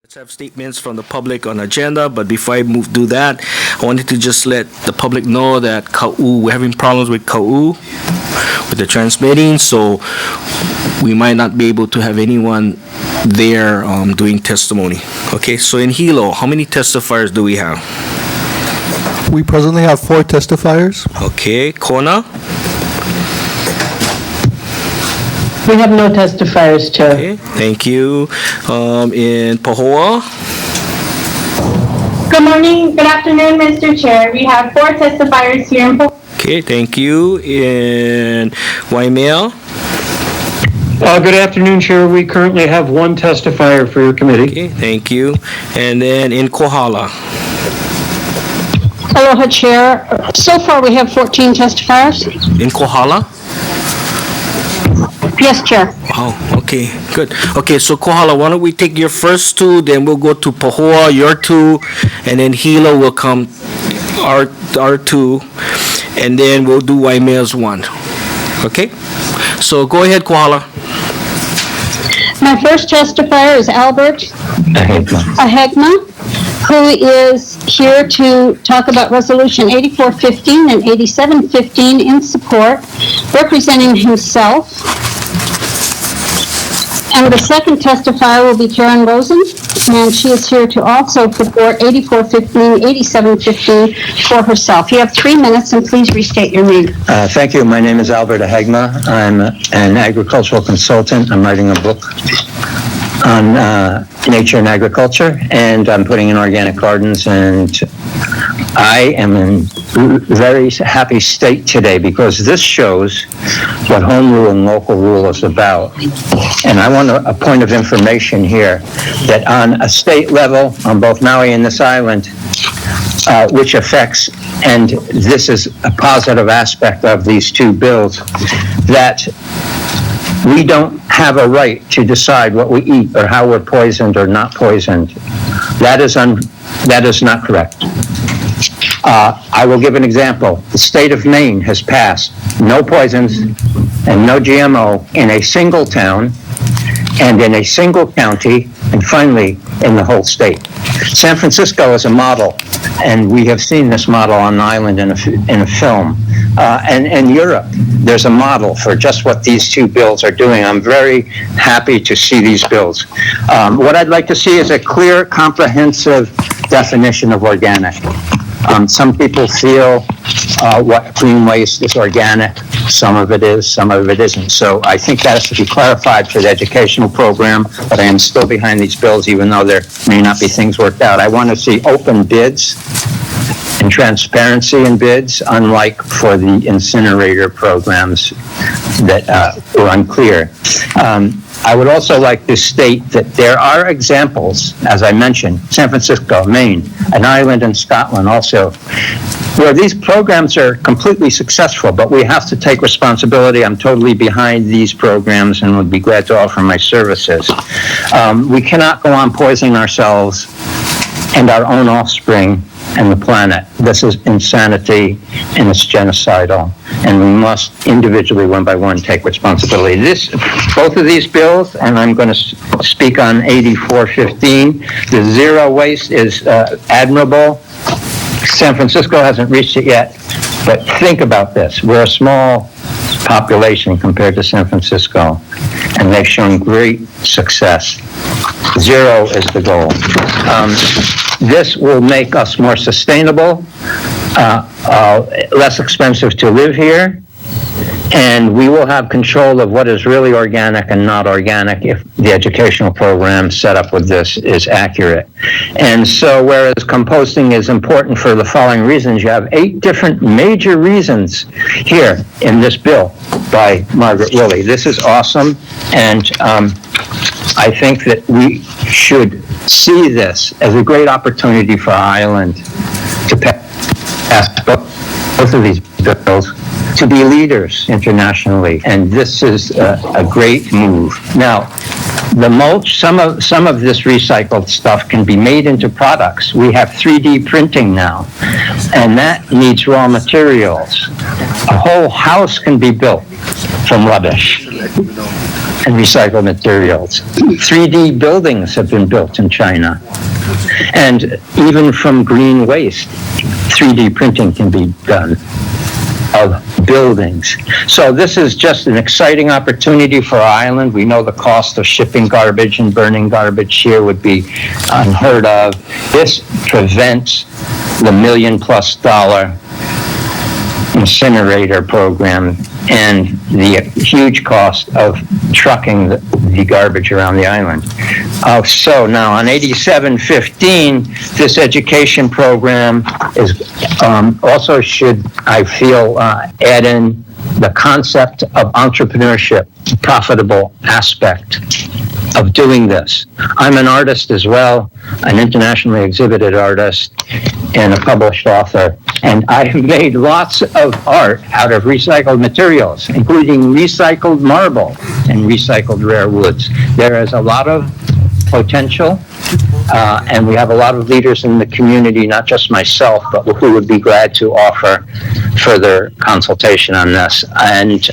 Let's have statements from the public on agenda, but before I do that, I wanted to just let the public know that we're having problems with Kau, with the transmitting, so we might not be able to have anyone there doing testimony. Okay, so in Hilo, how many testifiers do we have? We presently have 4 testifiers. Okay, Kona? We have no testifiers, Chair. Okay, thank you. In Pahoa? Good morning, good afternoon, Mr. Chair. We have 4 testifiers here in Okay, thank you. In Waimea? Good afternoon, Chair. We currently have 1 testifier for your committee. Okay, thank you. And then in Kohala? Aloha, Chair. So far, we have 14 testifiers. In Kohala? Yes, Chair. Wow, okay, good. Okay, so Kohala, why don't we take your first 2, then we'll go to Pahoa, your 2, and then Hilo will come, our 2, and then we'll do Waimea's 1. Okay? So go ahead, Kohala. My first testifier is Albert Ahegma, who is here to talk about Resolution 8415 and 8715 in support, representing himself. And the second testifier will be Karen Rosen, and she is here to also support 8415, 8715 for herself. You have 3 minutes, and please restate your name. Thank you. My name is Albert Ahegma. I'm an agricultural consultant. I'm writing a book on nature and agriculture, and I'm putting in organic gardens, and I am in very happy state today because this shows what home rule and local rule is about. And I want a point of information here that on a state level, on both Maui and this island, which affects, and this is a positive aspect of these 2 bills, that we don't have a right to decide what we eat or how we're poisoned or not poisoned. That is not correct. I will give an example. The state of Maine has passed no poisons and no GMO in a single town and in a single county, and finally in the whole state. San Francisco is a model, and we have seen this model on the island in a film. And in Europe, there's a model for just what these 2 bills are doing. I'm very happy to see these bills. What I'd like to see is a clear, comprehensive definition of organic. Some people feel what green waste is organic. Some of it is, some of it isn't. So I think that has to be clarified for the educational program, but I am still behind these bills, even though there may not be things worked out. I want to see open bids and transparency in bids, unlike for the incinerator programs that were unclear. I would also like to state that there are examples, as I mentioned, San Francisco, Maine, an island in Scotland also, where these programs are completely successful, but we have to take responsibility. I'm totally behind these programs and would be glad to offer my services. We cannot go on poisoning ourselves and our own offspring and the planet. This is insanity and it's genocidal, and we must individually, one by one, take responsibility. Both of these bills, and I'm going to speak on 8415, the zero waste is admirable. San Francisco hasn't reached it yet, but think about this. We're a small population compared to San Francisco, and they've shown great success. 0 is the goal. This will make us more sustainable, less expensive to live here, and we will have control of what is really organic and not organic if the educational program set up with this is accurate. And so whereas composting is important for the following reasons, you have 8 different major reasons here in this bill by Margaret Willey. This is awesome, and I think that we should see this as a great opportunity for our island to pass both of these bills, to be leaders internationally, and this is a great move. Now, The mulch, some of this recycled stuff can be made into products. We have 3D printing now, and that needs raw materials. A whole house can be built from rubbish and recycled materials. 3D buildings have been built in China. And even from green waste, 3D printing can be done of buildings. So this is just an exciting opportunity for our island. We know the cost of shipping garbage and burning garbage here would be unheard of. This prevents the $1 million+ incinerator program and the huge cost of trucking the garbage around the island. So now on 8715, this education program is also should, I feel, add in the concept of entrepreneurship, profitable aspect of doing this. I'm an artist as well, an internationally exhibited artist and a published author. And I've made lots of art out of recycled materials, including recycled marble and recycled rare woods. There is a lot of potential, and we have a lot of leaders in the community, not just myself, but who would be glad to offer further consultation on this. And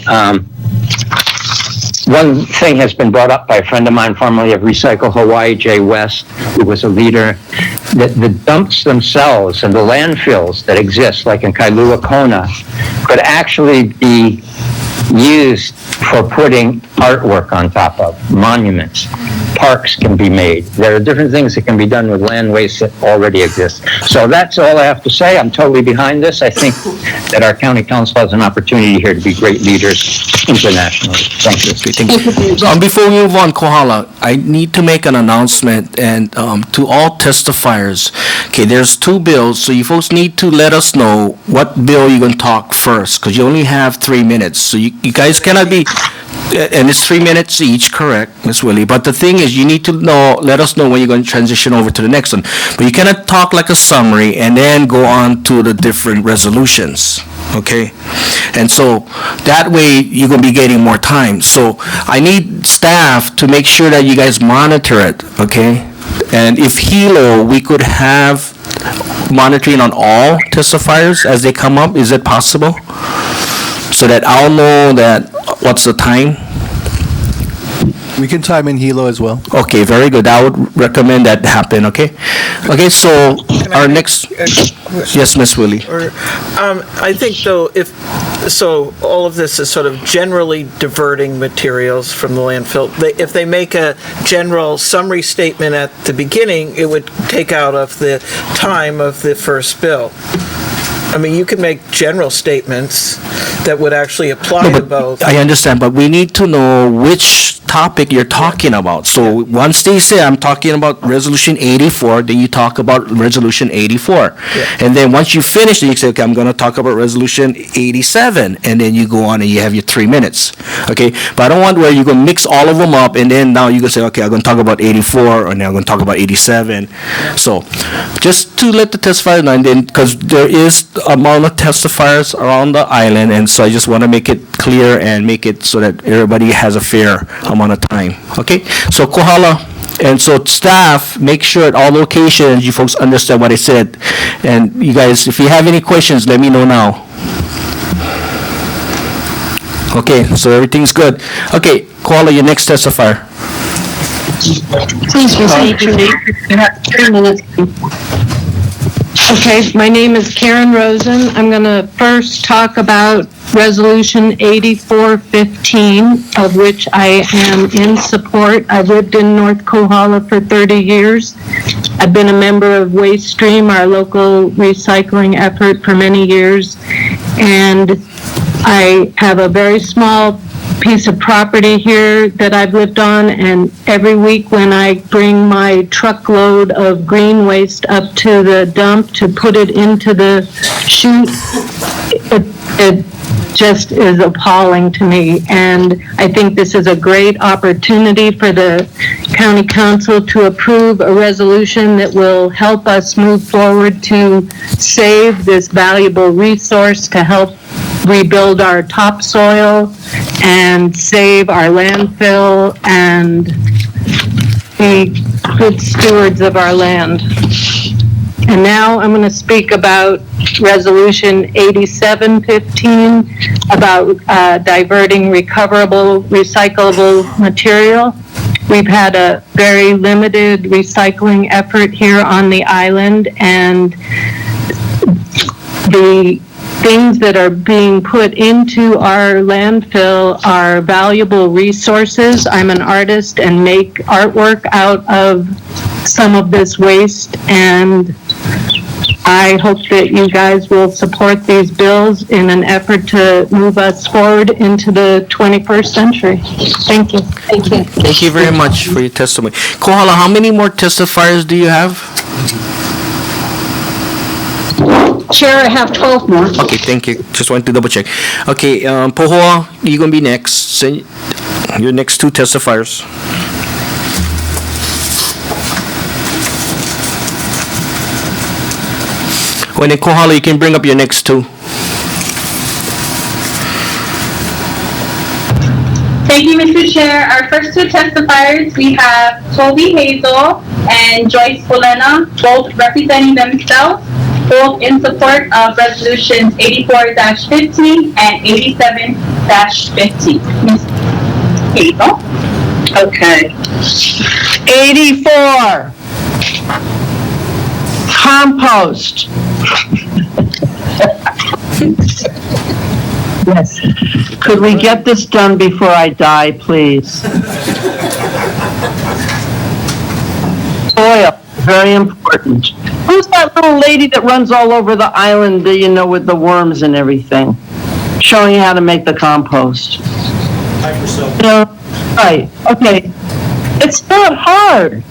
one thing has been brought up by a friend of mine, formerly of Recycle Hawaii, Jay West, who was a leader, that the dumps themselves and the landfills that exist, like in Kailua Kona, could actually be used for putting artwork on top of, monuments. Parks can be made. There are different things that can be done with land waste that already exist. So that's all I have to say. I'm totally behind this. I think that our county council has an opportunity here to be great leaders internationally. Thank you. Thank you. Before we move on, Kohala, I need to make an announcement and to all testifiers. Okay, there's two bills, so you folks need to let us know what bill you're going to talk first, because you only have 3 minutes. So you guys cannot be, and it's 3 minutes each, correct, Ms. Willie? But the thing is, you need to let us know when you're going to transition over to the next one. But you cannot talk like a summary and then go on to the different resolutions, okay? And so that way you're going to be getting more time. So I need staff to make sure that you guys monitor it, okay? And if Hilo, we could have monitoring on all testifiers as they come up, is it possible? So that I'll know that what's the time? We can time in Hilo as well. Okay, very good. I would recommend that happen, okay? Okay, so our next, yes, Miss Willie. I think though, so all of this is sort of generally diverting materials from the landfill. If they make a general summary statement at the beginning, it would take out of the time of the first bill. I mean, you can make general statements that would actually apply to both. I understand, but we need to know which topic you're talking about. So once they say, I'm talking about Resolution 84, then you talk about Resolution 84. Yeah. And then once you finish, then you say, okay, I'm going to talk about Resolution 87. And then you go on and you have your 3 minutes. Okay? But I don't want where you're going to mix all of them up and then now you're going to say, okay, I'm going to talk about 84 and then I'm going to talk about 87. So just to let the testifier know, and then because there is amount of testifiers around the island, and so I just want to make it clear and make it so that everybody has a fair amount of time. Okay, so Kohala, and so staff, make sure at all locations you folks understand what I said, and you guys, if you have any questions, let me know now. Okay, so everything's good. Okay, Kohala, your next testifier. Please restate your name. You have 3 minutes. Okay, my name is Karen Rosen. I'm going to first talk about Resolution 8415, of which I am in support. I've lived in North Kohala for 30 years. I've been a member of Waste Stream, our local recycling effort, for many years. And I have a very small piece of property here that I've lived on, and every week when I bring my truckload of green waste up to the dump to put it into the chute, it just is appalling to me. And I think this is a great opportunity for the county council to approve a resolution that will help us move forward to save this valuable resource, to help rebuild our topsoil and save our landfill and be good stewards of our land. And now I'm going to speak about Resolution 8715 about diverting recoverable, recyclable material. We've had a very limited recycling effort here on the island, and the things that are being put into our landfill are valuable resources. I'm an artist and make artwork out of some of this waste, and I hope that you guys will support these bills in an effort to move us forward into the 21st century. Thank you. Thank you. Thank you very much for your testimony. Kohala, how many more testifiers do you have? Chair, I have 12 more. Okay, thank you. Just wanted to double check. Okay, Pohoa, you're gonna be next. Send your next two testifiers. When in Kohala, you can bring up your next two. Thank you, Mr. Chair. Our first two testifiers, we have Toby Hazel and Joyce Bolena, both representing themselves, both in support of resolutions 84-15 and 87-15. Ms. Hazel? Okay. 84. Compost. Yes. Could we get this done before I die, please? Soil, very important. Who's that little lady that runs all over the island, you know, with the worms and everything? Showing you how to make the compost. You know, right, okay. It's not hard.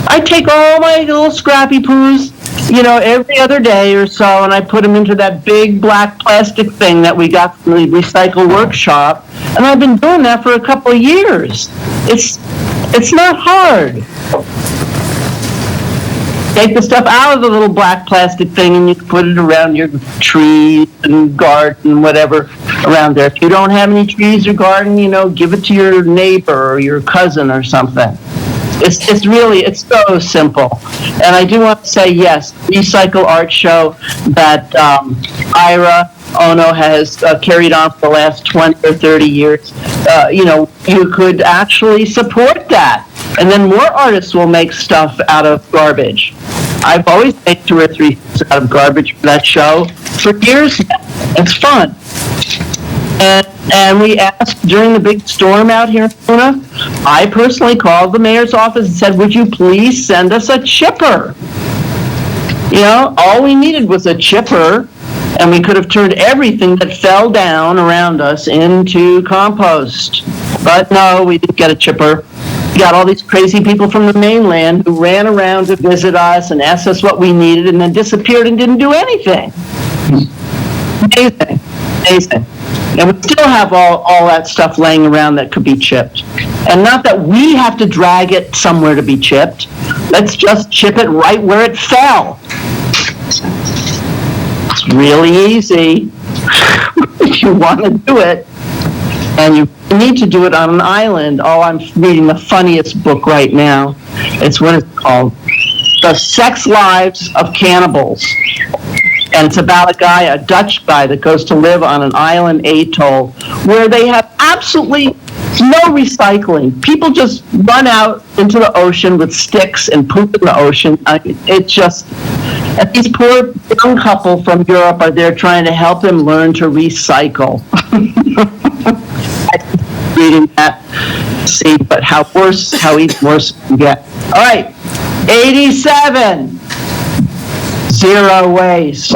I take all my little scrappy poos, you know, every other day or so, and I put them into that big black plastic thing that we got from the recycle workshop, and I've been doing that for a couple of years. It's not hard. Take the stuff out of the little black plastic thing and you can put it around your trees and garden, whatever, around there. If you don't have any trees or garden, you know, give it to your neighbor or your cousin or something. It's really, it's so simple. And I do want to say, yes, Recycle Art Show that Ira Ono has carried on for the last 20 or 30 years, you know, you could actually support that. And then more artists will make stuff out of garbage. I've always made 2 or 3 things out of garbage for that show for years now. It's fun. And we asked during the big storm out here in Puna, I personally called the mayor's office and said, would you please send us a chipper? You know, all we needed was a chipper, and we could have turned everything that fell down around us into compost. But no, we didn't get a chipper. We got all these crazy people from the mainland who ran around to visit us and asked us what we needed and then disappeared and didn't do anything. Amazing, amazing. And we still have all that stuff laying around that could be chipped. And not that we have to drag it somewhere to be chipped. Let's just chip it right where it fell. It's really easy if you want to do it. And you need to do it on an island. Oh, I'm reading the funniest book right now. It's what it's called, The Sex Lives of Cannibals. And it's about a guy, a Dutch guy, that goes to live on an island atoll where they have absolutely no recycling. People just run out into the ocean with sticks and poop in the ocean. It just, and these poor young couple from Europe are there trying to help them learn to recycle. Reading that, see, but how even worse it can get. All right, 87. Zero waste.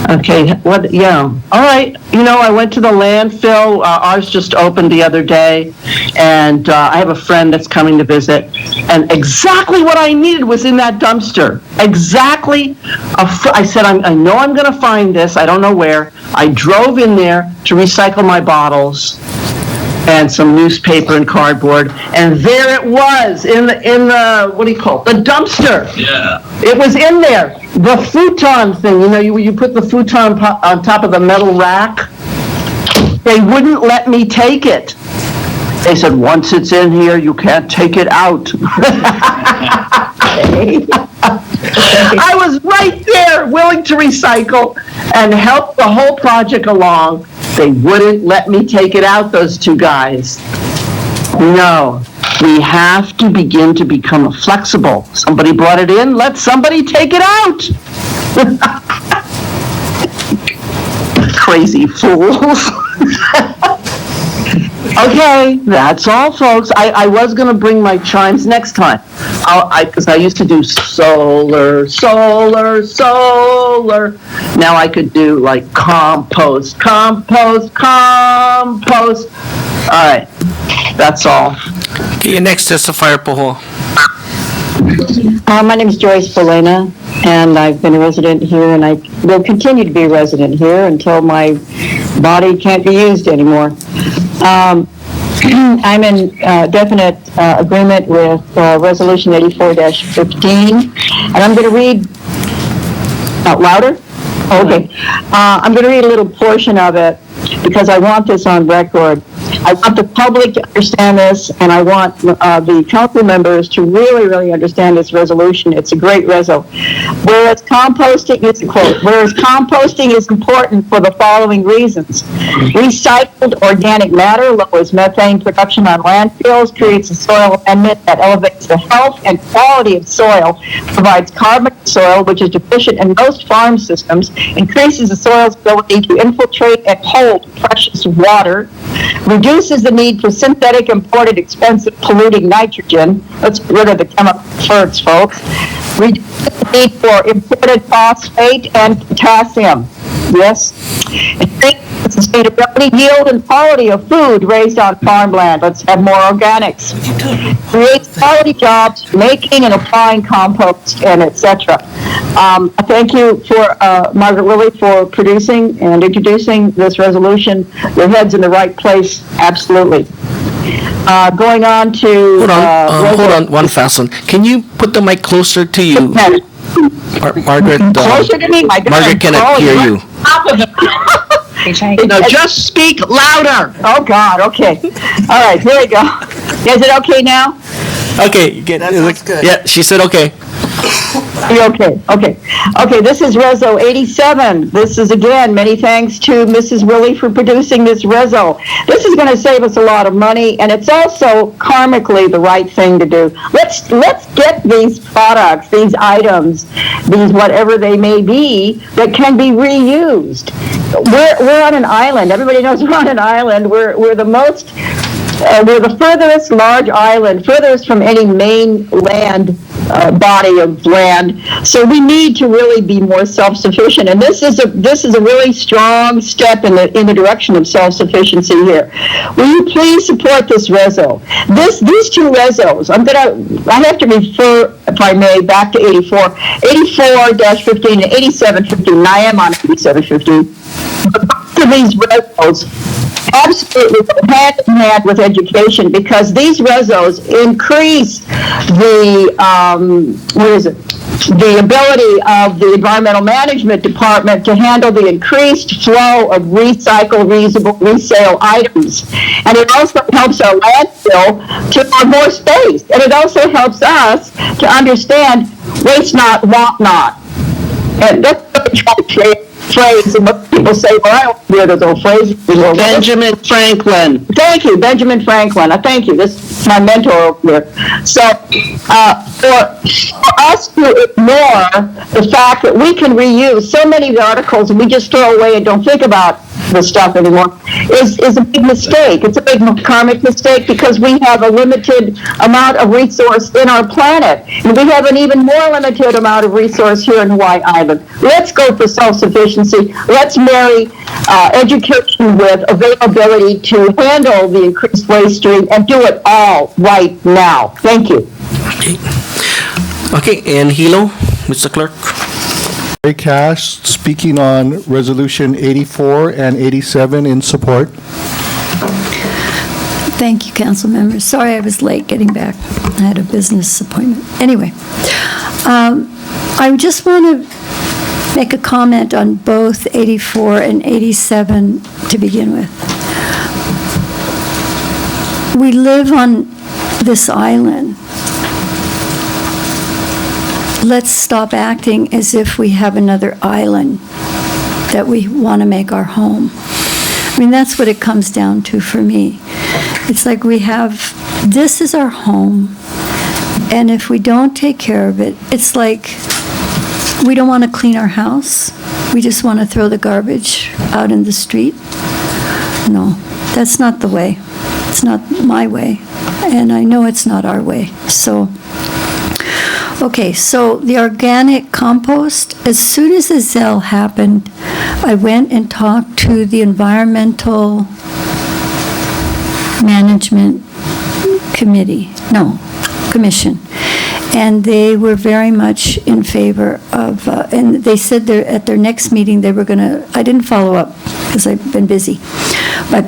Okay, what, yeah. All right, you know, I went to the landfill. Ours just opened the other day, and I have a friend that's coming to visit, and exactly what I needed was in that dumpster. Exactly. I said, I know I'm going to find this. I don't know where. I drove in there to recycle my bottles, and some newspaper and cardboard, and there it was in the what do you call it? The dumpster. Yeah. It was in there. The futon thing, you put the futon on top of the metal rack. They wouldn't let me take it. They said, once it's in here, you can't take it out. I was right there, willing to recycle and help the whole project along. They wouldn't let me take it out, those two guys. No, we have to begin to become flexible. Somebody brought it in, let somebody take it out. Crazy fools. Okay, that's all, folks. I was going to bring my chimes next time, because I used to do solar. Now I could do like compost. All right, that's all. Okay, your next testifier, Poho. My name is Joyce Bolena, and I've been a resident here, and I will continue to be a resident here until my body can't be used anymore. I'm in definite agreement with Resolution 84-15, and I'm going to read out louder. Okay. I'm going to read a little portion of it because I want this on record. I want the public to understand this, and I want the council members to really, really understand this resolution. It's a great reso. Whereas composting is important for the following reasons. Recycled organic matter lowers methane production on landfills, creates a soil amendment that elevates the health and quality of soil, provides carbon to soil, which is deficient in most farm systems, increases the soil's ability to infiltrate and hold precious water, reduces the need for synthetic, imported, expensive, polluting nitrogen. Let's get rid of the chemical ferts, folks. Reduces the need for imported phosphate and potassium. Yes. Increases the sustainability, yield, and quality of food raised on farmland. Let's have more organics. Creates quality jobs, making and applying compost, and etc. Thank you for Margaret Lilly for producing and introducing this resolution. Your head's in the right place, absolutely. Going on to... Hold on, one fast one. Can you put the mic closer to you? Margaret, closer to me, Margaret cannot hear you. No, just speak louder. Oh, God, okay. All right, here we go. Is it okay now? Okay, That sounds good. Yeah, she said okay. Okay, this is Reso 87. This is, again, many thanks to Mrs. Willie for producing this Reso. This is going to save us a lot of money, and it's also karmically the right thing to do. Let's get these products, these items, these whatever they may be, that can be reused. We're on an island. Everybody knows we're on an island. We're the most... we're the furthest large island, furthest from any mainland body of land. So we need to really be more self-sufficient, and this is a really strong step in the direction of self-sufficiency here. Will you please support this reso? These two resos, I have to refer, if I may, back to 84-15 and 87-15. I am on 87-15. Both of these resos absolutely go hand in hand with education, because these resos increase the ability of the environmental management department to handle the increased flow of recycled, reusable, resale items. And it also helps our landfill to have more space. And it also helps us to understand waste not, want not. And that's what we try to phrase, and what people say, well, I don't hear those old phrases. Benjamin Franklin. Thank you, Benjamin Franklin. Thank you. This is my mentor over here. So, for us to ignore the fact that we can reuse so many of the articles and we just throw away and don't think about the stuff anymore is a big mistake. It's a big karmic mistake, because we have a limited amount of resource in our planet, and we have an even more limited amount of resource here in Hawaii Island. Let's go for self-sufficiency. Let's marry education with availability to handle the increased waste stream, and do it all right now. Thank you. Okay, and Hilo, Mr. Clerk. Ray Cash, speaking on Resolution 84 and 87 in support. Thank you, council members. Sorry I was late getting back. I had a business appointment. Anyway, I just want to make a comment on both 84 and 87 to begin with. We live on this island. Let's stop acting as if we have another island that we want to make our home. I mean, that's what it comes down to for me. It's like this is our home, and if we don't take care of it, it's like we don't want to clean our house. We just want to throw the garbage out in the street. No, that's not the way. It's not my way, and I know it's not our way. So, okay, so the organic compost, as soon as the Zell happened, I went and talked to the Environmental Management Commission, and they were very much in favor of, and they said at their next meeting they were going to, I didn't follow up because I've been busy, but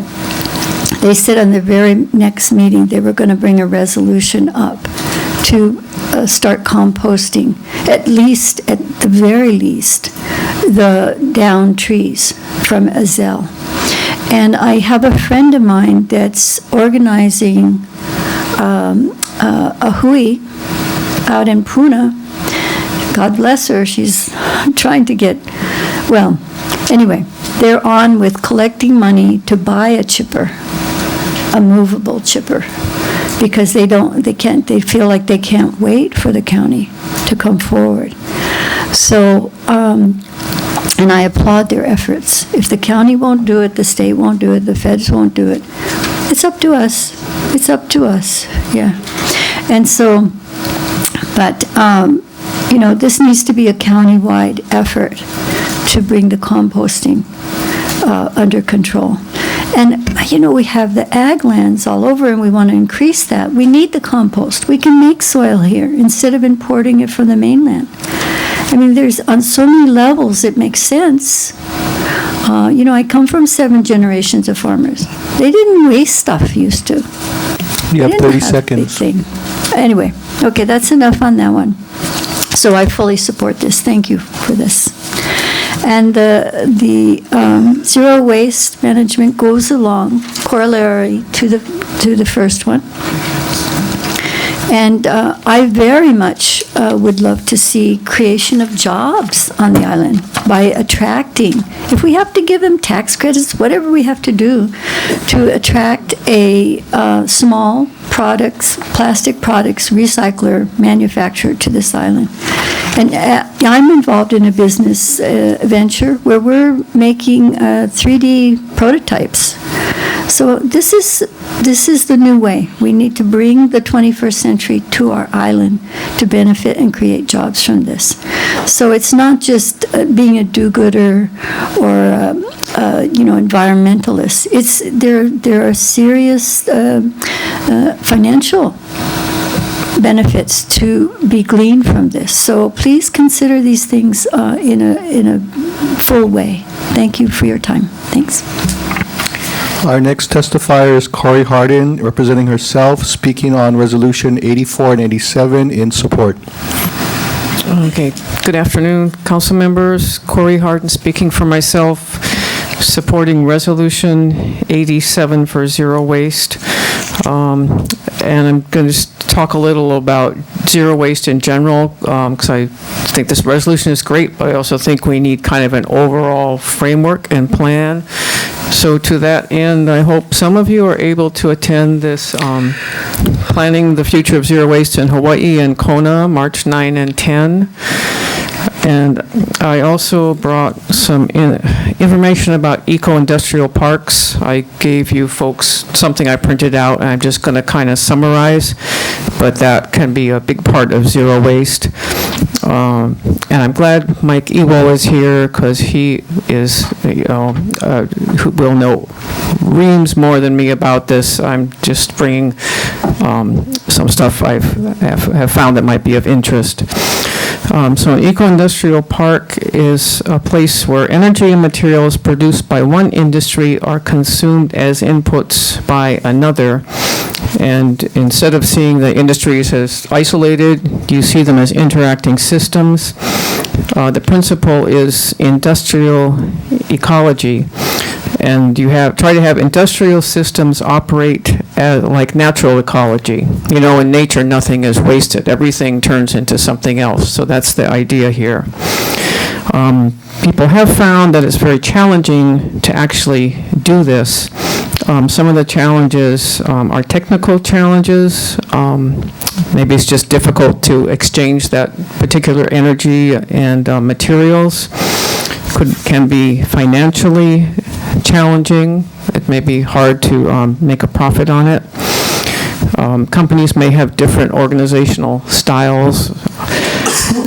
they said on the very next meeting they were going to bring a resolution up to start composting, at the very least, the downed trees from Azelle. And I have a friend of mine that's organizing a hui out in Puna. God bless her. She's trying to get, well, anyway, they're on with collecting money to buy a chipper, a movable chipper, because they feel like they can't wait for the county to come forward. So, and I applaud their efforts. If the county won't do it, the state won't do it, the feds won't do it, it's up to us. It's up to us, yeah. And so, but, this needs to be a county-wide effort to bring the composting under control. And, we have the ag lands all over, and we want to increase that. We need the compost. We can make soil here instead of importing it from the mainland. I mean, there's, on so many levels, it makes sense. I come from 7 generations of farmers. They didn't waste stuff used to. You have 30 Big seconds. thing. Anyway, okay, that's enough on that one. So I fully support this. Thank you for this. And the zero waste management goes along corollary to the first one. And I very much would love to see creation of jobs on the island by attracting, if we have to give them tax credits, whatever we have to do to attract a small plastic products recycler manufacturer to this island. And I'm involved in a business venture where we're making 3D prototypes. So this is the new way. We need to bring the 21st century to our island to benefit and create jobs from this. So it's not just being a do-gooder or environmentalist. There are serious financial benefits to be gleaned from this. So please consider these things in a full way. Thank you for your time. Thanks. Our next testifier is Corey Hardin, representing herself, speaking on Resolution 84 and 87 in support. Okay. Good afternoon, council members. Corey Hardin speaking for myself, supporting Resolution 87 for zero waste. And I'm going to talk a little about zero waste in general, because I think this resolution is great, but I also think we need kind of an overall framework and plan. So to that end, I hope some of you are able to attend this Planning the Future of Zero Waste in Hawaii and Kona, March 9 and 10. And I also brought some information about eco-industrial parks. I gave you folks something I printed out, and I'm just going to kind of summarize, but that can be a big part of zero waste. And I'm glad Mike Ewell is here, because he is, who will know reams more than me about this. I'm just bringing some stuff I have found that might be of interest. So an eco-industrial park is a place where energy and materials produced by one industry are consumed as inputs by another. And instead of seeing the industries as isolated, you see them as interacting systems. The principle is industrial ecology. And you try to have industrial systems operate like natural ecology. You know, in nature, nothing is wasted. Everything turns into something else. So that's the idea here. People have found that it's very challenging to actually do this. Some of the challenges are technical challenges. Maybe it's just difficult to exchange that particular energy and materials. Can be financially challenging. It may be hard to make a profit on it. Companies may have different organizational styles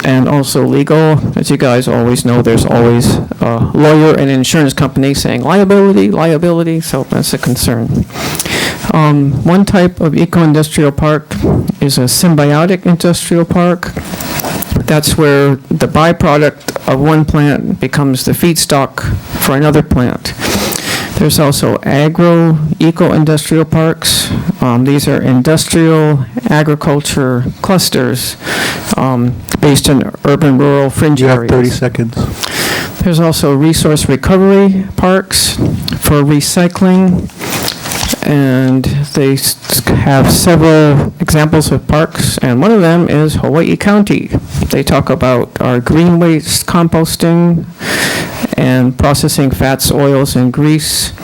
and also legal. As you guys always know, there's always a lawyer and insurance company saying liability, liability, so that's a concern. One type of eco-industrial park is a symbiotic industrial park. That's where the byproduct of one plant becomes the feedstock for another plant. There's also eco-industrial parks. These are industrial agriculture clusters based in urban-rural fringe areas. You have 30 seconds. There's also resource recovery parks for recycling. And they have several examples of parks, and one of them is Hawaii County. They talk about our green waste composting and processing fats, oils, and grease,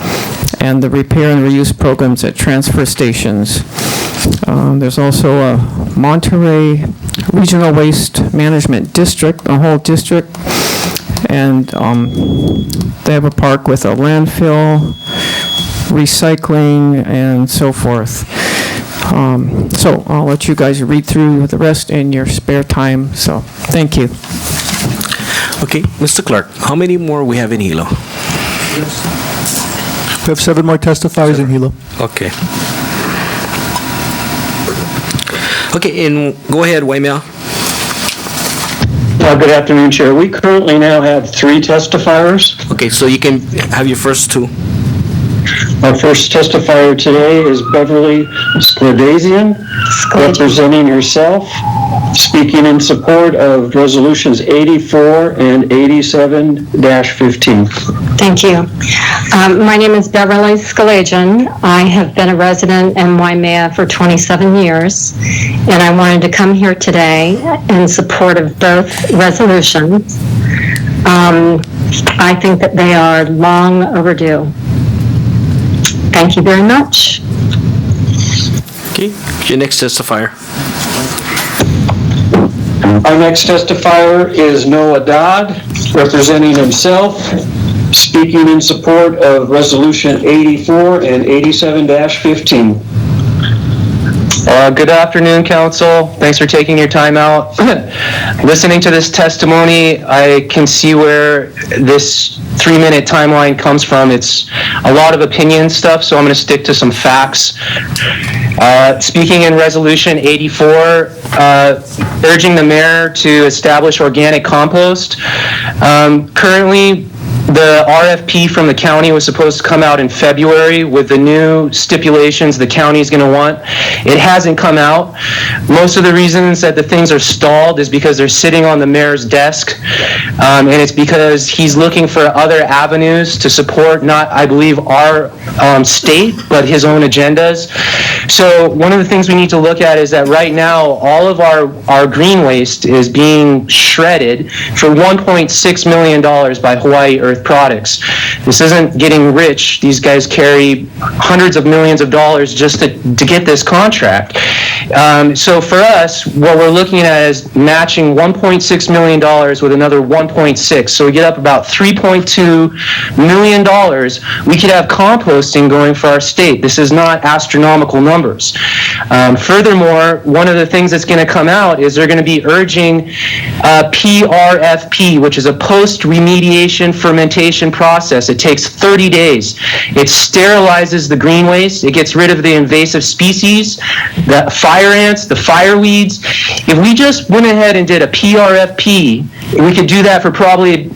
and the repair and reuse programs at transfer stations. There's also a Monterey Regional Waste Management District, a whole district, and they have a park with a landfill, recycling, and so forth. So I'll let you guys read through the rest in your spare time, so thank you. Okay, Mr. Clark, how many more we have in Hilo? We have 7 more testifiers in Hilo. Okay. Okay, and go ahead, Waimea. Good afternoon, Chair. We currently now have 3 testifiers. Okay, so you can have your first 2. Our first testifier today is Beverly Skledazian, representing herself, speaking in support of Resolutions 84 and 87-15. Thank you. My name is Beverly Skledazian. I have been a resident in Waimea for 27 years, and I wanted to come here today in support of both resolutions. I think that they are long overdue. Thank you very much. Okay, your next testifier. Our next testifier is Noah Dodd, representing himself, speaking in support of Resolution 84 and 87-15. Good afternoon, Council. Thanks for taking your time out. Listening to this testimony, I can see where this 3-minute timeline comes from. It's a lot of opinion stuff, so I'm going to stick to some facts. Speaking in Resolution 84, urging the mayor to establish organic compost. Currently, the RFP from the county was supposed to come out in February with the new stipulations the county is going to want. It hasn't come out. Most of the reasons that the things are stalled is because they're sitting on the mayor's desk, and it's because he's looking for other avenues to support, not, I believe, our state, but his own agendas. So one of the things we need to look at is that right now, all of our green waste is being shredded for $1.6 million by Hawaii Earth Products. This isn't getting rich. These guys carry hundreds of millions of dollars just to get this contract. So for us, what we're looking at is matching $1.6 million with another 1.6. So we get up about $3.2 million. We could have composting going for our state. This is not astronomical numbers. Furthermore, one of the things that's going to come out is they're going to be urging PRFP, which is a post-remediation fermentation fermentation process. It takes 30 days. It sterilizes the green waste. It gets rid of the invasive species, the fire ants, the fire weeds. If we just went ahead and did a PRFP, we could do that for probably,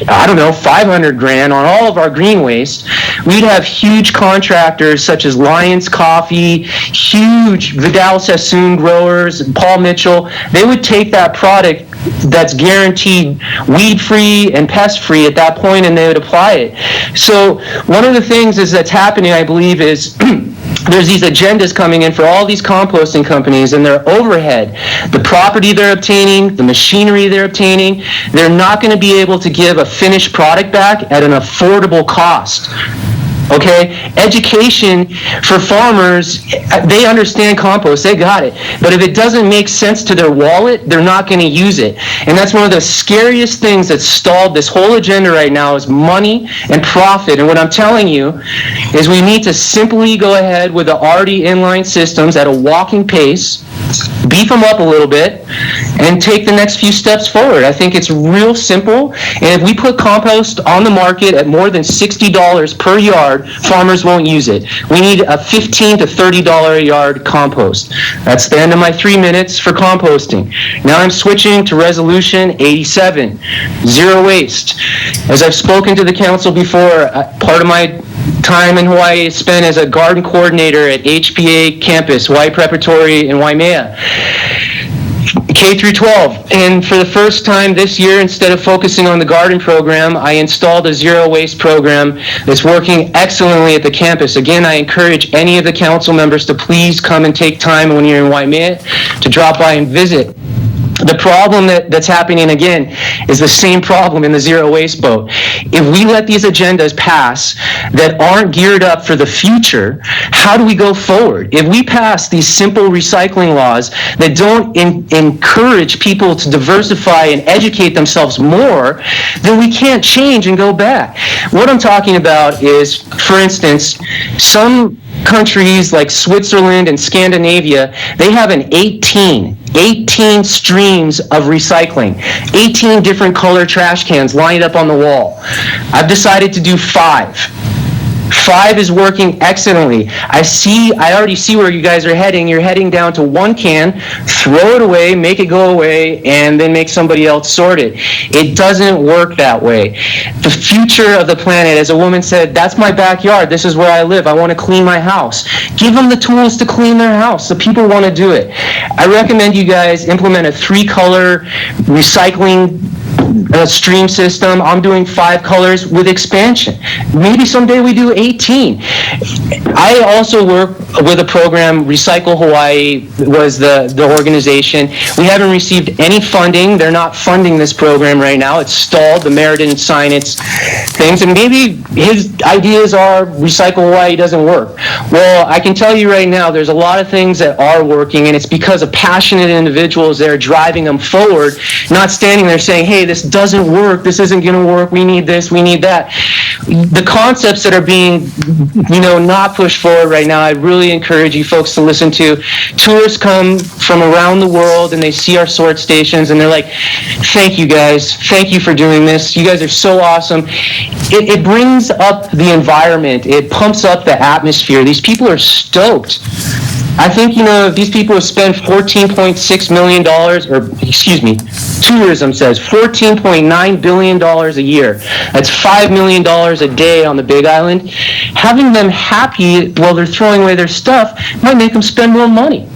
I don't know, 500 grand on all of our green waste. We'd have huge contractors such as Lions Coffee, huge Vidal Sassoon growers, Paul Mitchell. They would take that product that's guaranteed weed-free and pest-free at that point, and they would apply it. So one of the things that's happening, I believe, is there's these agendas coming in for all these composting companies and their overhead, the property they're obtaining, the machinery they're obtaining. They're not going to be able to give a finished product back at an affordable cost. Okay, education for farmers, they understand compost, they got it. But if it doesn't make sense to their wallet, they're not going to use it. And that's one of the scariest things that stalled this whole agenda right now is money and profit. And what I'm telling you is we need to simply go ahead with the already inline systems at a walking pace, beef them up a little bit, and take the next few steps forward. I think it's real simple. And if we put compost on the market at more than $60 per yard, farmers won't use it. We need a $15 to $30 a yard compost. That's the end of my 3 minutes for composting. Now I'm switching to resolution 87, zero waste. As I've spoken to the council before, part of my time in Hawaii is spent as a garden coordinator at HPA campus, Hawaii Preparatory in Waimea. K through 12. And for the first time this year, instead of focusing on the garden program, I installed a zero waste program that's working excellently at the campus. Again, I encourage any of the council members to please come and take time when you're in Waimea to drop by and visit. The problem that's happening again is the same problem in the zero waste boat. If we let these agendas pass that aren't geared up for the future, how do we go forward? If we pass these simple recycling laws that don't encourage people to diversify and educate themselves more, then we can't change and go back. What I'm talking about is, for instance, some countries like Switzerland and Scandinavia, they have an 18 streams of recycling, 18 different color trash cans lined up on the wall. I've decided to do 5. 5 is working excellently. I already see where you guys are heading. You're heading down to 1 can, throw it away, make it go away, and then make somebody else sort it. It doesn't work that way. The future of the planet, as a woman said, that's my backyard. This is where I live. I want to clean my house. Give them the tools to clean their house. The people want to do it. I recommend you guys implement a 3-color recycling stream system. I'm doing 5 colors with expansion. Maybe someday we do 18. I also work with a program, Recycle Hawaii was the organization. We haven't received any funding. They're not funding this program right now. It's stalled. The mayor didn't sign its things. And maybe his ideas are Recycle Hawaii doesn't work. Well, I can tell you right now, there's a lot of things that are working, and it's because of passionate individuals that are driving them forward, not standing there saying, hey, this doesn't work, this isn't going to work, we need this, we need that. The concepts that are being, not pushed forward right now, I really encourage you folks to listen to. Tourists come from around the world and they see our sort stations and they're like, thank you guys, thank you for doing this, you guys are so awesome. It brings up the environment, it pumps up the atmosphere. These people are stoked. I think, these people have spent $14.6 million, tourism says $14.9 billion a year. That's $5 million a day on the Big Island. Having them happy while they're throwing away their stuff might make them spend more money.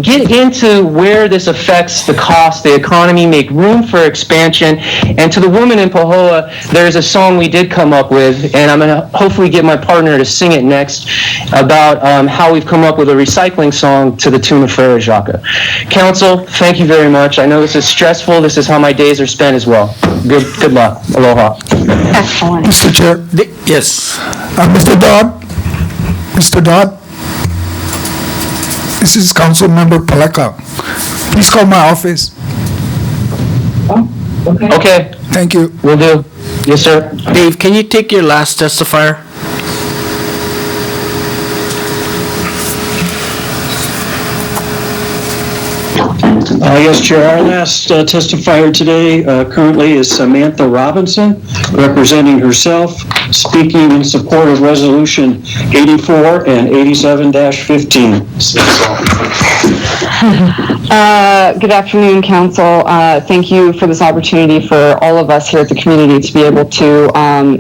Get into where this affects the cost, the economy, make room for expansion. And to the woman in Pahoa, there's a song we did come up with, and I'm going to hopefully get my partner to sing it next, about how we've come up with a recycling song to the tune of Frere Jacques. Council, thank you very much. I know this is stressful. This is how my days are spent as well. Good luck. Aloha. Excellent. Mr. Chair. Yes. Mr. Dodd, this is Council Member Paleka. Please call my office. Okay. Thank you. Will do. Yes, sir. Dave, can you take your last testifier? Yes, Chair. Our last testifier today currently is Samantha Robinson, representing herself, speaking in support of Resolution 84 and 87-15. Good afternoon, Council. Thank you for this opportunity for all of us here at the community to be able to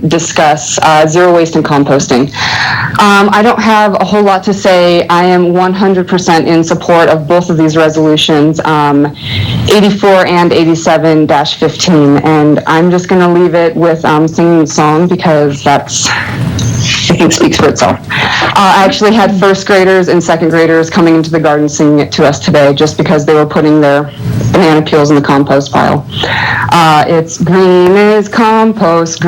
discuss zero waste and composting. I don't have a whole lot to say. I am 100% in support of both of these resolutions, 84 and 87-15, and I'm just going to leave it with singing the song because that's, I think, speaks for itself. I actually had first graders and second graders coming into the garden singing it to us today just because they were putting their banana peels in the compost pile. It's green is compost,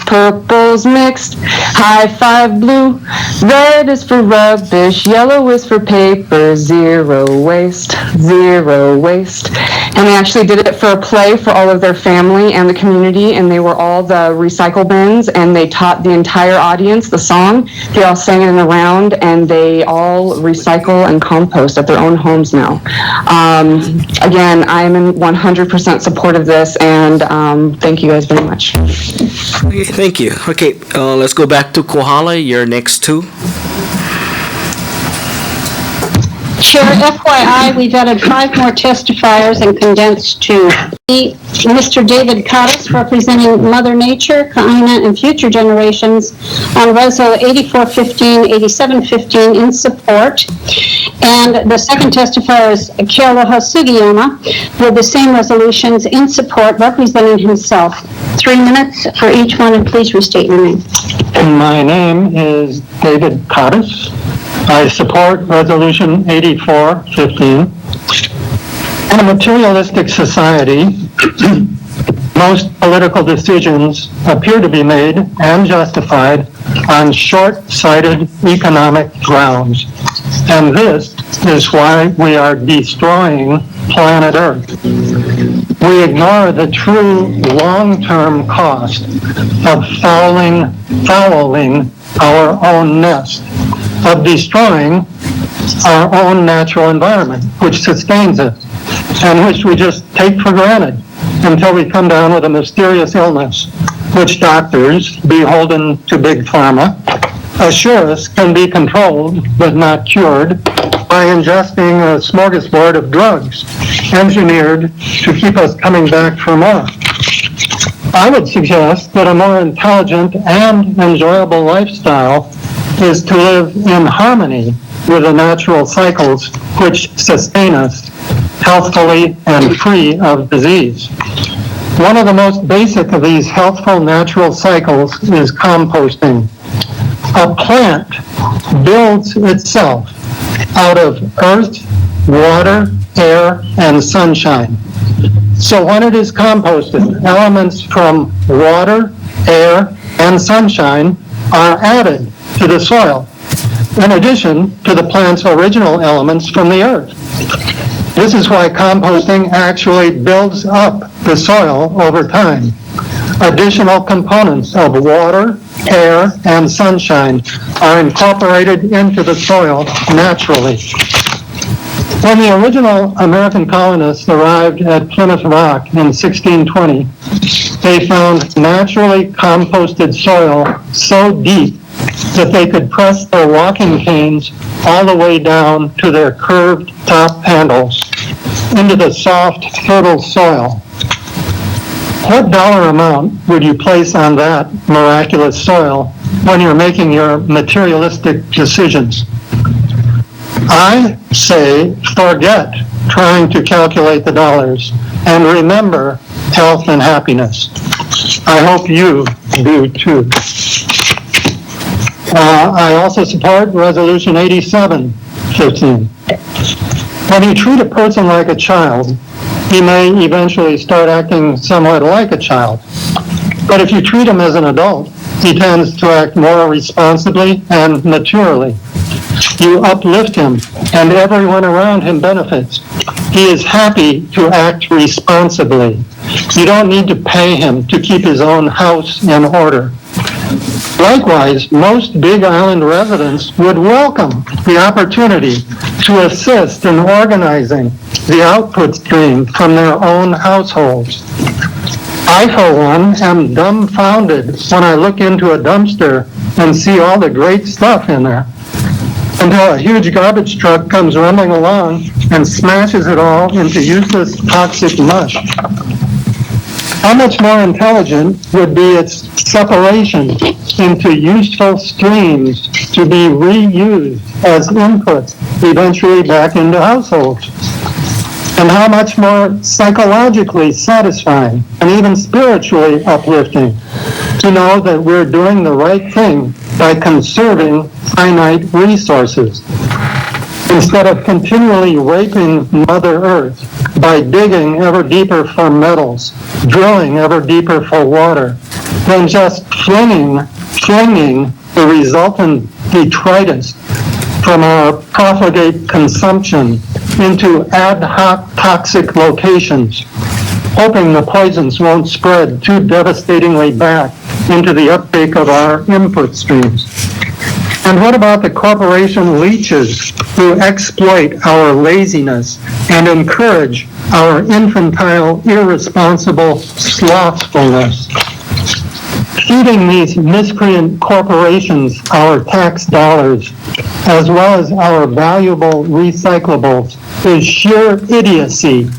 purple's mixed, high five blue, red is for rubbish, yellow is for paper, zero waste, zero waste. And they actually did it for a play for all of their family and the community, and they were all the recycle bins, and they taught the entire audience the song. They all sang it in a round, and they all recycle and compost at their own homes now. Again, I am in 100% support of this, and thank you guys very much. Okay, thank you. Okay, let's go back to Kohala. You're next too. Chair, FYI, we've added 5 more testifiers and condensed 2. Mr. David Cottis, representing Mother Nature, Kaina, and future generations on Reso 8415, 8715 in support. And the second testifier is Kealoha Sugiyama with the same resolutions in support, representing himself. 3 minutes for each one, and please restate your name. My name is David Cottis. I support Resolution 8415. In a materialistic society, most political decisions appear to be made and justified on short-sighted economic grounds. And this is why we are destroying planet Earth. We ignore the true long-term cost of fouling our own nest, of destroying our own natural environment, which sustains us, and which we just take for granted until we come down with a mysterious illness, which doctors, beholden to Big Pharma, assure us can be controlled but not cured by ingesting a smorgasbord of drugs engineered to keep us coming back for more. I would suggest that a more intelligent and enjoyable lifestyle is to live in harmony with the natural cycles which sustain us healthfully and free of disease. One of the most basic of these healthful natural cycles is composting. A plant builds itself out of earth, water, air, and sunshine. So when it is composted, elements from water, air, and sunshine are added to the soil, in addition to the plant's original elements from the earth. This is why composting actually builds up the soil over time. Additional components of water, air, and sunshine are incorporated into the soil naturally. When the original American colonists arrived at Plymouth Rock in 1620, they found naturally composted soil so deep that they could press their walking canes all the way down to their curved top handles into the soft, fertile soil. What dollar amount would you place on that miraculous soil when you're making your materialistic decisions? I say forget trying to calculate the dollars and remember health and happiness. I hope you do too. I also support Resolution 8715. When you treat a person like a child, he may eventually start acting somewhat like a child. But if you treat him as an adult, he tends to act more responsibly and maturely. You uplift him, and everyone around him benefits. He is happy to act responsibly. You don't need to pay him to keep his own house in order. Likewise, most Big Island residents would welcome the opportunity to assist in organizing the output stream from their own households. I, for one, am dumbfounded when I look into a dumpster and see all the great stuff in there, until a huge garbage truck comes rumbling along and smashes it all into useless toxic mush. How much more intelligent would be its separation into useful streams to be reused as inputs eventually back into households? And how much more psychologically satisfying and even spiritually uplifting to know that we're doing the right thing by conserving finite resources, instead of continually raping Mother Earth by digging ever deeper for metals, drilling ever deeper for water, than just flinging the resultant detritus from our profligate consumption into ad hoc toxic locations, hoping the poisons won't spread too devastatingly back into the uptake of our input streams. And what about the corporation leeches who exploit our laziness and encourage our infantile, irresponsible slothfulness? Feeding these miscreant corporations our tax dollars, as well as our valuable recyclables, is sheer idiocy.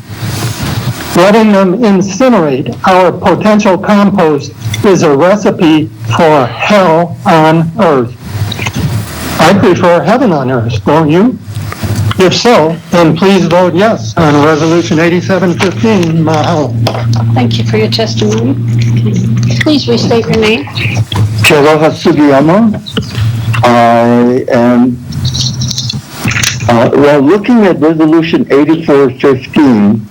Letting them incinerate our potential compost is a recipe for hell on earth. I prefer heaven on earth, don't you? If so, then please vote yes on Resolution 8715. Mahalo. Thank you for your testimony. Please restate your name. Keroha Sugiyama. I am, well, looking at Resolution 8415,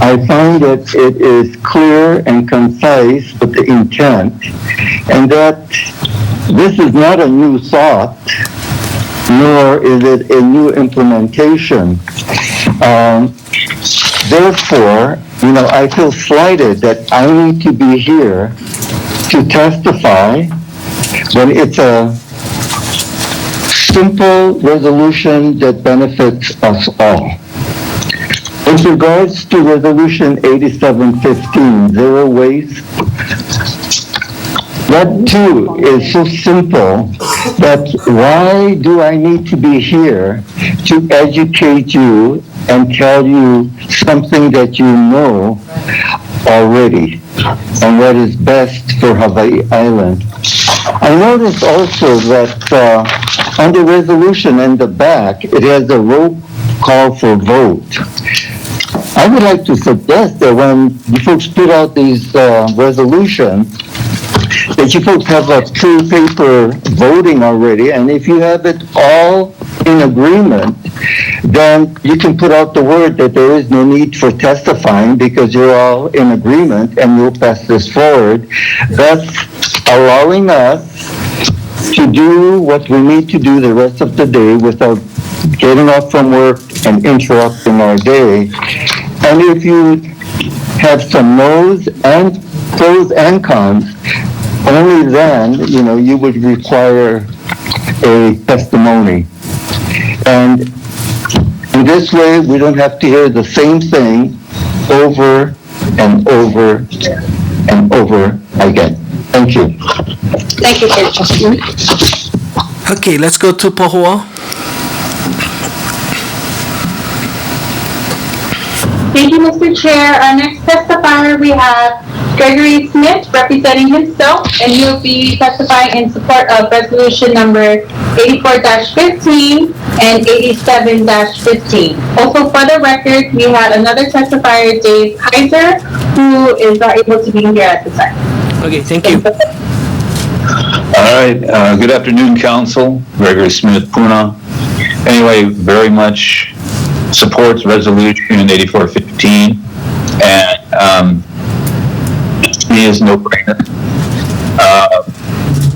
I find that it is clear and concise with the intent, and that this is not a new thought, nor is it a new implementation. Therefore, I feel slighted that I need to be here to testify when it's a simple resolution that benefits us all. With regards to Resolution 8715, zero waste, that too is so simple that why do I need to be here to educate you and tell you something that you know already and what is best for Hawaii Island? I noticed also that on the resolution in the back, it has a roll call for vote. I would like to suggest that when you folks put out these resolutions, that you folks have a true paper voting already, and if you have it all in agreement, then you can put out the word that there is no need for testifying because you're all in agreement and you'll pass this forward, thus allowing us to do what we need to do the rest of the day without getting off from work and interrupting our day. And if you have some no's and pros and cons, only then, you would require a testimony. And in this way, we don't have to hear the same thing over and over and over again. Thank you. Thank you for your testimony. Okay, let's go to Pahoa. Thank you, Mr. Chair. Our next testifier, we have Gregory Smith representing himself, and he'll be testifying in support of resolution number 84-15 and 87-15. Also, for the record, we had another testifier, Dave Kaiser, who is not able to be here at the time. Okay, thank you. All right, good afternoon, Council. Gregory Smith, Puna. Anyway, very much supports resolution 8415, and to me is no brainer.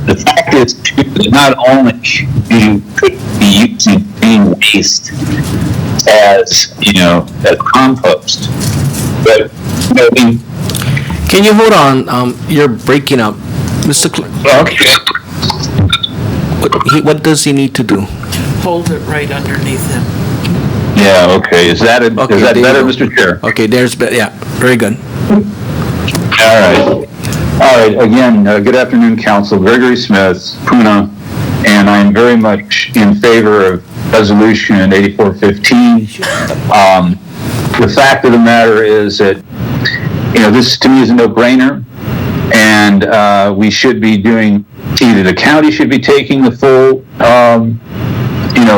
The fact is, too, that not only you could be using green waste as as compost, but can you hold on? You're breaking up, Mr. Okay. What does he need to do? Hold it right underneath him. Yeah, okay. Is that Okay, is that there you better, go. Mr. Chair? Okay, yeah, very good. All right. All right. Again, good afternoon, Council. Gregory Smith, Puna, and I'm very much in favor of Resolution 8415. The fact of the matter is that, this to me is a no-brainer, and we should be doing, either the county should be taking the full,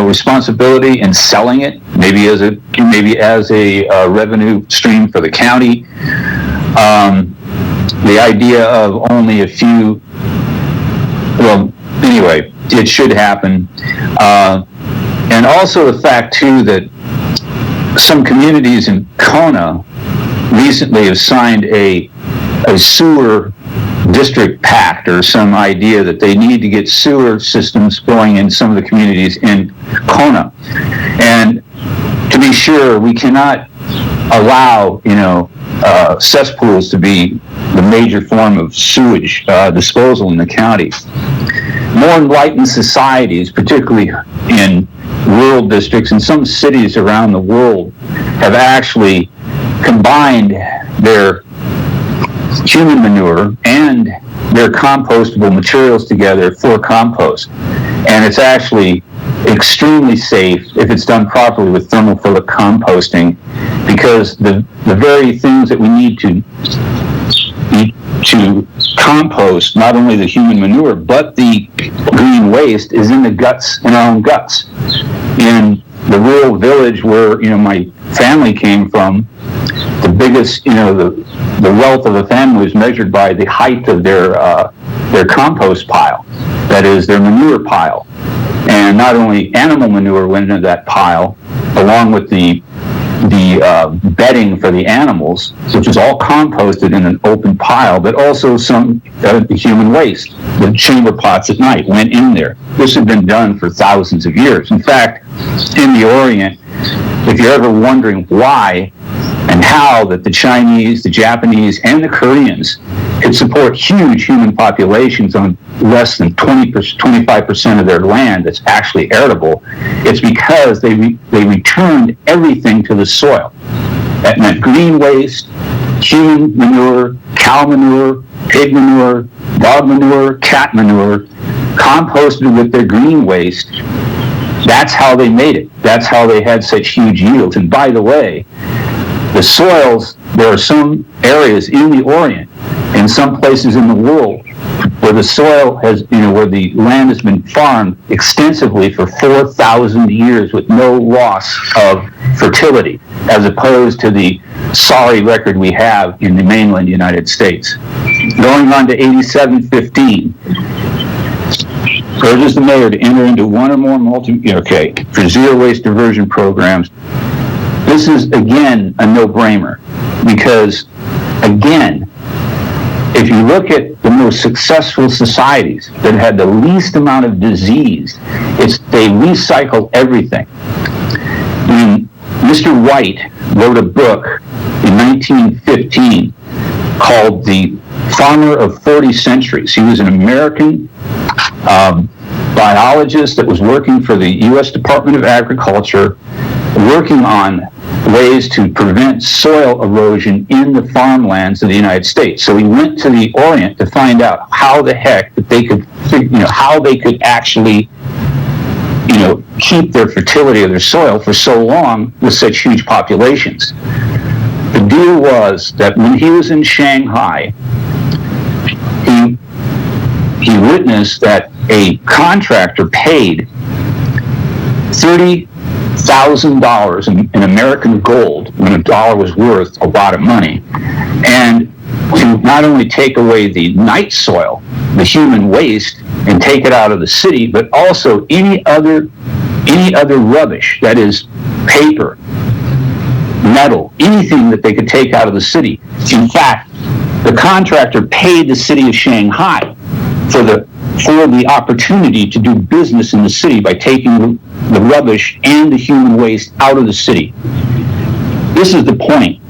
responsibility and selling it, maybe as a revenue stream for the county. The idea of only a few, well, anyway, it should happen. And also the fact, too, that some communities in Kona recently have signed a sewer district pact, or some idea that they need to get sewer systems going in some of the communities in Kona. And to be sure, we cannot allow, cesspools to be the major form of sewage disposal in the county. More enlightened societies, particularly in rural districts and some cities around the world, have actually combined their human manure and their compostable materials together for compost. And it's actually extremely safe if it's done properly with thermophilic composting, because the very things that we need to compost, not only the human manure, but the green waste, is in our own guts. In the rural village where, my family came from, the biggest, the wealth of a family was measured by the height of their compost pile, that is, their manure pile. And not only animal manure went into that pile, along with the bedding for the animals, which is all composted in an open pile, but also some human waste. The chamber pots at night went in there. This had been done for thousands of years. In fact, in the Orient, if you're ever wondering why and how that the Chinese, the Japanese, and the Koreans could support huge human populations on less than 25% of their land that's actually arable, it's because they returned everything to the soil. That meant green waste, human manure, cow manure, pig manure, dog manure, cat manure, composted with their green waste. That's how they made it. That's how they had such huge yields. And by the way, the soils, there are some areas in the Orient, in some places in the world, where the soil has, where the land has been farmed extensively for 4,000 years with no loss of fertility, as opposed to the sorry record we have in the mainland United States. Going on to 8715, urges the mayor to enter into one or more for zero waste diversion programs. This is, again, a no-brainer, because, again, if you look at the most successful societies that had the least amount of disease, they recycle everything. When Mr. White wrote a book in 1915 called The Farmer of 40 Centuries. He was an American biologist that was working for the U.S. Department of Agriculture, working on ways to prevent soil erosion in the farmlands of the United States. So he went to the Orient to find out how the heck that they could, how they could actually, keep their fertility of their soil for so long with such huge populations. The deal was that when he was in Shanghai, he witnessed that a contractor paid $30,000 in American gold, when a dollar was worth a lot of money, and to not only take away the night soil, the human waste, and take it out of the city, but also any other rubbish, that is paper, metal, anything that they could take out of the city. In fact, the contractor paid the city of Shanghai for the opportunity to do business in the city by taking the rubbish and the human waste out of the city. This is the point.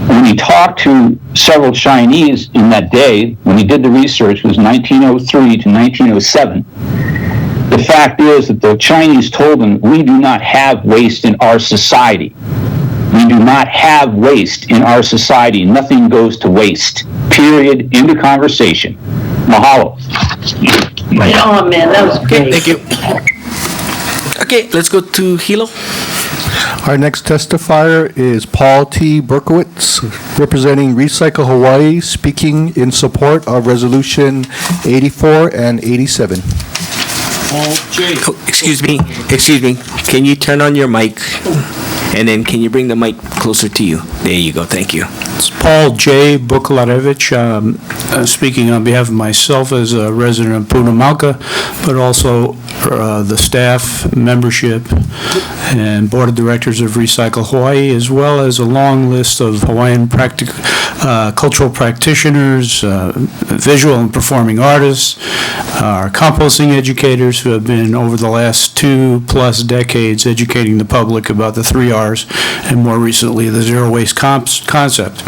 When he talked to several Chinese in that day, when he did the research, it was 1903 to 1907, The fact is that the Chinese told them we do not have waste in our society. We do not have waste in our society. Nothing goes to waste. Period. End of conversation. Mahalo. Oh, man, that was Okay, great. thank you. Okay, let's go to Hilo. Our next testifier is Paul T. Berkowitz, representing Recycle Hawaii, speaking in support of Resolution 84 and 87. Oh, excuse me. Can you turn on your mic? And then can you bring the mic closer to you? There you go. Thank you. It's Paul J. Bukalarevich, speaking on behalf of myself as a resident of Punamalka, but also the staff, membership, and board of directors of Recycle Hawaii, as well as a long list of Hawaiian cultural practitioners, visual and performing artists, our composting educators who have been over the last 2+ decades educating the public about the 3 R's and more recently the zero waste concept.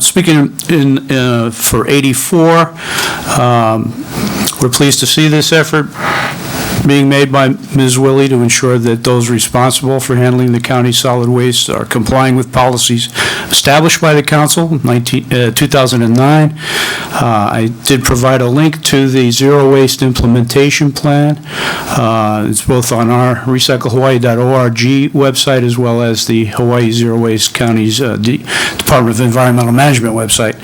Speaking for 84, we're pleased to see this effort being made by Ms. Willie to ensure that those responsible for handling the county's solid waste are complying with policies established by the council in 2009. I did provide a link to the zero waste implementation plan. It's both on our recyclehawaii.org website as well as the Hawaii Zero Waste County's Department of Environmental Management website.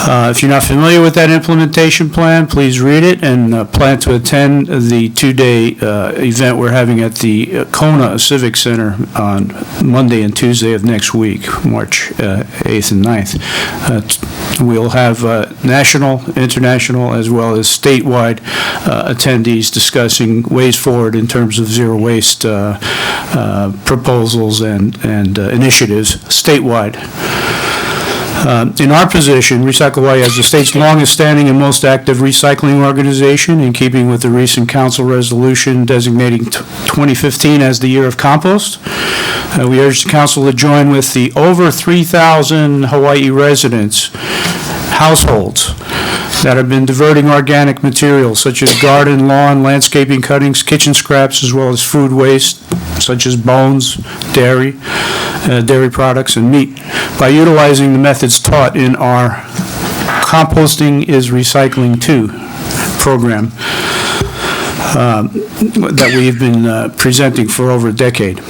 If you're not familiar with that implementation plan, please read it and plan to attend the 2-day event we're having at the Kona Civic Center on Monday and Tuesday of next week, March 8th and 9th. We'll have national, international, as well as statewide attendees discussing ways forward in terms of zero waste proposals and initiatives statewide. In our position, Recycle Hawaii has the state's longest-standing and most active recycling organization, in keeping with the recent council resolution designating 2015 as the year of compost. We urge the council to join with the over 3,000 Hawaii residents, households, that have been diverting organic materials such as garden, lawn, landscaping cuttings, kitchen scraps, as well as food waste such as bones, dairy products, and meat by utilizing the methods taught in our Composting is Recycling Too program that we've been presenting for over a decade.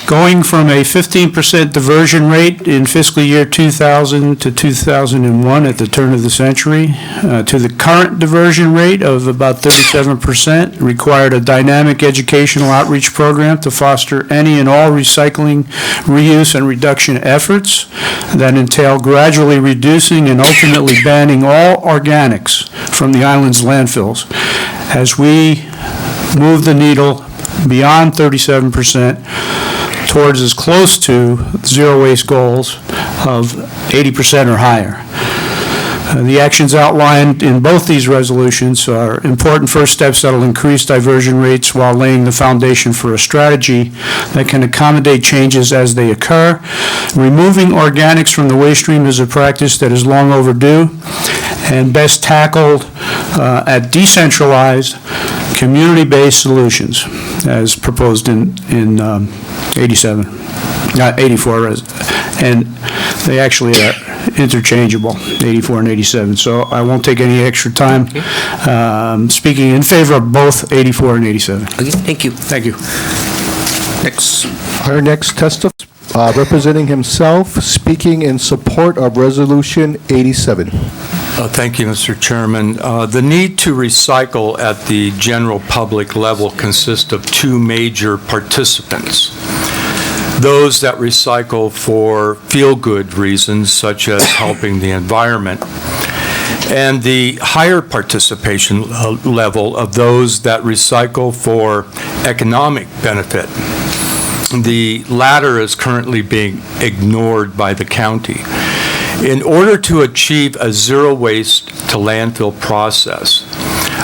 Going from a 15% diversion rate in fiscal year 2000 to 2001 at the turn of the century to the current diversion rate of about 37% required a dynamic educational outreach program to foster any and all recycling, reuse, and reduction efforts that entail gradually reducing and ultimately banning all organics from the island's landfills as we move the needle beyond 37% towards as close to zero waste goals of 80% or higher. The actions outlined in both these resolutions are important first steps that will increase diversion rates while laying the foundation for a strategy that can accommodate changes as they occur. Removing organics from the waste stream is a practice that is long overdue and best tackled at decentralized, community-based solutions as proposed in 87, not 84, and they actually are interchangeable, 84 and 87. So I won't take any extra time speaking in favor of both 84 and 87. Okay, thank you. Thank you. Next. Our next testifier, representing himself, speaking in support of Resolution 87. Thank you, Mr. Chairman. The need to recycle at the general public level consists of 2 major participants. Those that recycle for feel-good reasons, such as helping the environment, and the higher participation level of those that recycle for economic benefit. The latter is currently being ignored by the county. In order to achieve a zero waste to landfill process,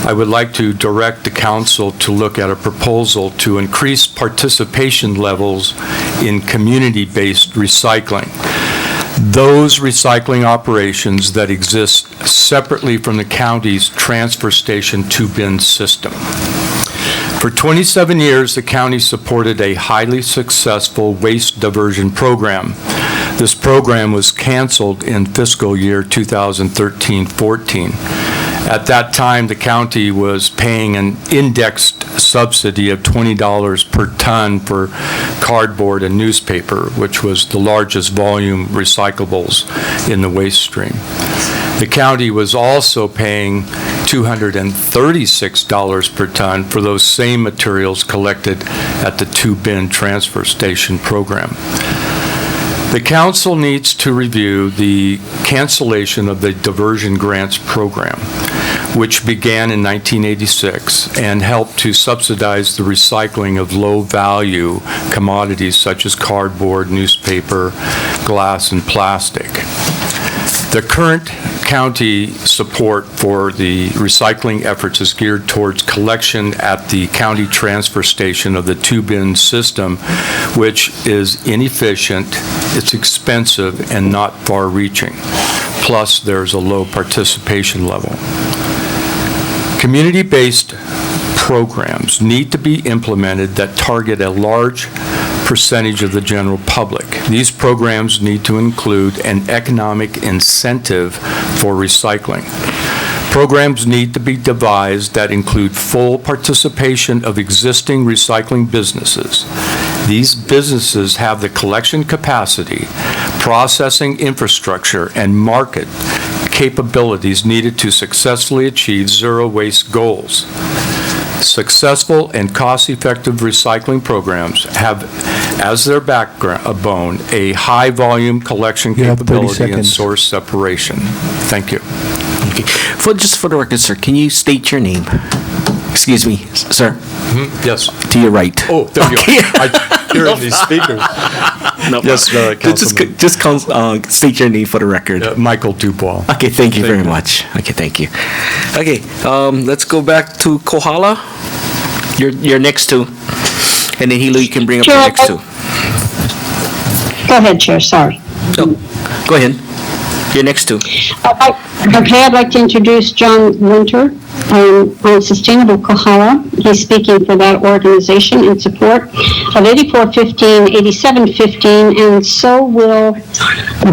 I would like to direct the council to look at a proposal to increase participation levels in community-based recycling. those recycling operations that exist separately from the county's transfer station to-bin system. For 27 years, the county supported a highly successful waste diversion program. This program was canceled in fiscal year 2013-14. At that time, the county was paying an indexed subsidy of $20 per ton for cardboard and newspaper, which was the largest volume recyclables in the waste stream. The county was also paying $236 per ton for those same materials collected at the two-bin transfer station program. The council needs to review the cancellation of the diversion grants program, which began in 1986 and helped to subsidize the recycling of low-value commodities such as cardboard, newspaper, glass, and plastic. The current county support for the recycling efforts is geared towards collection at the county transfer station of the two-bin system, which is inefficient, it's expensive, and not far-reaching. Plus, there's a low participation level. Community-based programs need to be implemented that target a large percentage of the general public. These programs need to include an economic incentive for recycling. Programs need to be devised that include full participation of existing recycling businesses. These businesses have the collection capacity, processing infrastructure, and market capabilities needed to successfully achieve zero waste goals. Successful and cost-effective recycling programs have as their backbone a high-volume collection capability and source separation. Thank you. Okay. Just for the record, sir, can you state your name? Excuse me, sir. Yes. To your right. Oh, there you are. I hear these speakers. No, yes, Councilman. just state your name for the record. Michael Dubois. Okay, thank you very much. Okay, thank you. Okay, let's go back to Kohala. You're next to, and then Hilo, you can bring up the next two. Go ahead, Chair, sorry. Oh, go ahead. You're next to. Okay, I'd like to introduce John Winter on Sustainable Kohala. He's speaking for that organization in support of 8415, 8715, and so will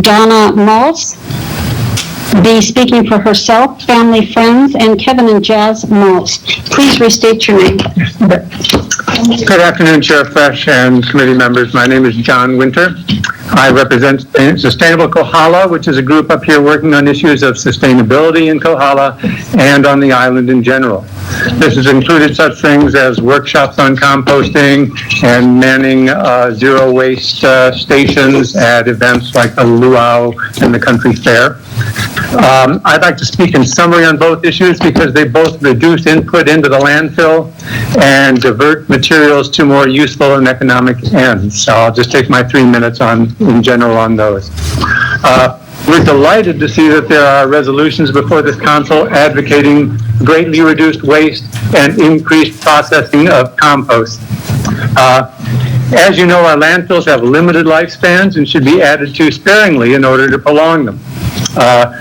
Donna Malls be speaking for herself, family, friends, and Kevin and Jazz Malls. Please restate your name. Good afternoon, Chair Fresh and committee members. My name is John Winter. I represent Sustainable Kohala, which is a group up here working on issues of sustainability in Kohala and on the island in general. This has included such things as workshops on composting and manning zero waste stations at events like the Luau and the Country Fair. I'd like to speak in summary on both issues because they both reduce input into the landfill and divert materials to more useful and economic ends. So I'll just take my 3 minutes in general on those. We're delighted to see that there are resolutions before this council advocating greatly reduced waste and increased processing of compost. As you know, our landfills have limited lifespans and should be added to sparingly in order to prolong them.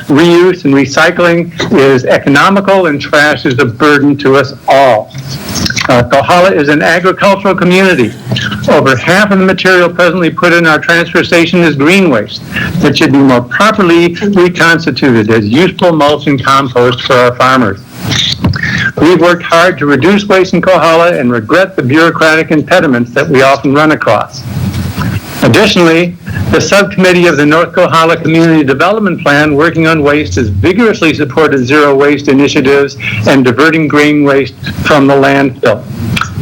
Reuse and recycling is economical and trash is a burden to us all. Kohala is an agricultural community. Over half of the material presently put in our transfer station is green waste that should be more properly reconstituted as useful mulch and compost for our farmers. We've worked hard to reduce waste in Kohala and regret the bureaucratic impediments that we often run across. Additionally, the subcommittee of the North Kohala Community Development Plan working on waste has vigorously supported zero waste initiatives and diverting green waste from the landfill.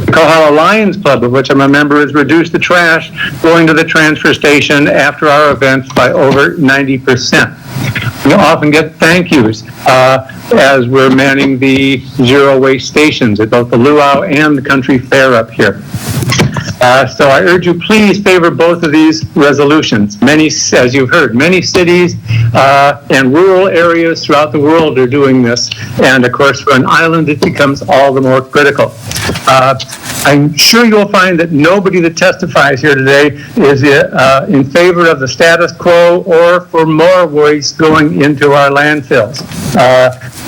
The Kohala Lions Club, of which I'm a member, has reduced the trash going to the transfer station after our events by over 90%. We often get thank yous as we're manning the zero waste stations at both the Luau and the Country Fair up here. So I urge you, please favor both of these resolutions. Many, as you've heard, many cities and rural areas throughout the world are doing this. And of course, for an island, it becomes all the more critical. I'm sure you'll find that nobody that testifies here today is in favor of the status quo or for more waste going into our landfills.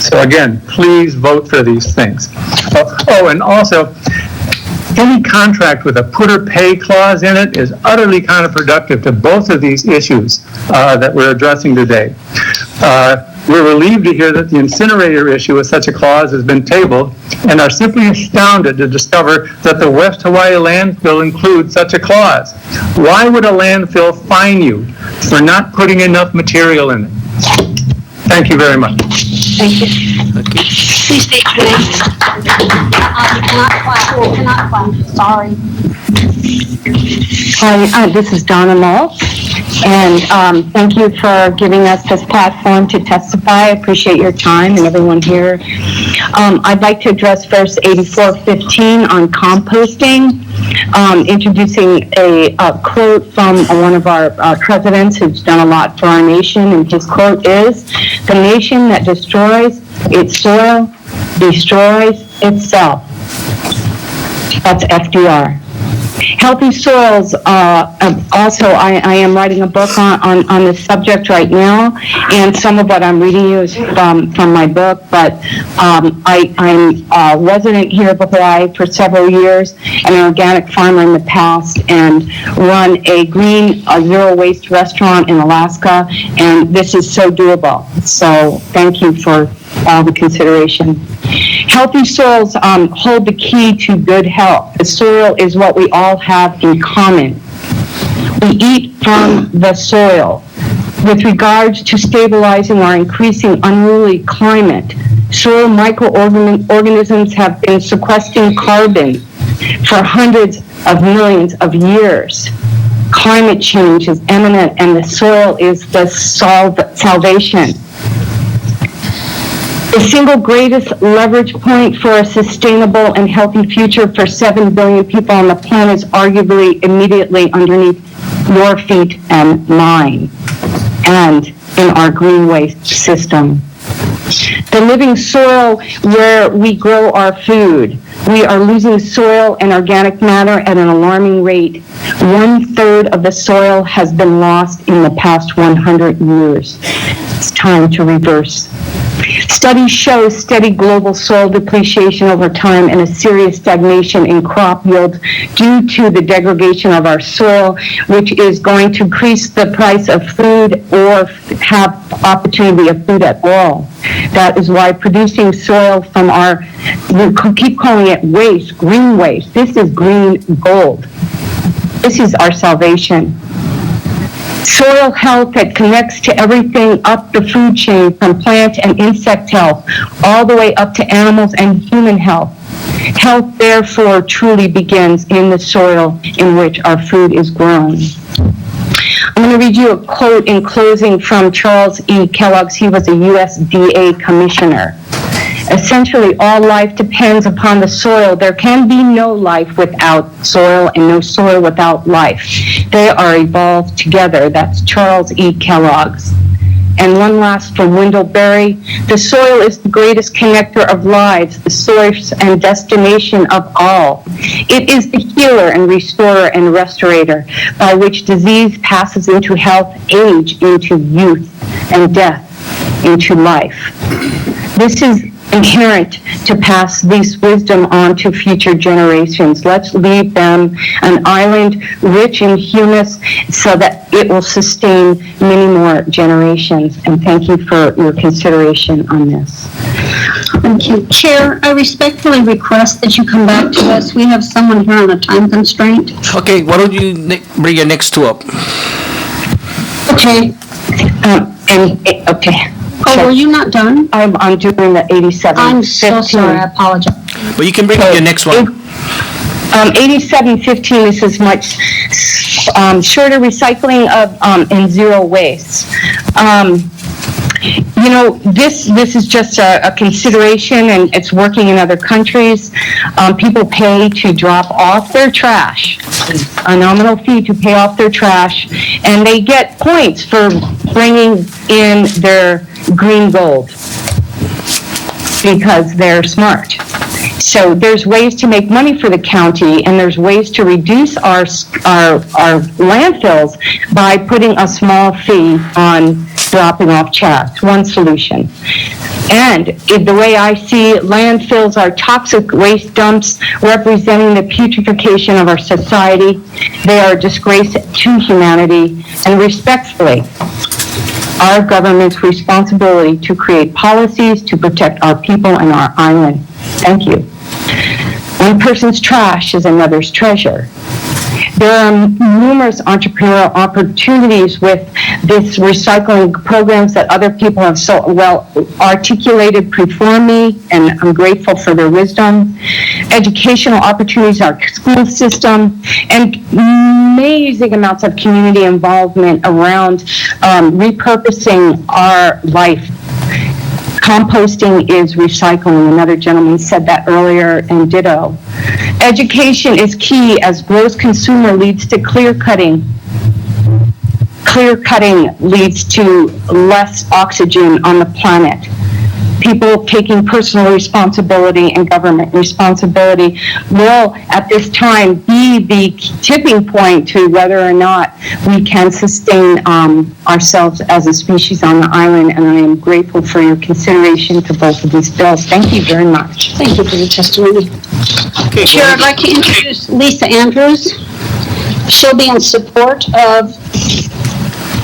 So again, please vote for these things. Oh, and also, any contract with a put or pay clause in it is utterly counterproductive to both of these issues that we're addressing today. We're relieved to hear that the incinerator issue with such a clause has been tabled and are simply astounded to discover that the West Hawaii landfill includes such a clause. Why would a landfill fine you for not putting enough material in it? Thank you very much. Thank you. Okay. Please state your name. Cannot clap. Sorry. Hi, this is Donna Mull, and thank you for giving us this platform to testify. I appreciate your time and everyone here. I'd like to address verse 8415 on composting, introducing a quote from one of our presidents who's done a lot for our nation, and his quote is, "The nation that destroys its soil destroys itself." That's FDR. Healthy soils, also, I am writing a book on this subject right now, and some of what I'm reading you is from my book, but I'm a resident here of Hawaii for several years, and an organic farmer in the past, and run a green zero waste restaurant in Alaska, and this is so doable. So thank you for all the consideration. Healthy soils hold the key to good health. The soil is what we all have in common. We eat from the soil. With regards to stabilizing our increasing unruly climate, soil microorganisms have been sequestering carbon for hundreds of millions of years. Climate change is imminent, and the soil is the salvation. The single greatest leverage point for a sustainable and healthy future for 7 billion people on the planet is arguably immediately underneath your feet and mine, and in our green waste system. The living soil where we grow our food. We are losing soil and organic matter at an alarming rate. 1/3 of the soil has been lost in the past 100 years. It's time to reverse. Studies show steady global soil depletion over time and a serious stagnation in crop yield due to the degradation of our soil, which is going to increase the price of food or have opportunity of food at all. That is why producing soil from our, we keep calling it waste, green waste. This is green gold. This is our salvation. Soil health that connects to everything up the food chain, from plant and insect health, all the way up to animals and human health. Health, therefore, truly begins in the soil in which our food is grown. I'm going to read you a quote in closing from Charles E. Kellogg. He was a USDA commissioner. Essentially, all life depends upon the soil. There can be no life without soil and no soil without life. They are evolved together. That's Charles E. Kellogg. And one last from Wendell Berry. The soil is the greatest connector of lives, the source and destination of all. It is the healer and restorer and restorator by which disease passes into health, age into youth, and death into life. This is inherent to pass this wisdom on to future generations. Let's leave them an island rich in humus so that it will sustain many more generations. And thank you for your consideration on this. Thank you. Chair, I respectfully request that you come back to us. We have someone here on a time constraint. Okay, why don't you bring your next two up? Okay. Okay. Oh, were you not done? I'm doing the 87. I'm so sorry, I apologize. But you can bring up your next one. 8715, this is much shorter recycling of and zero waste. You know, this is just a consideration, and it's working in other countries. People pay to drop off their trash, a nominal fee to pay off their trash, and they get points for bringing in their green gold because they're smart. So there's ways to make money for the county, and there's ways to reduce our landfills by putting a small fee on dropping off trash. One solution. And the way I see landfills are toxic waste dumps representing the putrefaction of our society. They are a disgrace to humanity, and respectfully, our government's responsibility to create policies to protect our people and our island. Thank you. One person's trash is another's treasure. There are numerous entrepreneurial opportunities with this recycling programs that other people have so well articulated before me, and I'm grateful for their wisdom. Educational opportunities, our school system, and amazing amounts of community involvement around repurposing our life. Composting is recycling. Another gentleman said that earlier, and ditto. Education is key as gross consumer leads to clear cutting. Clear cutting leads to less oxygen on the planet. People taking personal responsibility and government responsibility will, at this time, be the tipping point to whether or not we can sustain ourselves as a species on the island, and I am grateful for your consideration to both of these bills. Thank you very much. Thank you for your testimony. Chair, I'd like to introduce Lisa Andrews. She'll be in support of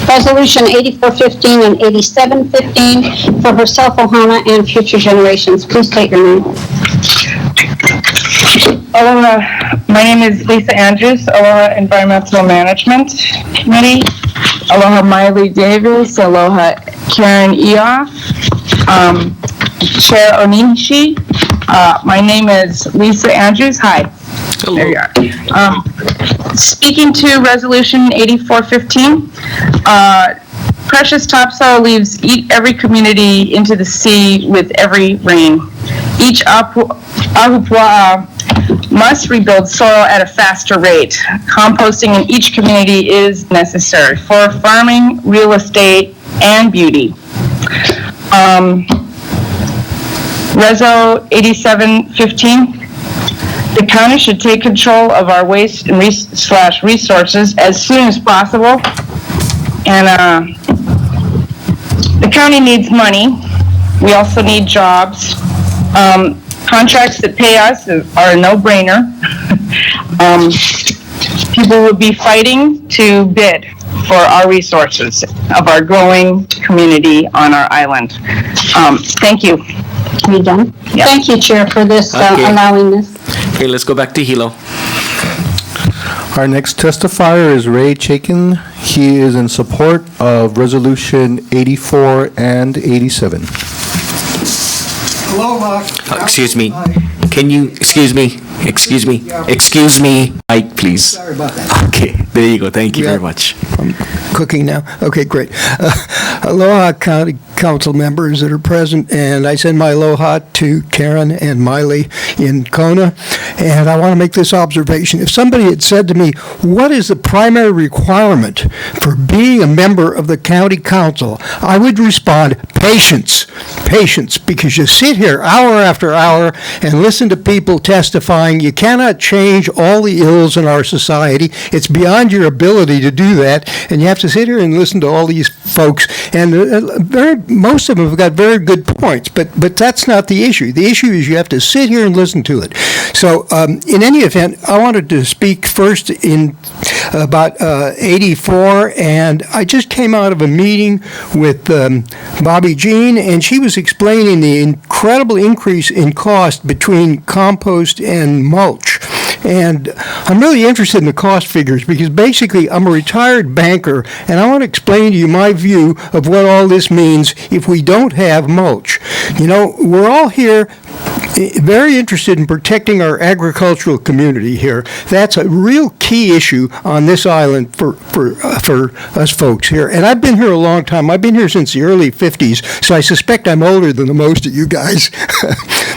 Resolution 8415 and 8715 for herself, Ohana, and future generations. Please state your name. Aloha, my name is Lisa Andrews, Aloha Environmental Management Committee. Aloha Miley Davis, Aloha Karen Eoff, Chair Onishi. My name is Lisa Andrews. Hi. Hello. There you are. Speaking to Resolution 8415, precious topsoil leaves every community into the sea with every rain. Each ahupua'a must rebuild soil at a faster rate. Composting in each community is necessary for farming, real estate, and beauty. Reso 8715. The county should take control of our waste and resources as soon as possible. And the county needs money. We also need jobs. Contracts that pay us are a no-brainer. People will be fighting to bid for our resources of our growing community on our island. Thank you. Are you done? Yeah. Thank you, Chair, for this, allowing this. Okay, let's go back to Hilo. Our next testifier is Ray Chaikin. He is in support of Resolution 84 and 87. Aloha. Excuse me. Can you, excuse me, Mike, please. Sorry about that. Okay, there you go. Thank you very much. I'm cooking now. Okay, great. Aloha County Council members that are present, and I send my aloha to Karen and Miley in Kona. And I want to make this observation. If somebody had said to me, what is the primary requirement for being a member of the county council, I would respond, patience. Patience, because you sit here hour after hour and listen to people testifying. You cannot change all the ills in our society. It's beyond your ability to do that, and you have to sit here and listen to all these folks. And most of them have got very good points, but that's not the issue. The issue is you have to sit here and listen to it. So in any event, I wanted to speak first in about 84, and I just came out of a meeting with Bobby Jean, and she was explaining the incredible increase in cost between compost and mulch. And I'm really interested in the cost figures because basically I'm a retired banker, and I want to explain to you my view of what all this means if we don't have mulch. You know, we're all here very interested in protecting our agricultural community here. That's a real key issue on this island for us folks here. And I've been here a long time. I've been here since the early 50s, so I suspect I'm older than the most of you guys.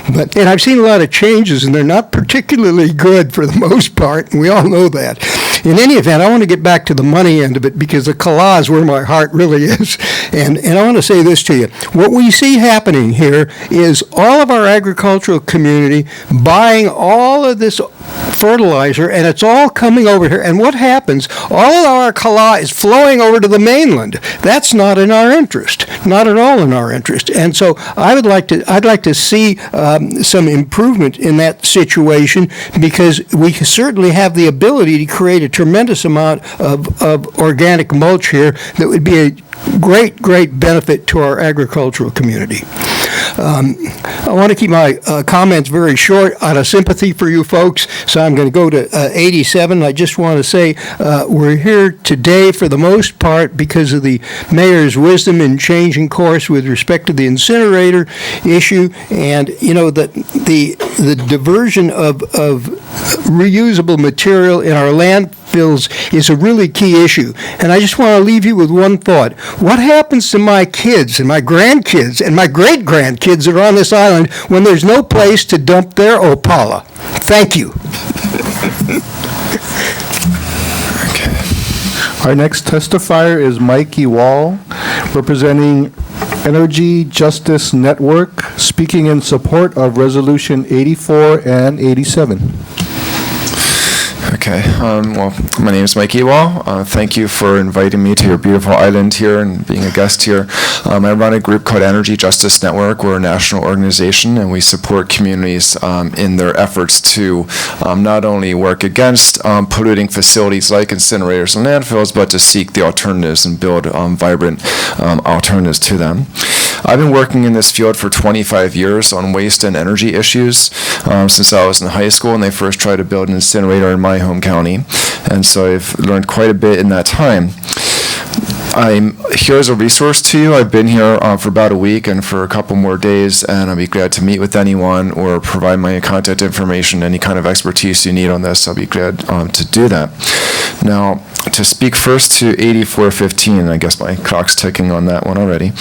And I've seen a lot of changes, and they're not particularly good for the most part, and we all know that. In any event, I want to get back to the money end of it, because the Kala is where my heart really is. And I want to say this to you. What we see happening here is all of our agricultural community buying all of this fertilizer, and it's all coming over here. And what happens? All of our Kala is flowing over to the mainland. That's not in our interest, not at all in our interest. And so I'd like to see some improvement in that situation, because we certainly have the ability to create a tremendous amount of organic mulch here that would be a great benefit to our agricultural community. I want to keep my comments very short out of sympathy for you folks, so I'm going to go to 87. I just want to say we're here today for the most part because of the mayor's wisdom in changing course with respect to the incinerator issue, and the diversion of reusable material in our landfills is a really key issue. And I just want to leave you with one thought. What happens to my kids and my grandkids and my great-grandkids that are on this island when there's no place to dump their Opala? Thank you. Our next testifier is Mikey Wall, representing Energy Justice Network, speaking in support of Resolution 84 and 87. Okay, well, my name is Mikey Wall. Thank you for inviting me to your beautiful island here and being a guest here. I run a group called Energy Justice Network. We're a national organization, and we support communities in their efforts to not only work against polluting facilities like incinerators and landfills, but to seek the alternatives and build vibrant alternatives to them. I've been working in this field for 25 years on waste and energy issues since I was in high school, and they first tried to build an incinerator in my home county, and so I've learned quite a bit in that time. I'm here as a resource to you. I've been here for about a week and for a couple more days, and I'll be glad to meet with anyone or provide my contact information, any kind of expertise you need on this. I'll be glad to do that. Now, to speak first to 8415, I guess my clock's ticking on that one already.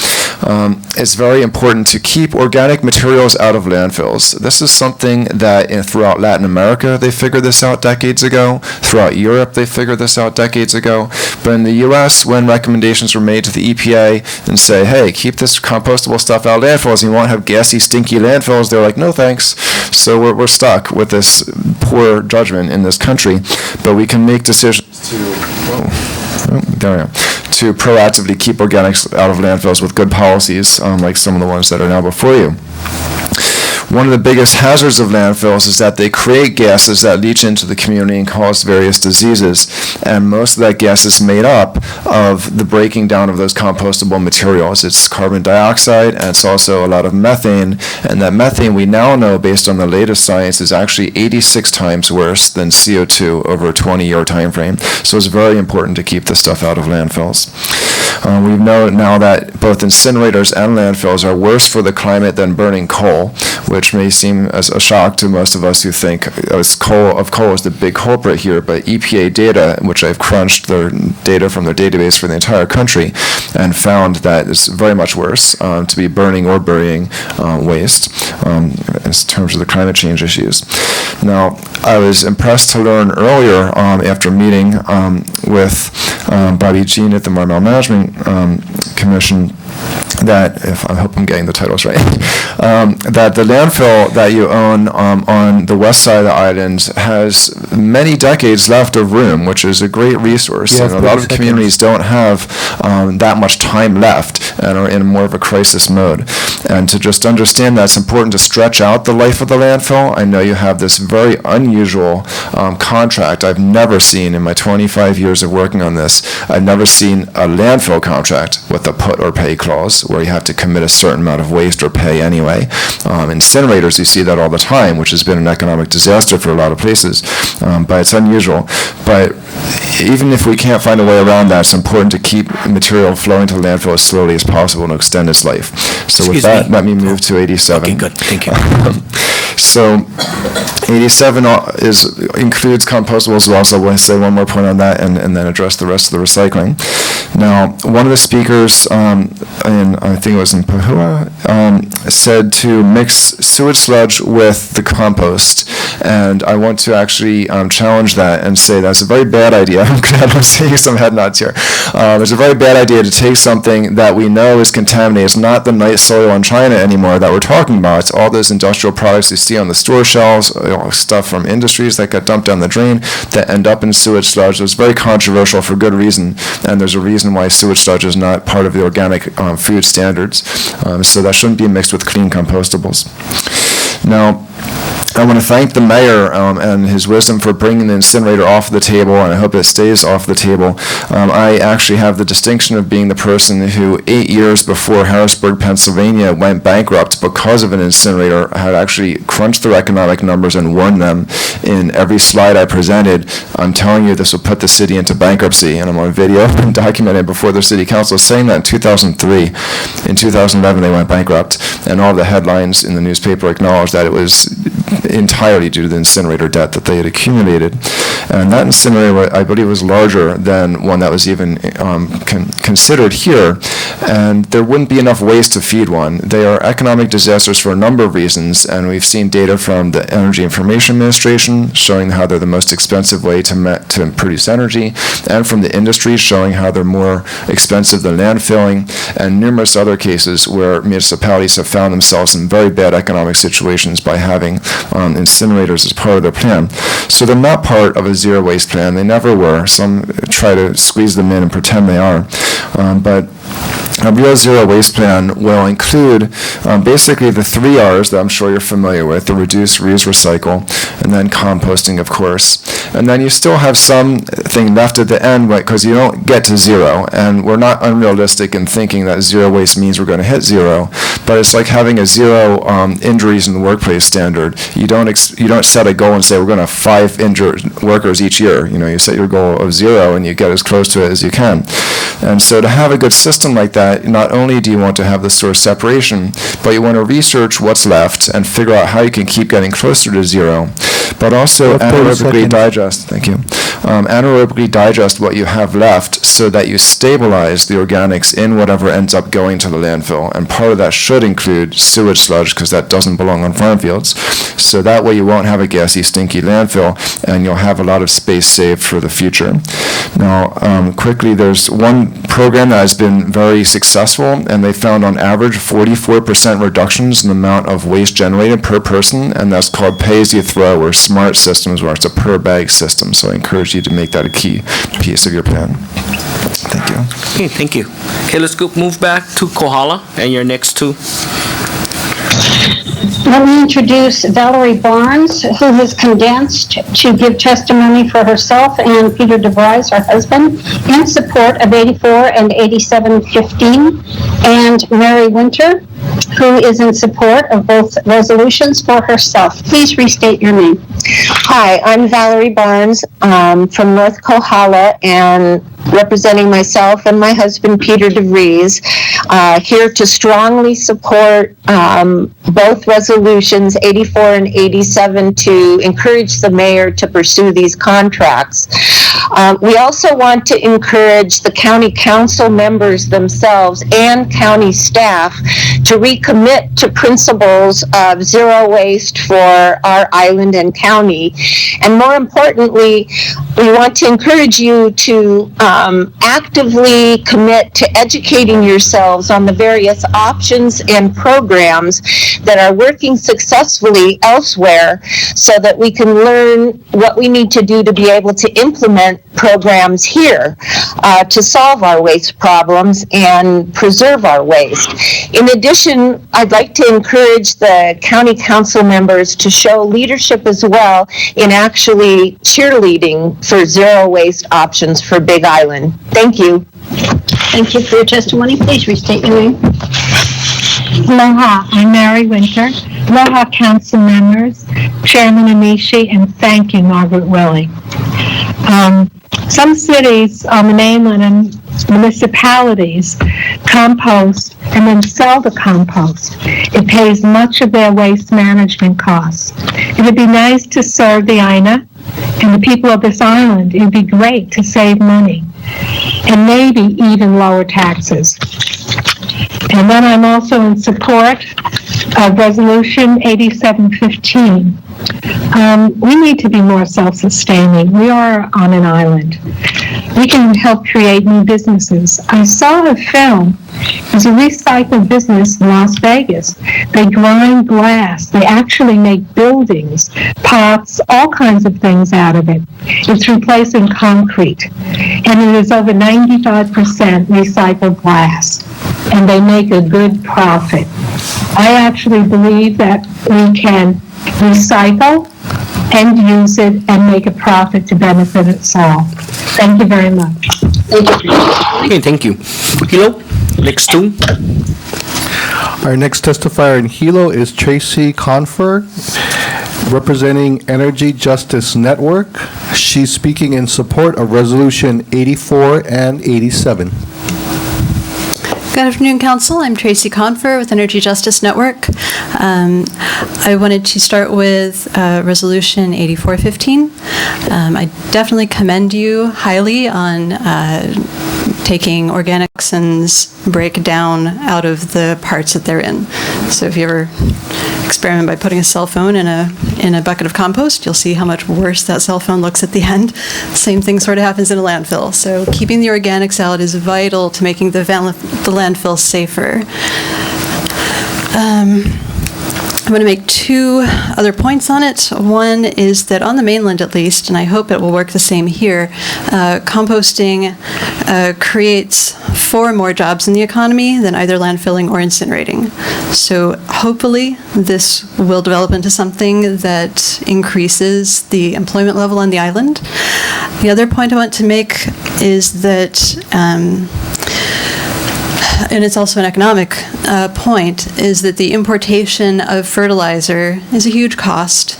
It's very important to keep organic materials out of landfills. This is something that throughout Latin America, they figured this out decades ago. Throughout Europe, they figured this out decades ago. But in the U.S., when recommendations were made to the EPA and say, hey, keep this compostable stuff out of landfills, and you won't have gassy, stinky landfills, they're like, no thanks. So we're stuck with this poor judgment in this country. But we can make decisions to proactively keep organics out of landfills with good policies, like some of the ones that are now before you. One of the biggest hazards of landfills is that they create gases that leach into the community and cause various diseases. And most of that gas is made up of the breaking down of those compostable materials. It's carbon dioxide, and it's also a lot of methane. And that methane, we now know, based on the latest science, is actually 86 times worse than CO2 over a 20-year time frame. So it's very important to keep this stuff out of landfills. We know now that both incinerators and landfills are worse for the climate than burning coal, which may seem as a shock to most of us who think coal is the big culprit here. But EPA data, which I've crunched their data from their database for the entire country, and found that it's very much worse to be burning or burying waste in terms of the climate change issues. Now, I was impressed to learn earlier after meeting with Bobby Jean at the Environmental Management Commission that, I hope I'm getting the titles right, that the landfill that you own on the west side of the island has many decades left of room, which is a great resource. And a lot of communities don't have that much time left and are in more of a crisis mode. And to just understand that it's important to stretch out the life of the landfill. I know you have this very unusual contract. I've never seen in my 25 years of working on this, I've never seen a landfill contract with a put or pay clause where you have to commit a certain amount of waste or pay anyway. Incinerators, you see that all the time, which has been an economic disaster for a lot of places, but it's unusual. But even if we can't find a way around that, it's important to keep material flowing to landfill as slowly as possible and extend its life. So with that, let me move to 87. Okay, good. Thank you. So 87 includes compostables as well, so I want to say one more point on that and then address the rest of the recycling. Now, one of the speakers, I think it was in Pahua, said to mix sewage sludge with the compost, and I want to actually challenge that and say that's a very bad idea. I'm glad I'm seeing some head nods here. It's a very bad idea to take something that we know is contaminated. It's not the nice soil in China anymore that we're talking about. It's all those industrial products you see on the store shelves, stuff from industries that got dumped down the drain that end up in sewage sludge. It's very controversial for good reason, and there's a reason why sewage sludge is not part of the organic food standards. So that shouldn't be mixed with clean compostables. Now, I want to thank the mayor and his wisdom for bringing the incinerator off the table, and I hope it stays off the table. I actually have the distinction of being the person who 8 years before Harrisburg, Pennsylvania went bankrupt because of an incinerator. I had actually crunched their economic numbers and warned them in every slide I presented. I'm telling you this will put the city into bankruptcy, and I'm on video and documented before the city council saying that in 2003. In 2011 they went bankrupt, and all the headlines in the newspaper acknowledged that it was entirely due to the incinerator debt that they had accumulated. And that incinerator, I believe, was larger than one that was even considered here, and there wouldn't be enough waste to feed one. They are economic disasters for a number of reasons, and we've seen data from the Energy Information Administration showing how they're the most expensive way to produce energy, and from the industry showing how they're more expensive than landfilling, and numerous other cases where municipalities have found themselves in very bad economic situations by having incinerators as part of their plan. So they're not part of a zero waste plan. They never were. Some try to squeeze them in and pretend they are. But a real zero waste plan will include basically the 3 R's that I'm sure you're familiar with: the reduce, reuse, recycle, and then composting, of course. And then you still have something left at the end because you don't get to zero. And we're not unrealistic in thinking that zero waste means we're going to hit zero. But it's like having a zero injuries in the workplace standard. You don't set a goal and say we're going to have 5 injured workers each year. You set your goal of zero and you get as close to it as you can. And so to have a good system like that, not only do you want to have the source separation, but you want to research what's left and figure out how you can keep getting closer to zero, but also anaerobically digest, anaerobically digest what you have left so that you stabilize the organics in whatever ends up going to the landfill. And part of that should include sewage sludge, because that doesn't belong on farm fields. So that way you won't have a gassy, stinky landfill, and you'll have a lot of space saved for the future. Now, quickly, there's one program that has been very successful, and they found on average 44% reductions in the amount of waste generated per person, and that's called pay-as-you-throw or SMART systems, where it's a per-bag system. So I encourage you to make that a key piece of your plan. Thank you. Okay, thank you. Okay, let's move back to Kohala and your next two. Let me introduce Valerie Barnes, who has condensed to give testimony for herself and Peter DeVries, her husband, in support of 84 and 8715, and Mary Winter, who is in support of both resolutions for herself. Please restate your name. Hi, I'm Valerie Barnes from North Kohala, and representing myself and my husband, Peter DeVries, here to strongly support both resolutions, 84 and 87, to encourage the mayor to pursue these contracts. We also want to encourage the county council members themselves and county staff to recommit to principles of zero waste for our island and county. And more importantly, we want to encourage you to actively commit to educating yourselves on the various options and programs that are working successfully elsewhere, so that we can learn what we need to do to be able to implement programs here to solve our waste problems and preserve our waste. In addition, I'd like to encourage the county council members to show leadership as well in actually cheerleading for zero waste options for Big Island. Thank you. Thank you for your testimony. Please restate your name. Aloha, I'm Mary Winter. Aloha, council members, Chairman Anishi, and thank you, Margaret Willey. Some cities on the mainland and municipalities compost and then sell the compost. It pays much of their waste management costs. It would be nice to serve the INA and the people of this island. It would be great to save money and maybe even lower taxes. And then I'm also in support of Resolution 8715. We need to be more self-sustaining. We are on an island. We can help create new businesses. I saw a film. There's a recycled business in Las Vegas. They grind glass. They actually make buildings, pots, all kinds of things out of it. It's replacing concrete. And it is over 95% recycled glass. And they make a good profit. I actually believe that we can recycle and use it and make a profit to benefit us all. Thank you very much. Okay, thank you. Hilo, next two. Our next testifier in Hilo is Tracy Confer, representing Energy Justice Network. She's speaking in support of Resolution 84 and 87. Good afternoon, Council. I'm Tracy Confer with Energy Justice Network. I wanted to start with Resolution 8415. I definitely commend you highly on taking organics and breakdown out of the parts that they're in. So if you ever experiment by putting a cell phone in a bucket of compost, you'll see how much worse that cell phone looks at the end. Same thing sort of happens in a landfill. So keeping the organics out is vital to making the landfill safer. I'm going to make two other points on it. One is that on the mainland at least, and I hope it will work the same here, composting creates 4 more jobs in the economy than either landfilling or incinerating. So hopefully this will develop into something that increases the employment level on the island. The other point I want to make is that and it's also an economic point, is that the importation of fertilizer is a huge cost.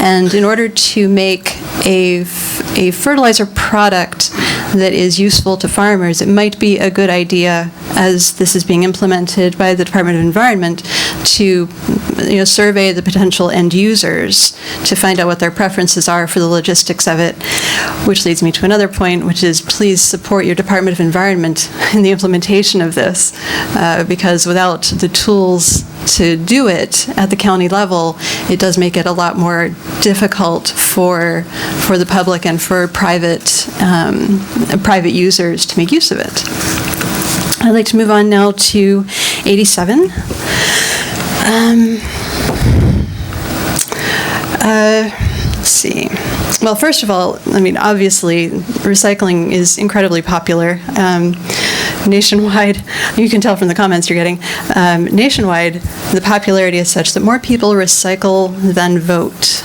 And in order to make a fertilizer product that is useful to farmers, it might be a good idea, as this is being implemented by the Department of Environment, to survey the potential end users to find out what their preferences are for the logistics of it, which leads me to another point, which is please support your Department of Environment in the implementation of this, because without the tools to do it at the county level, it does make it a lot more difficult for the public and for private users to make use of it. I'd like to move on now to 87. Let's see. Well, first of all, I mean, obviously, recycling is incredibly popular. Nationwide, you can tell from the comments you're getting, nationwide, the popularity is such that more people recycle than vote.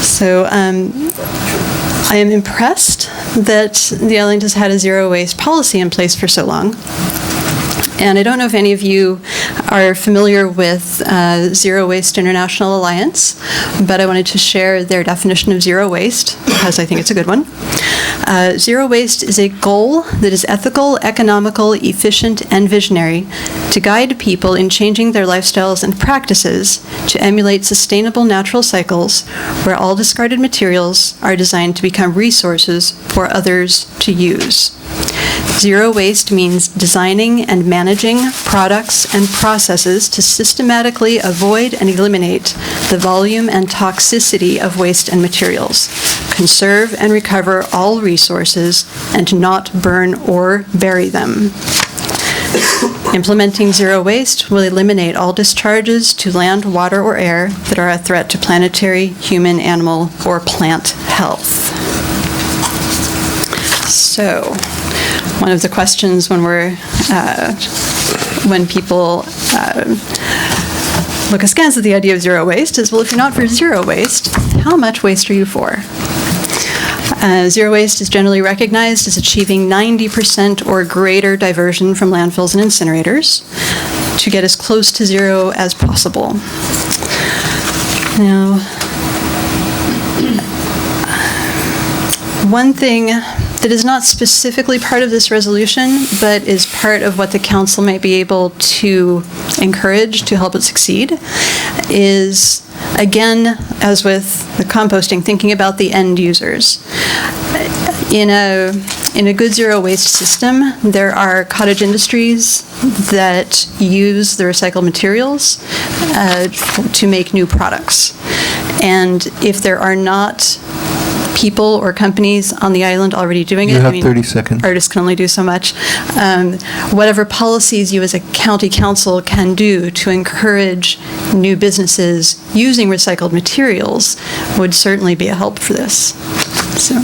So I am impressed that the island has had a zero waste policy in place for so long. And I don't know if any of you are familiar with Zero Waste International Alliance, but I wanted to share their definition of zero waste because I think it's a good one. Zero waste is a goal that is ethical, economical, efficient, and visionary to guide people in changing their lifestyles and practices to emulate sustainable natural cycles where all discarded materials are designed to become resources for others to use. Zero waste means designing and managing products and processes to systematically avoid and eliminate the volume and toxicity of waste and materials, conserve and recover all resources, and not burn or bury them. Implementing zero waste will eliminate all discharges to land, water, or air that are a threat to planetary, human, animal, or plant health. So, one of the questions when people look askance at the idea of zero waste is, well, if you're not for zero waste, how much waste are you for? Zero waste is generally recognized as achieving 90% or greater diversion from landfills and incinerators to get as close to zero as possible. Now, One thing that is not specifically part of this resolution, but is part of what the council might be able to encourage to help it succeed, is, again, as with the composting, thinking about the end users. In a good zero waste system, there are cottage industries that use the recycled materials to make new products. And if there are not people or companies on the island already doing it. You have 30 seconds. Artists can only do so much. Whatever policies you as a county council can do to encourage new businesses using recycled materials would certainly be a help for this. So,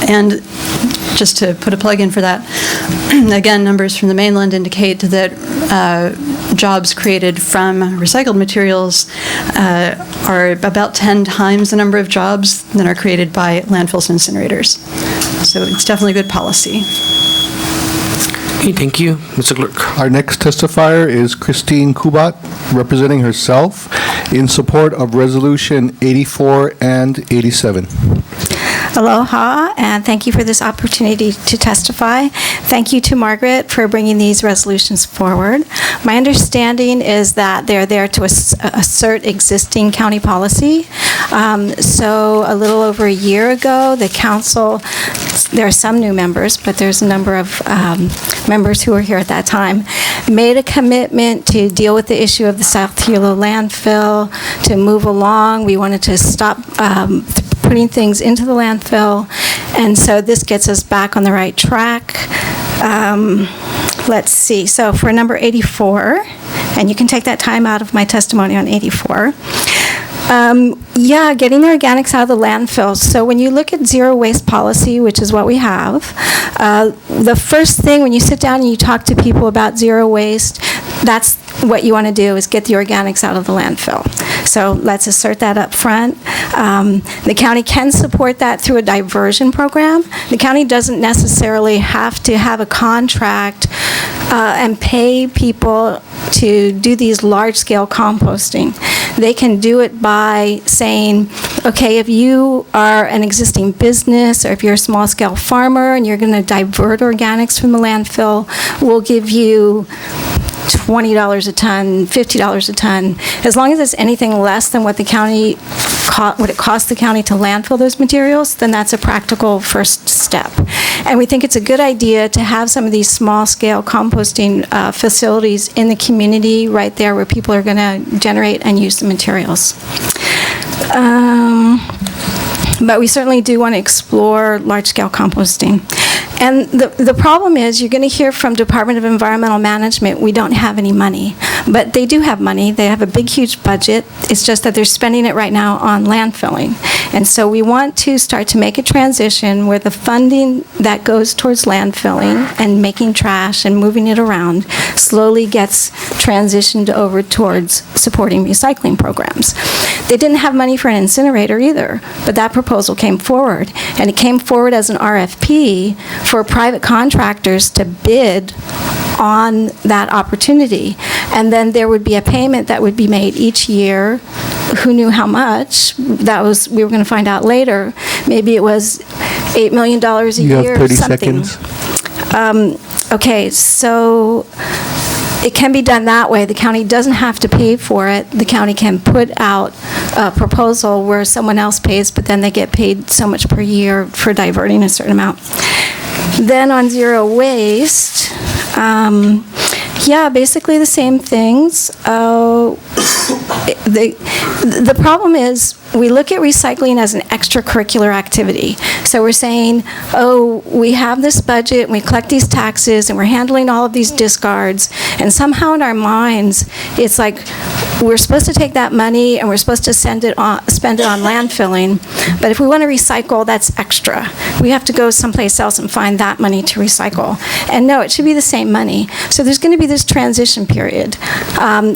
and just to put a plug in for that, again, numbers from the mainland indicate that jobs created from recycled materials are about 10 times the number of jobs that are created by landfills and incinerators. So it's definitely good policy. Okay, thank you. Mr. Clerk. Our next testifier is Christine Kubat, representing herself in support of Resolution 84 and 87. Aloha, and thank you for this opportunity to testify. Thank you to Margaret for bringing these resolutions forward. My understanding is that they're there to assert existing county policy. So a little over a year ago, the council, there are some new members, but there's a number of members who were here at that time, made a commitment to deal with the issue of the South Hilo landfill, to move along. We wanted to stop putting things into the landfill, and so this gets us back on the right track. Let's see, so for number 84, and you can take that time out of my testimony on 84. Yeah, getting the organics out of the landfills. So when you look at zero waste policy, which is what we have, the first thing when you sit down and you talk to people about zero waste, that's what you want to do is get the organics out of the landfill. So let's assert that up front. The county can support that through a diversion program. The county doesn't necessarily have to have a contract and pay people to do these large-scale composting. They can do it by saying, okay, if you are an existing business or if you're a small-scale farmer and you're going to divert organics from the landfill, we'll give you $20 a ton, $50 a ton. As long as it's anything less than what the county, what it costs the county to landfill those materials, then that's a practical first step. And we think it's a good idea to have some of these small-scale composting facilities in the community right there where people are going to generate and use the materials. But we certainly do want to explore large-scale composting. And the problem is you're going to hear from Department of Environmental Management, we don't have any money. But they do have money. They have a big, huge budget. It's just that they're spending it right now on landfilling. And so we want to start to make a transition where the funding that goes towards landfilling and making trash and moving it around slowly gets transitioned over towards supporting recycling programs. They didn't have money for an incinerator either, but that proposal came forward. And it came forward as an RFP for private contractors to bid on that opportunity. And then there would be a payment that would be made each year. Who knew how much? That was, we were going to find out later. Maybe it was $8 million a year. You have 30 something. seconds. Okay, so it can be done that way. The county doesn't have to pay for it. The county can put out a proposal where someone else pays, but then they get paid so much per year for diverting a certain amount. Then on zero waste, yeah, basically the same things. The problem is we look at recycling as an extracurricular activity. So we're saying, oh, we have this budget, and we collect these taxes, and we're handling all of these discards, and somehow in our minds, it's like we're supposed to take that money and we're supposed to spend it on landfilling, but if we want to recycle, that's extra. We have to go someplace else and find that money to recycle. And no, it should be the same money. So there's going to be this transition period.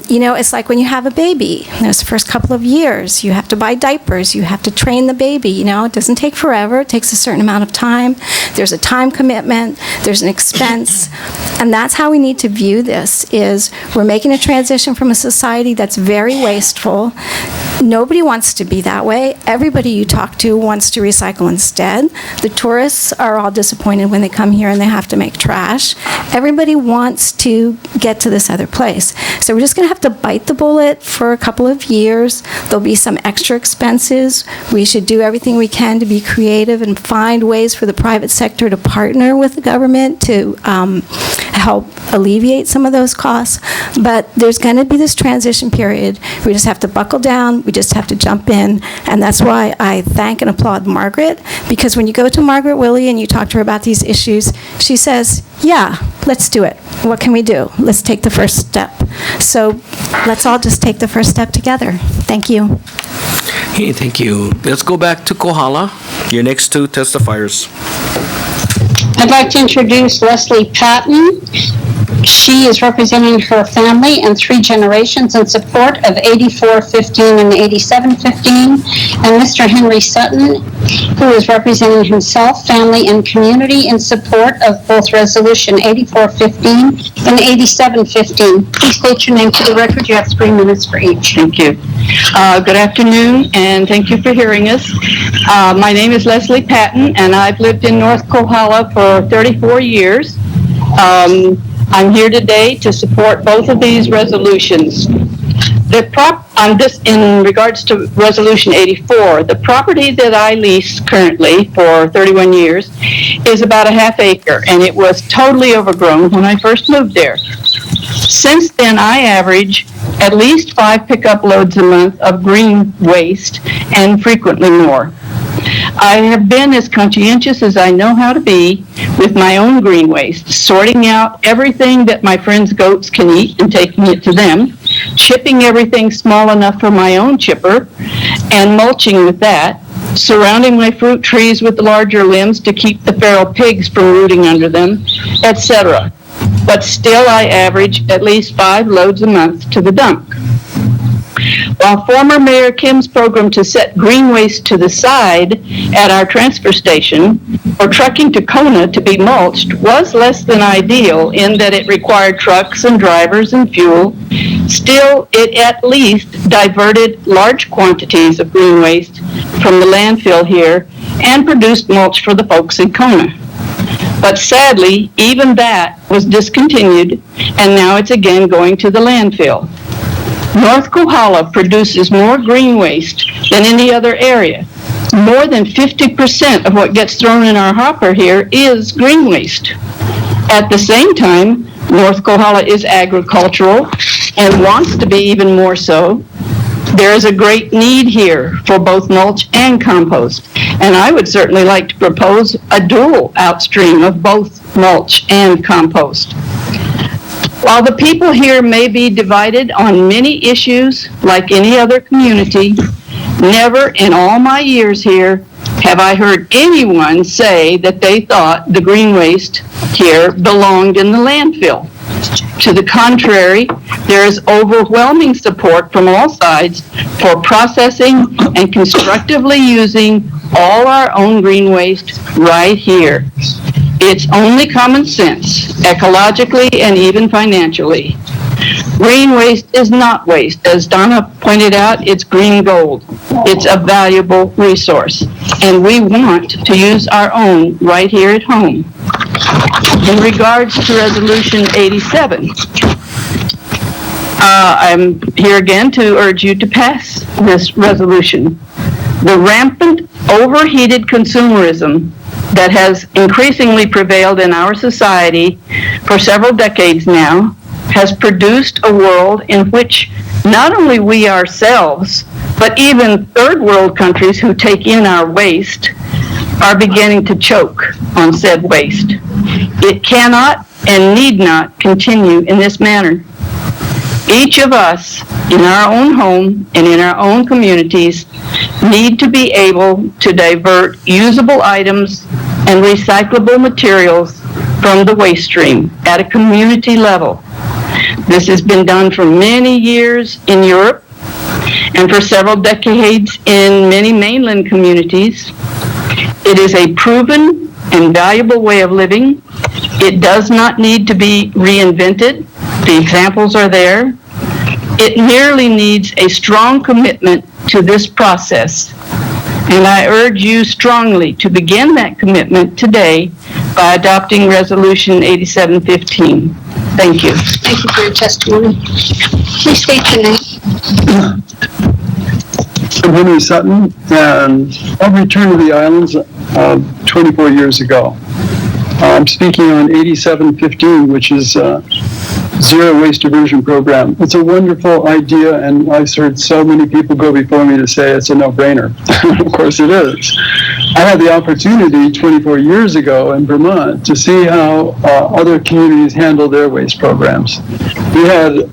You know, it's like when you have a baby. Those first couple of years, you have to buy diapers, you have to train the baby. You know, it doesn't take forever. It takes a certain amount of time. There's a time commitment. There's an expense. And that's how we need to view this, is we're making a transition from a society that's very wasteful Nobody wants to be that way. Everybody you talk to wants to recycle instead. The tourists are all disappointed when they come here and they have to make trash. Everybody wants to get to this other place. So we're just going to have to bite the bullet for a couple of years. There'll be some extra expenses. We should do everything we can to be creative and find ways for the private sector to partner with the government to help alleviate some of those costs. But there's going to be this transition period. We just have to buckle down. We just have to jump in. And that's why I thank and applaud Margaret, because when you go to Margaret Willey and you talk to her about these issues, she says, yeah, let's do it. What can we do? Let's take the first step. So let's all just take the first step together. Thank you. Hey, thank you. Let's go back to Kohala, your next two testifiers. I'd like to introduce Leslie Patton. She is representing her family and 3 generations in support of 8415 and 8715, and Mr. Henry Sutton, who is representing himself, family, and community in support of both Resolution 8415 and 8715. Please state your name for the record. You have 3 minutes for each. Thank you. Good afternoon, and thank you for hearing us. My name is Leslie Patton, and I've lived in North Kohala for 34 years. I'm here today to support both of these resolutions. In regards to Resolution 84, the property that I lease currently for 31 years is about a half acre, and it was totally overgrown when I first moved there. Since then, I average at least 5 pickup loads a month of green waste, and frequently more. I have been as conscientious as I know how to be with my own green waste, sorting out everything that my friends' goats can eat and taking it to them, chipping everything small enough for my own chipper, and mulching with that, surrounding my fruit trees with the larger limbs to keep the feral pigs from rooting under them, etc. But still I average at least 5 loads a month to the dump. While former Mayor Kim's program to set green waste to the side at our transfer station for trucking to Kona to be mulched was less than ideal in that it required trucks and drivers and fuel, still it at least diverted large quantities of green waste from the landfill here and produced mulch for the folks in Kona. But sadly, even that was discontinued, and now it's again going to the landfill. North Kohala produces more green waste than any other area. More than 50% of what gets thrown in our hopper here is green waste. At the same time, North Kohala is agricultural and wants to be even more so. There is a great need here for both mulch and compost, and I would certainly like to propose a dual outstream of both mulch and compost. While the people here may be divided on many issues like any other community, never in all my years here have I heard anyone say that they thought the green waste here belonged in the landfill. To the contrary, there is overwhelming support from all sides for processing and constructively using all our own green waste right here. It's only common sense, ecologically and even financially. Green waste is not waste. As Donna pointed out, it's green gold. It's a valuable resource, and we want to use our own right here at home. In regards to Resolution 87, I'm here again to urge you to pass this resolution. The rampant, overheated consumerism that has increasingly prevailed in our society for several decades now has produced a world in which not only we ourselves, but even third world countries who take in our waste are beginning to choke on said waste. It cannot and need not continue in this manner. Each of us in our own home and in our own communities need to be able to divert usable items and recyclable materials from the waste stream at a community level. This has been done for many years in Europe and for several decades in many mainland communities. It is a proven and valuable way of living. It does not need to be reinvented. The examples are there. It merely needs a strong commitment to this process. And I urge you strongly to begin that commitment today by adopting Resolution 8715. Thank you. Thank you for your testimony. Please state your name. I'm Henry Sutton, and I've returned to the islands 24 years ago. I'm speaking on 8715, which is Zero Waste Diversion Program. It's a wonderful idea, and I've heard so many people go before me to say it's a no-brainer. Of course it is. I had the opportunity 24 years ago in Vermont to see how other communities handle their waste programs. We had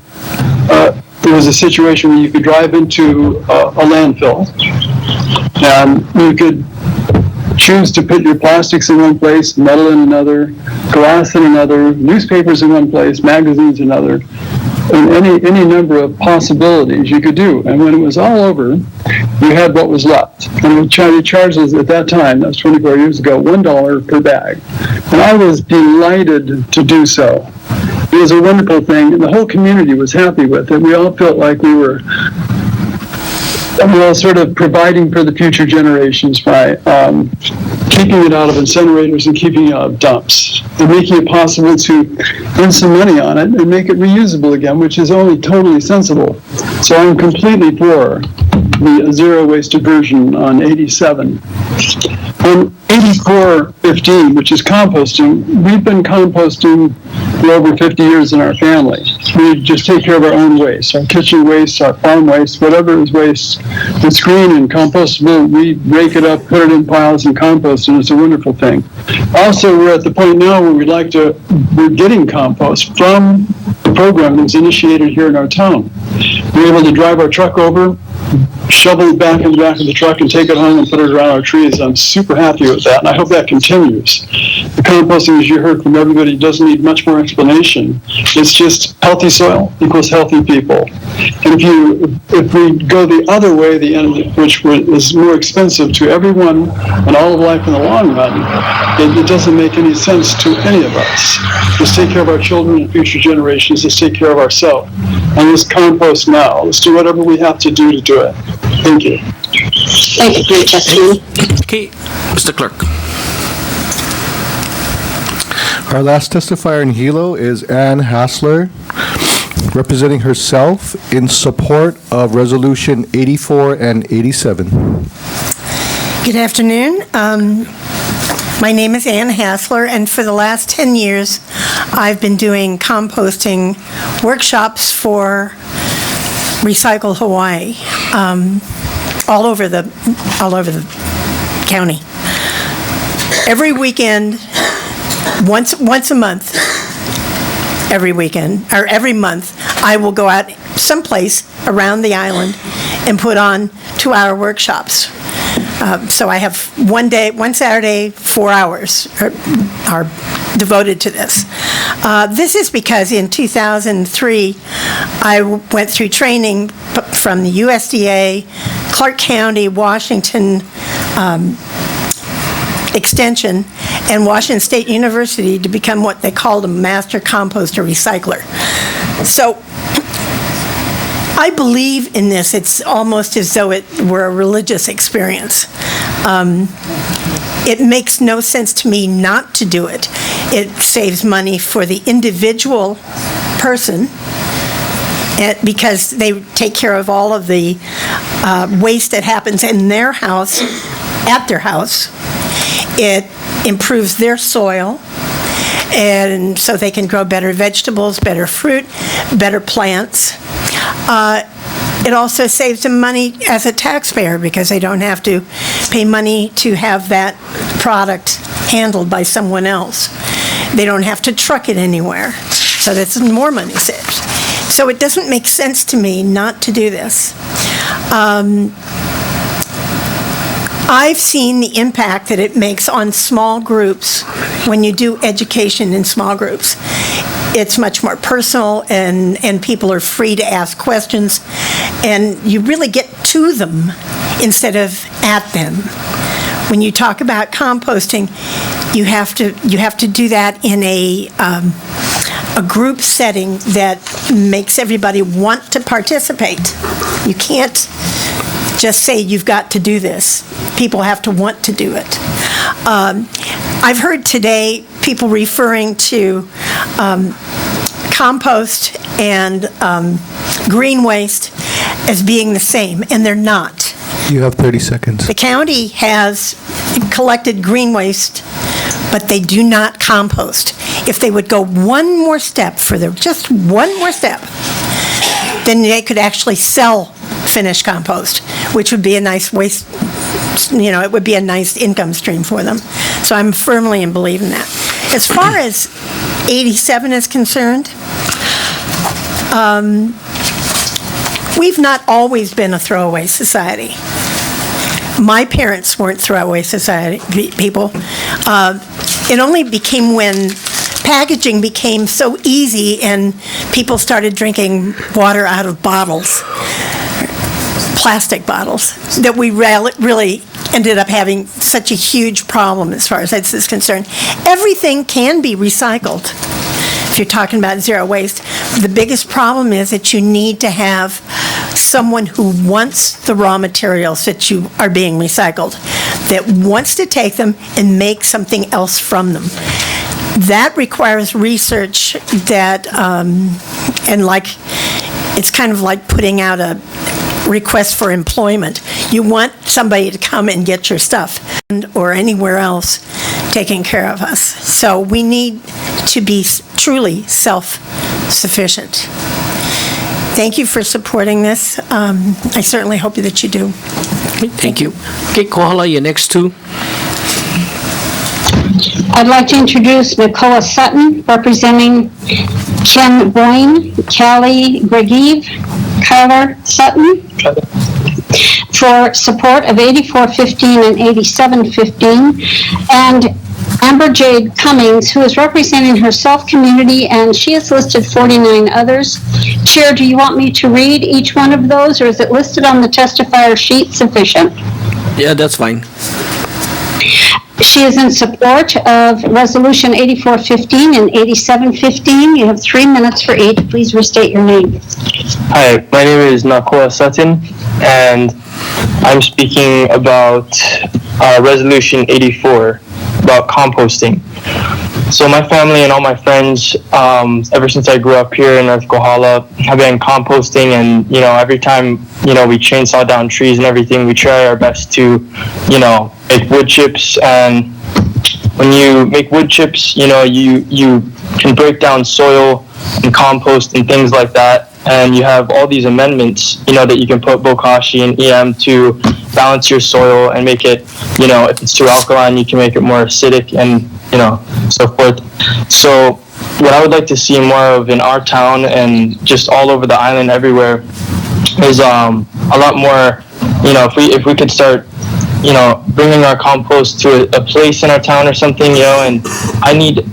there was a situation where you could drive into a landfill, and you could choose to put your plastics in one place, metal in another, glass in another, newspapers in one place, magazines in another, and any number of possibilities you could do. And when it was all over, you had what was left. And we charged us at that time, that was 24 years ago, $1 per bag. And I was delighted to do so. It was a wonderful thing, and the whole community was happy with it. We all felt like we were sort of providing for the future generations by keeping it out of incinerators and keeping it out of dumps, and making it possible to earn some money on it and make it reusable again, which is only totally sensible. So I'm completely for the zero waste diversion on 87. On 8415, which is composting, we've been composting for over 50 years in our family. We just take care of our own waste, our kitchen waste, our farm waste, whatever is waste. It's green and compostable. We rake it up, put it in piles and compost, and it's a wonderful thing. Also, we're at the point now where we're getting compost from the program that was initiated here in our town. We're able to drive our truck over, shovel it back in the back of the truck and take it home and put it around our trees. I'm super happy with that, and I hope that continues. The composting, as you heard from everybody, doesn't need much more explanation. It's just healthy soil equals healthy people. And if we go the other way, the end, which is more expensive to everyone and all of life in the long run, it doesn't make any sense to any of us. Let's take care of our children and future generations. Let's take care of ourselves. And let's compost now. Let's do whatever we have to do it. Thank you. Thank you for your testimony. Okay, Mr. Clerk. Our last testifier in Hilo is Ann Hassler, representing herself in support of Resolution 84 and 87. Good afternoon. My name is Ann Hassler, and for the last 10 years, I've been doing composting workshops for Recycle Hawaii, all over the county. Every weekend, once a month, every weekend, or every month, I will go out someplace around the island and put on 2-hour workshops. So I have one Saturday, 4 hours are devoted to this. This is because in 2003, I went through training from the USDA, Clark County, Washington Extension, and Washington State University to become what they called a master composter recycler. So I believe in this. It's almost as though it were a religious experience. It makes no sense to me not to do it. It saves money for the individual person because they take care of all of the waste that happens in their house, at their house. It improves their soil, and so they can grow better vegetables, better fruit, better plants. It also saves them money as a taxpayer because they don't have to pay money to have that product handled by someone else. They don't have to truck it anywhere, so that's more money saved. So it doesn't make sense to me not to do this. I've seen the impact that it makes on small groups when you do education in small groups. It's much more personal, and people are free to ask questions, and you really get to them instead of at them. When you talk about composting, you have to do that in a group setting that makes everybody want to participate. You can't just say you've got to do this. People have to want to do it. I've heard today people referring to compost and green waste as being the same, and they're not. You have 30 seconds. The county has collected green waste, but they do not compost. If they would go one more step further, just one more step, then they could actually sell finished compost, which would be a nice waste, it would be a nice income stream for them. So I'm firmly in believing that. As far as 87 is concerned, we've not always been a throwaway society. My parents weren't throwaway society people. It only became when packaging became so easy and people started drinking water out of bottles, plastic bottles, that we really ended up having such a huge problem as far as this is concerned. Everything can be recycled. If you're talking about zero waste, the biggest problem is that you need to have someone who wants the raw materials that you are being recycled, that wants to take them and make something else from them. That requires research that, it's kind of like putting out a request for employment. You want somebody to come and get your stuff, or anywhere else taking care of us. So we need to be truly self-sufficient. Thank you for supporting this. I certainly hope that you do. Thank you. Okay, Kohala, you're next two. I'd like to introduce Nicola Sutton, representing Ken Boyne, Callie Gregive, Kyler Sutton, for support of 8415 and 8715, and Amber Jade Cummings, who is representing herself community, and she has listed 49 others. Chair, do you want me to read each one of those, or is it listed on the testifier sheet sufficient? Yeah, that's fine. She is in support of Resolution 8415 and 8715. You have 3 minutes for each. Please restate your name. Hi, my name is Nicola Sutton, and I'm speaking about Resolution 84, about composting. So my family and all my friends, ever since I grew up here in North Kohala, have been composting, and every time we chainsaw down trees and everything, we try our best to make wood chips. And when you make wood chips, you can break down soil and compost and things like that, and you have all these amendments that you can put bokashi and EM to balance your soil and make it, if it's too alkaline, you can make it more acidic and so forth. So what I would like to see more of in our town and just all over the island everywhere is a lot more, if we could start bringing our compost to a place in our town or something, and I need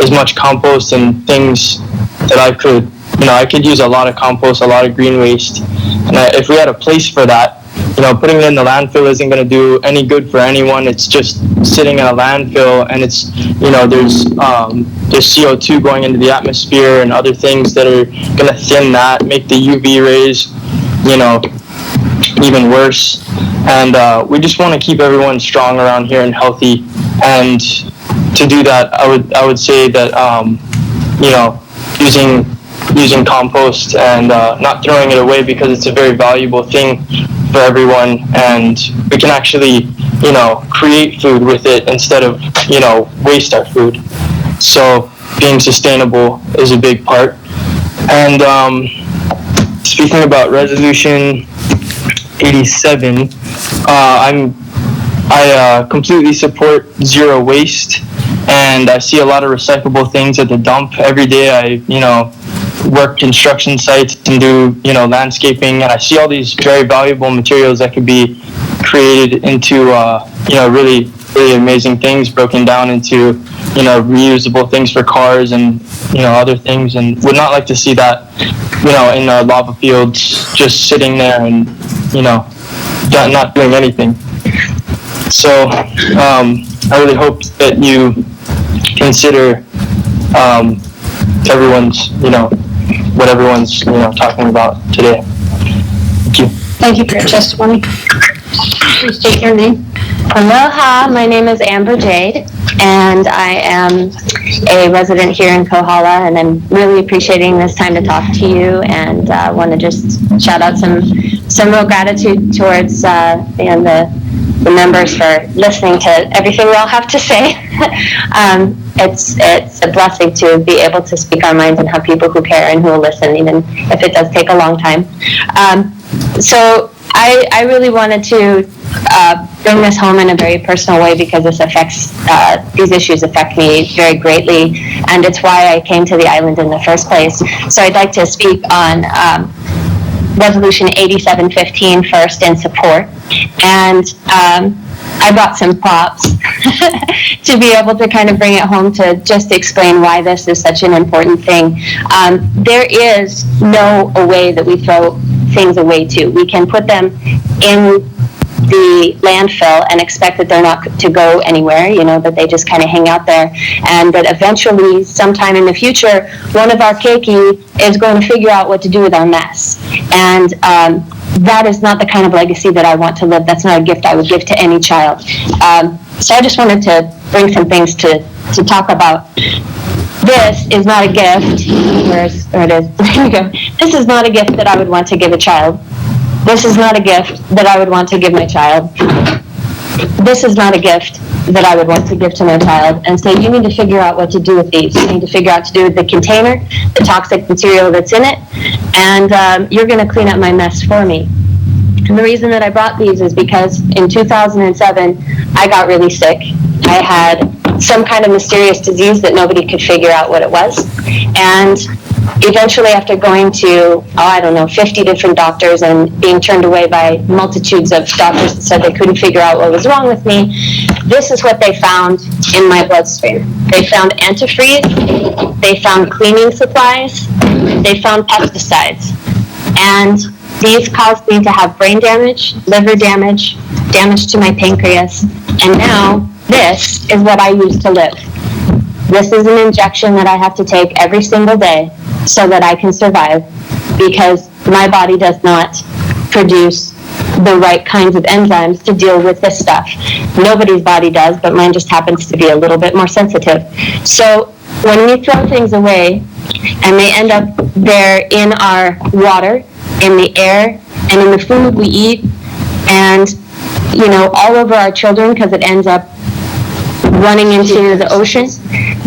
as much compost and things that I could use a lot of compost, a lot of green waste, and if we had a place for that, putting it in the landfill isn't going to do any good for anyone. It's just sitting in a landfill, and it's, there's CO2 going into the atmosphere and other things that are going to thin that, make the UV rays, even worse. And we just want to keep everyone strong around here and healthy. And to do that, I would say that, using compost and not throwing it away, because it's a very valuable thing for everyone, and we can actually, create food with it instead of, waste our food. So being sustainable is a big part. And speaking about Resolution 87, I completely support zero waste, and I see a lot of recyclable things at the dump. Every day I, work construction sites and do, landscaping, and I see all these very valuable materials that could be created into, really, really amazing things, broken down into, reusable things for cars and, other things, and would not like to see that, in the lava fields just sitting there and, not doing anything. So, I really hope that you consider, everyone's, what everyone's, talking about today. Thank you. Thank you for your testimony. Please state your name. Aloha, my name is Amber Jade, and I am a resident here in Kohala, and I'm really appreciating this time to talk to you, and want to just shout out some real gratitude towards the members for listening to everything we all have to say. It's a blessing to be able to speak our minds and have people who care and who will listen, even if it does take a long time. So I really wanted to bring this home in a very personal way because these issues affect me very greatly, and it's why I came to the island in the first place. So I'd like to speak on Resolution 8715 first in support, and I brought some props to be able to kind of bring it home to just explain why this is such an important thing. There is no way that we throw things away to. We can put them in the landfill and expect that they're not to go anywhere, that they just kind of hang out there, and that eventually, sometime in the future, one of our keiki is going to figure out what to do with our mess. And that is not the kind of legacy that I want to live. That's not a gift I would give to any child. So I just wanted to bring some things to talk about. This is not a gift. There it is. There you go. This is not a gift that I would want to give a child. This is not a gift that I would want to give my child. This is not a gift that I would want to give to my child and say, you need to figure out what to do with these. You need to figure out what to do with the container, the toxic material that's in it, and you're going to clean up my mess for me. And the reason that I brought these is because in 2007, I got really sick. I had some kind of mysterious disease that nobody could figure out what it was. And eventually, after going to, 50 different doctors and being turned away by multitudes of doctors that said they couldn't figure out what was wrong with me, this is what they found in my bloodstream. They found antifreeze, they found cleaning supplies, they found pesticides. And these caused me to have brain damage, liver damage, damage to my pancreas, and now this is what I use to live. This is an injection that I have to take every single day so that I can survive, because my body does not produce the right kinds of enzymes to deal with this stuff. Nobody's body does, but mine just happens to be a little bit more sensitive. So when we throw things away and they end up there in our water, in the air, and in the food we eat, and all over our children, because it ends up running into the ocean,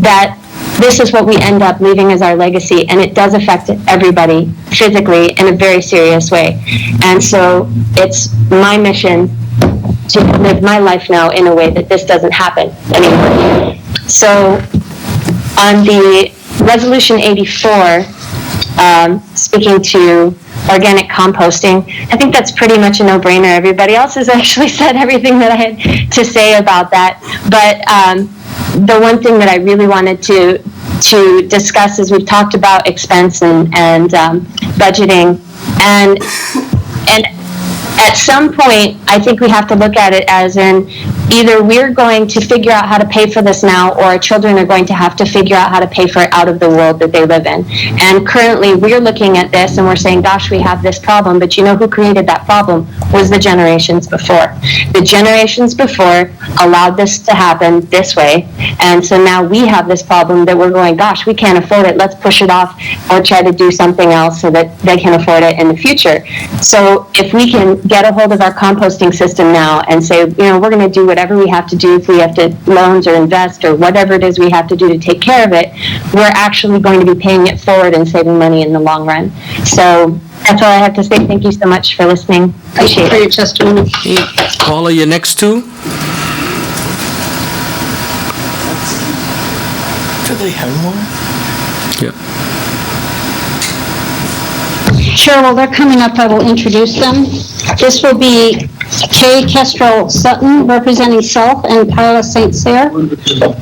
that this is what we end up leaving as our legacy, and it does affect everybody physically in a very serious way. And so it's my mission to live my life now in a way that this doesn't happen anymore. So on the Resolution 84, speaking to organic composting, I think that's pretty much a no-brainer. Everybody else has actually said everything that I had to say about that. But the one thing that I really wanted to discuss is we've talked about expense and budgeting, and at some point, I think we have to look at it as in either we're going to figure out how to pay for this now, or our children are going to have to figure out how to pay for it out of the world that they live in. And currently, we're looking at this and we're saying, gosh, we have this problem, but you know who created that problem? Was the generations before. The generations before allowed this to happen this way, and so now we have this problem that we're going, gosh, we can't afford it, let's push it off or try to do something else so that they can afford it in the future. So if we can get a hold of our composting system now and say, we're going to do whatever we have to do, if we have to loans or invest or whatever it is we have to do to take care of it, we're actually going to be paying it forward and saving money in the long run. So that's all I have to say. Thank you so much for listening. Appreciate it. For your testimony. Paula, you're next two. Do they have more? Yeah. Sure, well, they're coming up. I will introduce them. This will be Kay Kestrel Sutton, representing Self, and Carla St. Cyr,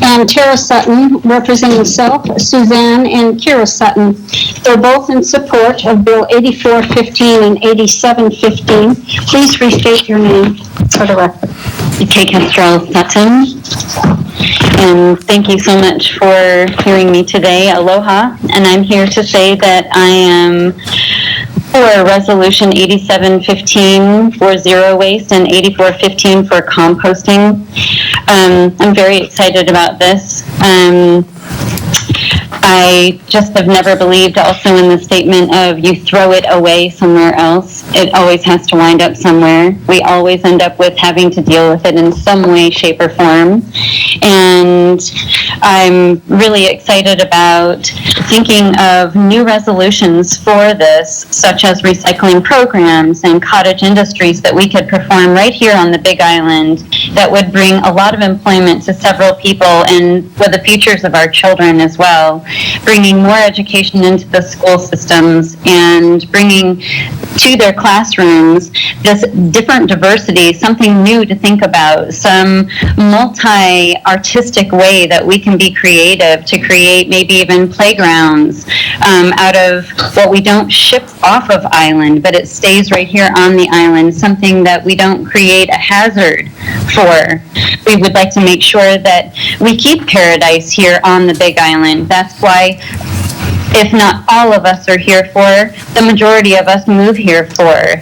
and Tara Sutton, representing Self, Suzanne and Kira Sutton. They're both in support of Bill 8415 and 8715. Please restate your name for the record. Kay Kestrel Sutton, and thank you so much for hearing me today. Aloha, and I'm here to say that I am for Resolution 8715 for zero waste and 8415 for composting. I'm very excited about this. I just have never believed also in the statement of you throw it away somewhere else. It always has to wind up somewhere. We always end up with having to deal with it in some way, shape, or form. And I'm really excited about thinking of new resolutions for this, such as recycling programs and cottage industries that we could perform right here on the Big Island that would bring a lot of employment to several people and for the futures of our children as well. Bringing more education into the school systems and bringing to their classrooms this different diversity, something new to think about, some multi-artistic way that we can be creative to create maybe even playgrounds out of what we don't ship off of island, but it stays right here on the island, something that we don't create a hazard for. We would like to make sure that we keep paradise here on the Big Island. That's why, if not all of us are here for, the majority of us move here for.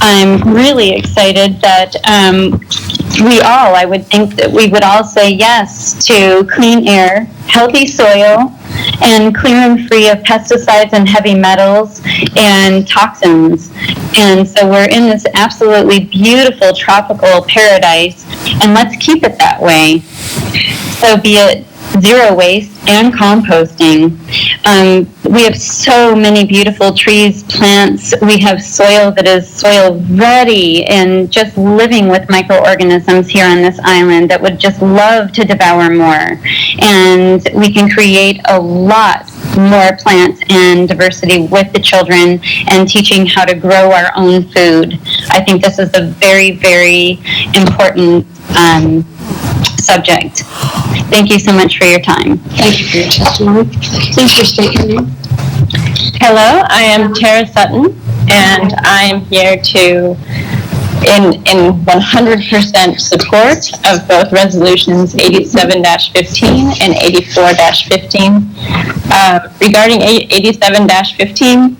I'm really excited that I would think that we would all say yes to clean air, healthy soil, and clear and free of pesticides and heavy metals and toxins. And so we're in this absolutely beautiful tropical paradise, and let's keep it that way. So be it zero waste and composting. We have so many beautiful trees, plants. We have soil that is soil ready and just living with microorganisms here on this island that would just love to devour more. And we can create a lot more plants and diversity with the children and teaching how to grow our own food. I think this is a very, very important subject. Thank you so much for your time. Thank you for your testimony. Please state your name. Hello, I am Tara Sutton, and I am here to, in 100% support of both resolutions 87-15 and 84-15. Regarding 87-15,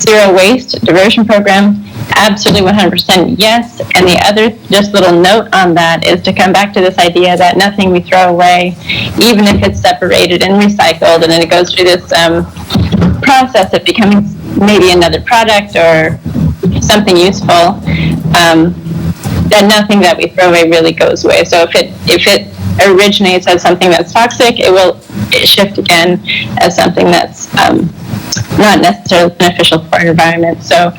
zero waste diversion program, absolutely 100% yes. And the other just little note on that is to come back to this idea that nothing we throw away, even if it's separated and recycled, and then it goes through this process of becoming maybe another product or something useful, that nothing that we throw away really goes away. So if it originates as something that's toxic, it will shift again as something that's not necessarily beneficial for our environment. So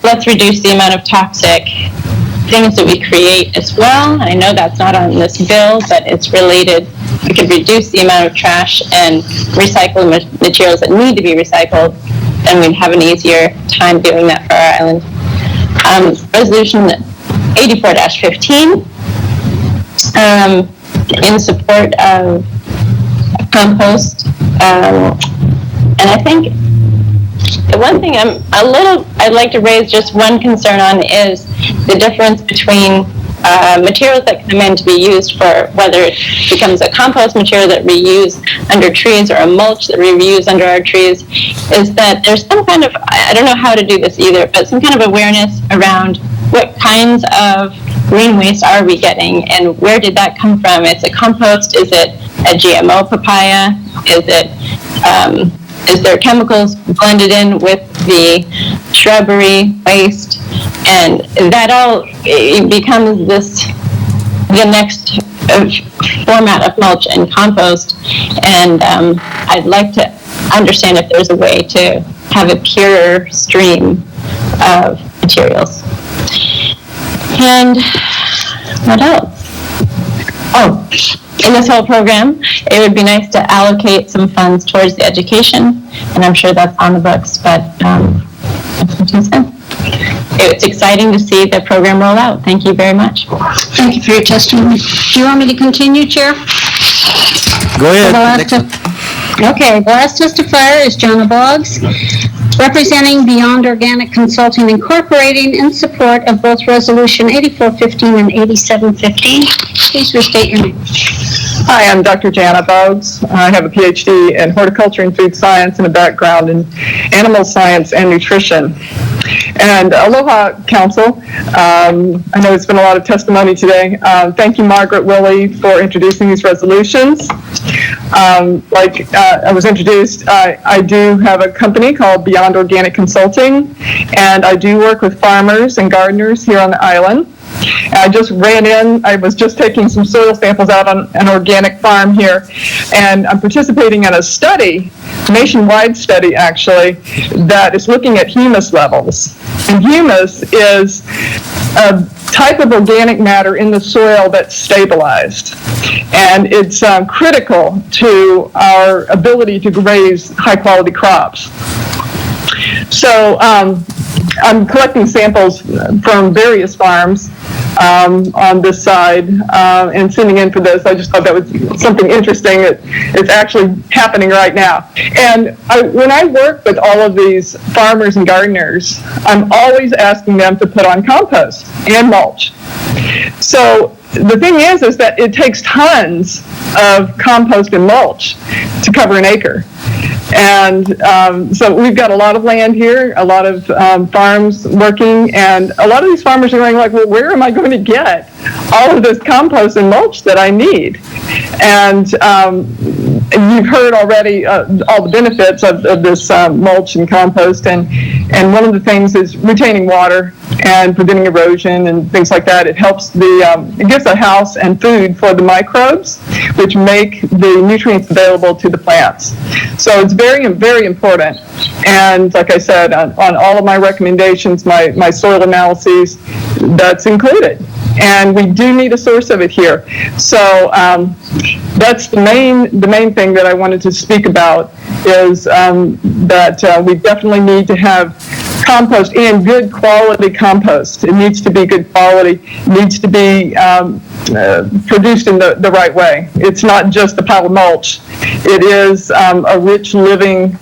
let's reduce the amount of toxic things that we create as well. I know that's not on this bill, but it's related. We could reduce the amount of trash and recycle materials that need to be recycled, and we'd have an easier time doing that for our island. Resolution 84-15, in support of compost. And I think the one thing I'd like to raise just one concern on is the difference between materials that come in to be used for, whether it becomes a compost material that we use under trees or a mulch that we reuse under our trees, is that there's some kind of, I don't know how to do this either, but some kind of awareness around what kinds of green waste are we getting and where did that come from? Is it compost? Is it a GMO papaya? Is there chemicals blended in with the shrubbery waste? And that all becomes the next format of mulch and compost. And I'd like to understand if there's a way to have a purer stream of materials. And what else? Oh, in this whole program, it would be nice to allocate some funds towards the education, and I'm sure that's on the books, but it's exciting to see the program roll out. Thank you very much. Thank you for your testimony. Do you want me to continue, Chair? Go ahead. Okay, the last testifier is Jonna Boggs, representing Beyond Organic Consulting Incorporated in support of both Resolution 8415 and 8715. Please restate your name. Hi, I'm Dr. Jana Boggs. I have a PhD in horticulture and food science and a background in animal science and nutrition. And aloha, Council. I know it's been a lot of testimony today. Thank you, Margaret Willey, for introducing these resolutions. Like I was introduced, I do have a company called Beyond Organic Consulting, and I do work with farmers and gardeners here on the island. I just ran in, I was just taking some soil samples out on an organic farm here, and I'm participating in a study, nationwide study actually, that is looking at humus levels. And humus is a type of organic matter in the soil that's stabilized. And it's critical to our ability to raise high quality crops. So I'm collecting samples from various farms on this side and sending in for this. I just thought that was something interesting that is actually happening right now. And when I work with all of these farmers and gardeners, I'm always asking them to put on compost and mulch. So the thing is that it takes tons of compost and mulch to cover an acre. And so we've got a lot of land here, a lot of farms working, and a lot of these farmers are going like, well, where am I going to get all of this compost and mulch that I need? And you've heard already all the benefits of this mulch and compost, and one of the things is retaining water and preventing erosion and things like that. It helps it gives a house and food for the microbes, which make the nutrients available to the plants. So it's very, very important. And like I said, on all of my recommendations, my soil analyses, that's included. And we do need a source of it here. So that's the main thing that I wanted to speak about is that we definitely need to have compost and good quality compost. It needs to be good quality. It needs to be produced in the right way. It's not just a pile of mulch. It is a rich living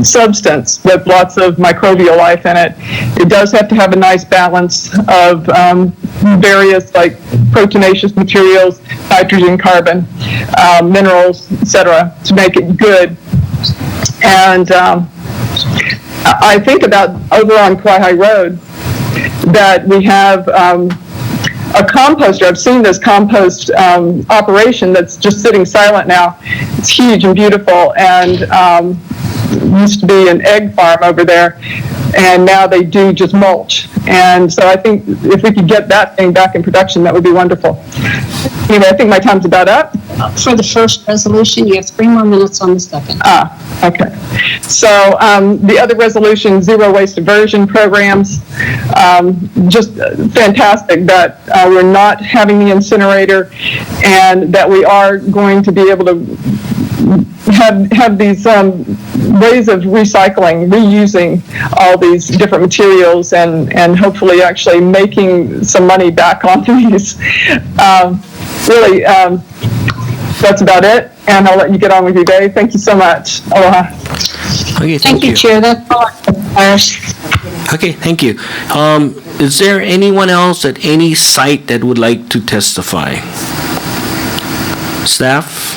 substance with lots of microbial life in it. It does have to have a nice balance of various like proteinaceous materials, nitrogen, carbon, minerals, etc., to make it good. And I think about over on Kauai Road that we have a composter. I've seen this compost operation that's just sitting silent now. It's huge and beautiful, and used to be an egg farm over there, and now they do just mulch. And so I think if we could get that thing back in production, that would be wonderful. Anyway, I think my time's about up. For the first resolution, you have 3 more minutes on the second. Okay. So the other resolution, zero waste diversion programs, just fantastic that we're not having the incinerator and that we are going to be able to have these ways of recycling, reusing all these different materials and hopefully actually making some money back on these. Really, that's about it, and I'll let you get on with your day. Thank you so much. Aloha. Okay, Thank you, Chair. That's all. Okay, thank you. Is there anyone else at any site that would like to testify? Staff?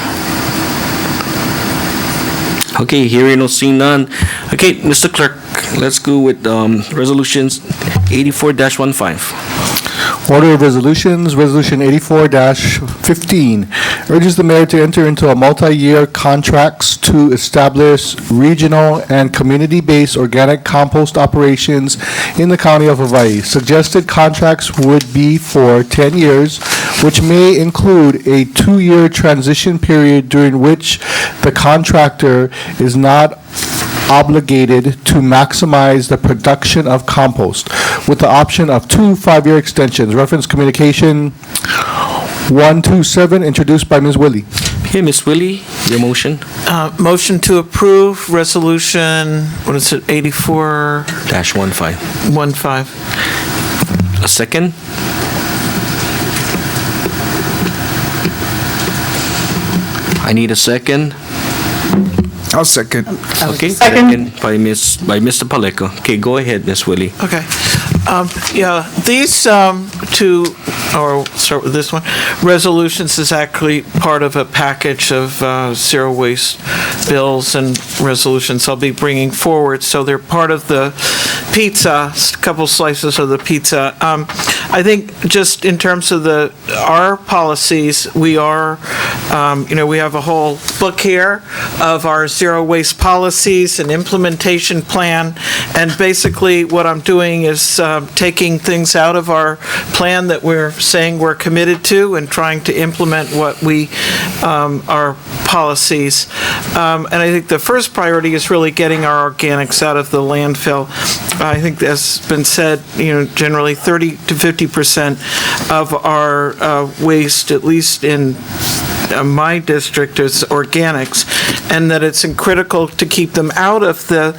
Okay, hearing or seeing none. Okay, Mr. Clerk, let's go with resolutions 84-15. Order of resolutions, Resolution 84-15 urges the mayor to enter into a multi-year contracts to establish regional and community-based organic compost operations in the county of Hawaii. Suggested contracts would be for 10 years, which may include a 2-year transition period during which the contractor is not obligated to maximize the production of compost, with the option of 2 5-year extensions. Reference communication 127, introduced by Ms. Willie. Okay, Ms. Willie, your motion. Motion to approve resolution, what is it, 84-15. 15. A second? I need a second. I'll second. Okay, Second. by Mr. Palico. Okay, go ahead, Ms. Willie. Okay. Yeah, these two, or start with this one, resolutions is actually part of a package of zero waste bills and resolutions I'll be bringing forward. So they're part of the pizza, a couple slices of the pizza. I think just in terms of our policies, we are, we have a whole book here of our zero waste policies and implementation plan. And basically what I'm doing is taking things out of our plan that we're saying we're committed to and trying to implement what our policies. And I think the first priority is really getting our organics out of the landfill. I think as been said, generally 30 to 50% of our waste, at least in my district, is organics, and that it's critical to keep them out of the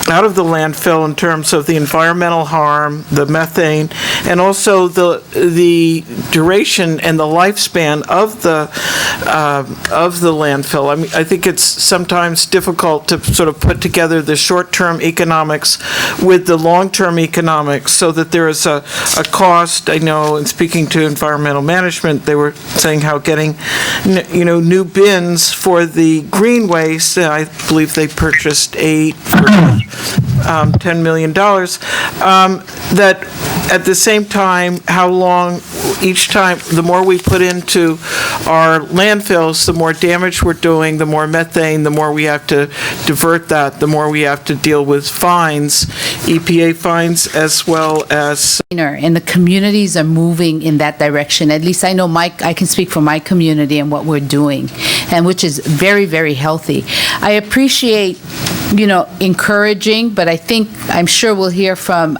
landfill in terms of the environmental harm, the methane, and also the duration and the lifespan of the landfill. I mean, I think it's sometimes difficult to sort of put together the short-term economics with the long-term economics, so that there is a cost. I know, in speaking to environmental management, they were saying how getting new bins for the green waste, I believe they purchased 8 for $10 million, that at the same time, how long each time, the more we put into our landfills, the more damage we're doing, the more methane, the more we have to divert that, the more we have to deal with fines, EPA fines, as well as... And the communities are moving in that direction. At least I know I can speak for my community and what we're doing, and which is very, very healthy. I appreciate, encouraging, but I'm sure we'll hear from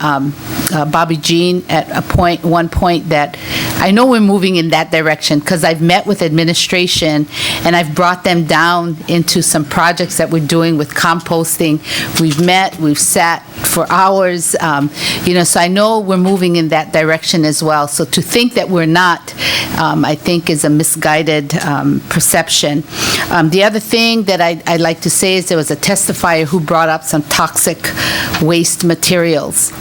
Bobby Jean at one point that I know we're moving in that direction, because I've met with administration and I've brought them down into some projects that we're doing with composting. We've sat for hours, so I know we're moving in that direction as well. So to think that we're not, I think is a misguided perception. The other thing that I'd like to say is there was a testifier who brought up some toxic waste materials.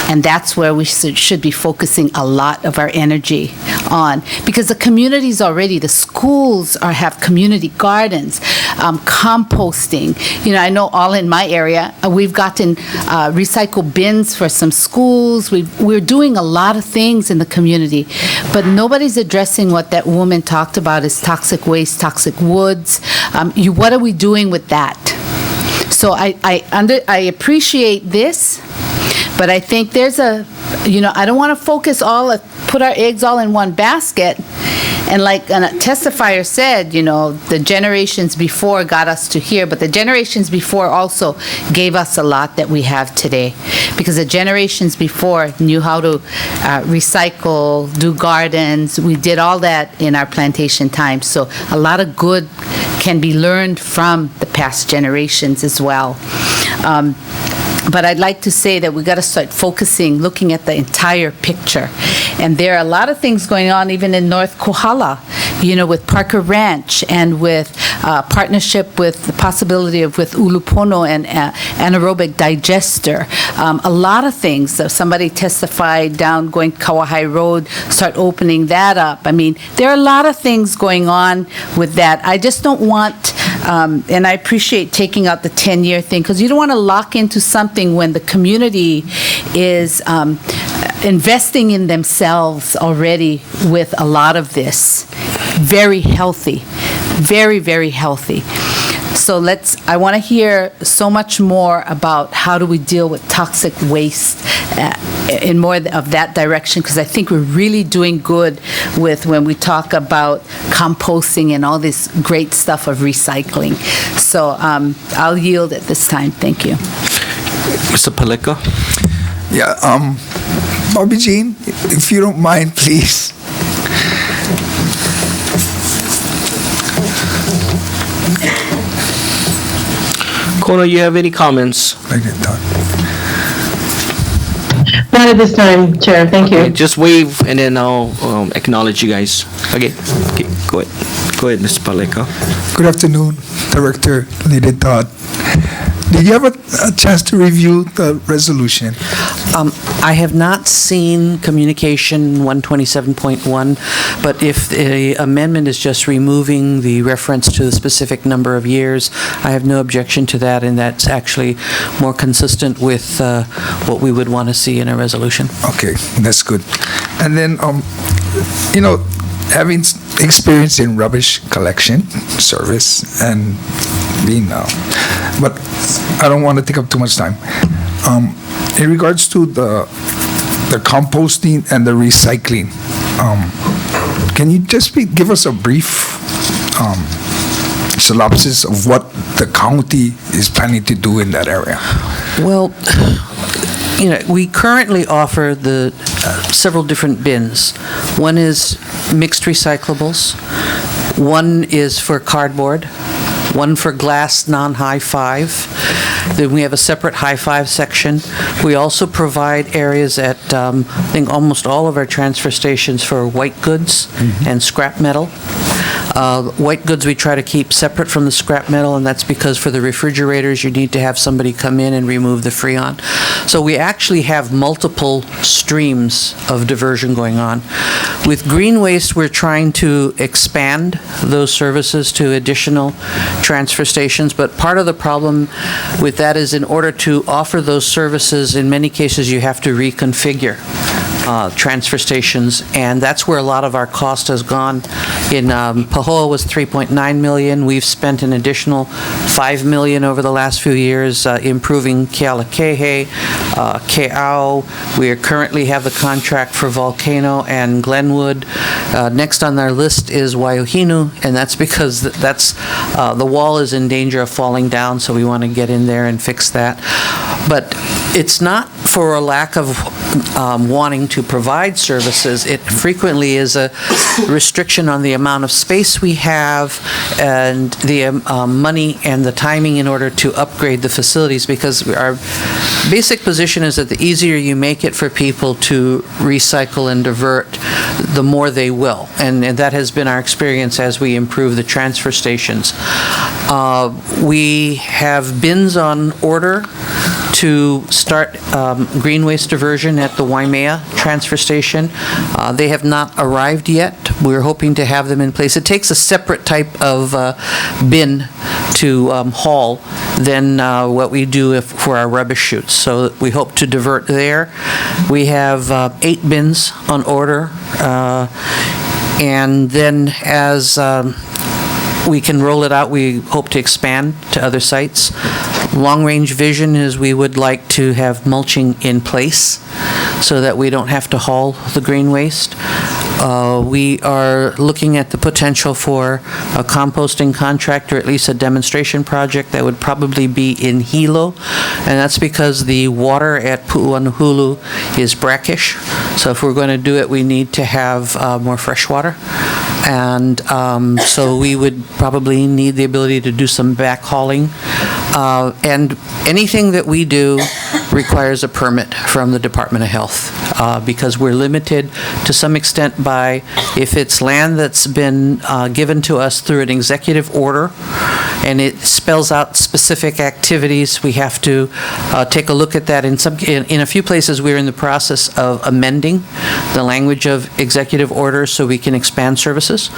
And that's where we should be focusing a lot of our energy on, because the communities already, the schools have community gardens, composting. I know all in my area, we've gotten recycle bins for some schools. We're doing a lot of things in the community, but nobody's addressing what that woman talked about is toxic waste, toxic woods. What are we doing with that? So I appreciate this. But I think there's I don't want to put our eggs all in one basket. And like a testifier said, the generations before got us to here, but the generations before also gave us a lot that we have today. Because the generations before knew how to recycle, do gardens. We did all that in our plantation time. So a lot of good can be learned from the past generations as well. But I'd like to say that we got to start focusing, looking at the entire picture. And there are a lot of things going on even in North Kohala, with Parker Ranch and with partnership with the possibility of with Ulupono and anaerobic digester. A lot of things. So somebody testified down going Kawahai Road, start opening that up. I mean, there are a lot of things going on with that. I just don't want, and I appreciate taking out the 10-year thing, because you don't want to lock into something when the community is investing in themselves already with a lot of this. Very healthy. Very, very healthy. So I want to hear so much more about how do we deal with toxic waste in more of that direction, because I think we're really doing good with when we talk about composting and all this great stuff of recycling. So I'll yield at this time. Thank you. Mr. Palico? Yeah, Bobby Jean, if you don't mind, please. Kona, you have any comments? I did not. Not at this time, Chair. Thank you. Just wave and then I'll acknowledge you guys. Okay, go ahead. Go ahead, Mr. Paleka. Good afternoon, Director Lady Todd. Did you have a chance to review the resolution? I have not seen Communication 127.1, but if the amendment is just removing the reference to the specific number of years, I have no objection to that, and that's actually more consistent with what we would want to see in a resolution. Okay, that's good. And then, having experience in rubbish collection service and being but I don't want to take up too much time. In regards to the composting and the recycling, can you just give us a brief synopsis of what the county is planning to do in that area? Well, we currently offer the several different bins. One is mixed recyclables, one is for cardboard, one for glass non-high five. Then we have a separate high five section. We also provide areas at, I think, almost all of our transfer stations for white goods and scrap metal. White goods we try to keep separate from the scrap metal, and that's because for the refrigerators you need to have somebody come in and remove the Freon. So we actually have multiple streams of diversion going on. With green waste, we're trying to expand those services to additional transfer stations, but part of the problem with that is in order to offer those services, in many cases you have to reconfigure transfer stations, and that's where a lot of our cost has gone. In Pahoa was $3.9 million. We've spent an additional $5 million over the last few years improving Kealakehe, Ke'au. We currently have the contract for Volcano and Glenwood. Next on our list is Waiohinu, and that's because the wall is in danger of falling down, so we want to get in there and fix that. But it's not for a lack of wanting to provide services. It frequently is a restriction on the amount of space we have and the money and the timing in order to upgrade the facilities, because our basic position is that the easier you make it for people to recycle and divert, the more they will. And that has been our experience as we improve the transfer stations. We have bins on order to start green waste diversion at the Waimea transfer station. They have not arrived yet. We're hoping to have them in place. It takes a separate type of bin to haul than what we do for our rubbish chutes. So we hope to divert there. We have 8 bins on order. And then as we can roll it out, we hope to expand to other sites. Long-range vision is we would like to have mulching in place so that we don't have to haul the green waste. We are looking at the potential for a composting contract, or at least a demonstration project that would probably be in Hilo, and that's because the water at Pu'uanuhulu is brackish. So if we're going to do it, we need to have more fresh water. And so we would probably need the ability to do some backhauling. And anything that we do requires a permit from the Department of Health because we're limited to some extent by if it's land that's been given to us through an executive order and it spells out specific activities, we have to take a look at that. In a few places, we're in the process of amending the language of executive orders so we can expand services.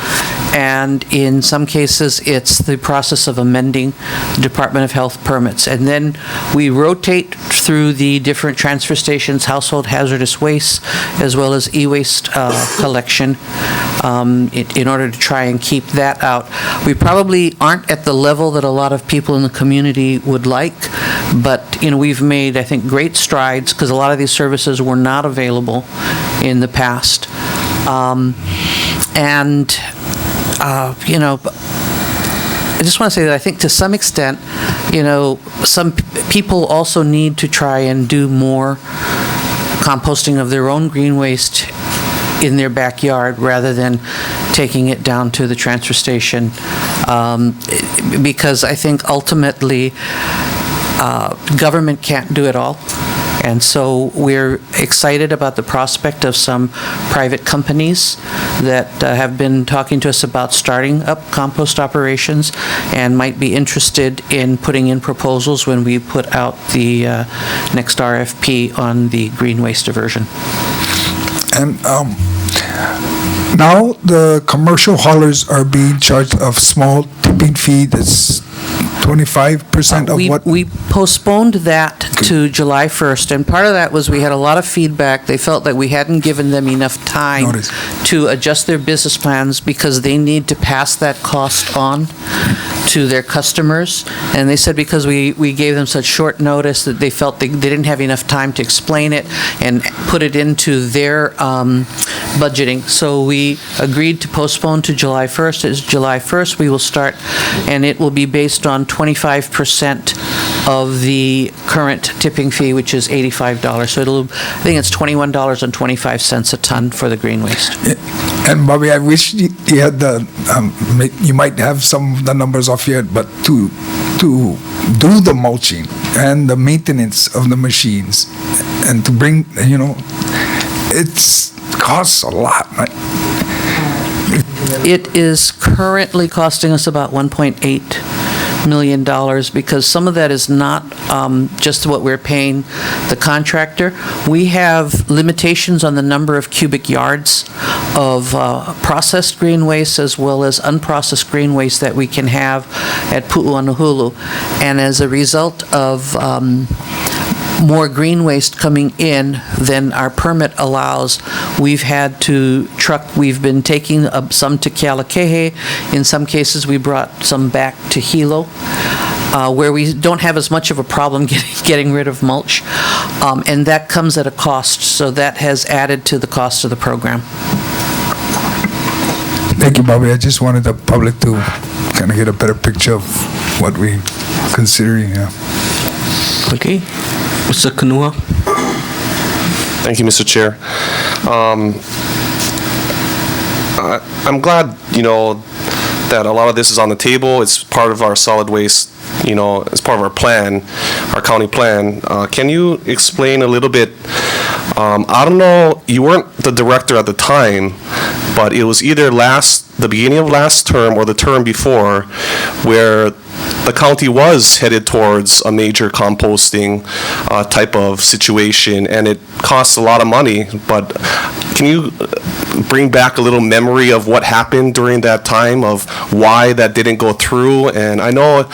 And in some cases, it's the process of amending the Department of Health permits. And then we rotate through the different transfer stations, household hazardous waste, as well as e-waste collection in order to try and keep that out. We probably aren't at the level that a lot of people in the community would like, but we've made, I think, great strides because a lot of these services were not available in the past. I just want to say that I think to some extent, some people also need to try and do more composting of their own green waste in their backyard rather than taking it down to the transfer station, because I think ultimately government can't do it all. And so we're excited about the prospect of some private companies that have been talking to us about starting up compost operations and might be interested in putting in proposals when we put out the next RFP on the green waste diversion. And now the commercial haulers are being charged a small tipping fee that's 25% of what? We postponed that to July 1st, and part of that was we had a lot of feedback. They felt that we hadn't given them enough time to adjust their business plans because they need to pass that cost on to their customers. And they said because we gave them such short notice that they felt they didn't have enough time to explain it and put it into their budgeting. So we agreed to postpone to July 1st. It's July 1st we will start, and it will be based on 25% of the current tipping fee, which is $85. So I think it's $21.25 a ton for the green waste. And Bobby, I wish you had you might have some of the numbers off yet, but to do the mulching and the maintenance of the machines and to bring, it's costs a lot, right? It is currently costing us about $1.8 million because some of that is not just what we're paying the contractor. We have limitations on the number of cubic yards of processed green waste as well as unprocessed green waste that we can have at Pu'uanuhulu. And as a result of more green waste coming in than our permit allows, we've had to truck. We've been taking some to Kealakehe. In some cases, we brought some back to Hilo, where we don't have as much of a problem getting rid of mulch. And that comes at a cost, so that has added to the cost of the program. Thank you, Bobby. I just wanted the public to kind of get a better picture of what we're considering. Okay. Mr. Kanua. Thank you, Mr. Chair. I'm glad, that a lot of this is on the table. It's part of our solid waste, it's part of our plan, our county plan. Can you explain a little bit? I don't know, you weren't the director at the time, but it was either the beginning of last term or the term before where the county was headed towards a major composting type of situation, and it costs a lot of money. But can you bring back a little memory of what happened during that time, of why that didn't go through? And I know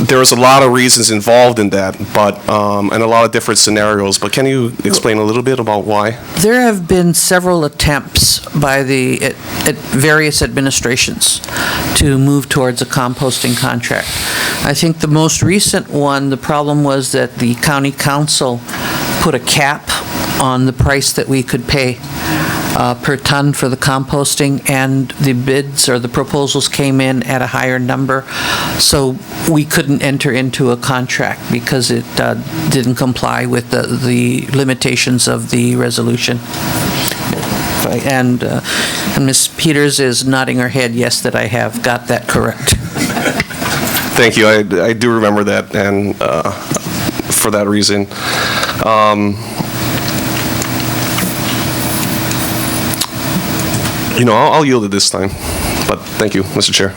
there was a lot of reasons involved in that, but and a lot of different scenarios. But can you explain a little bit about why? There have been several attempts by at various administrations to move towards a composting contract. I think the most recent one, the problem was that the county council put a cap on the price that we could pay per ton for the composting, and the bids or the proposals came in at a higher number, so we couldn't enter into a contract because it didn't comply with the limitations of the resolution. And Ms. Peters is nodding her head yes that I have got that correct. Thank you. I do remember that, and for that reason. I'll yield it this time, but thank you, Mr. Chair.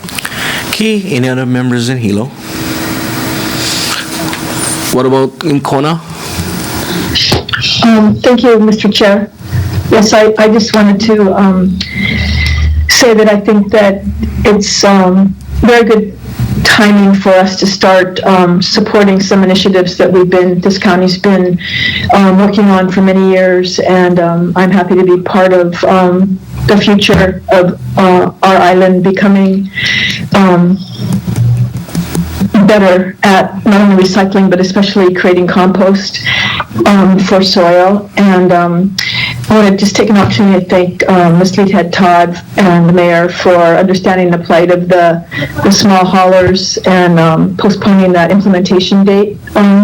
Okay, any other members in Hilo? What about in Kona? Thank you, Mr. Chair. Yes, I just wanted to say that I think that it's very good timing for us to start supporting some initiatives that this county's been working on for many years, and I'm happy to be part of the future of our island becoming better at not only recycling but especially creating compost for soil. And I want to just take an opportunity to thank Ms. Leadhead Todd and the mayor for understanding the plight of the small haulers and postponing that implementation date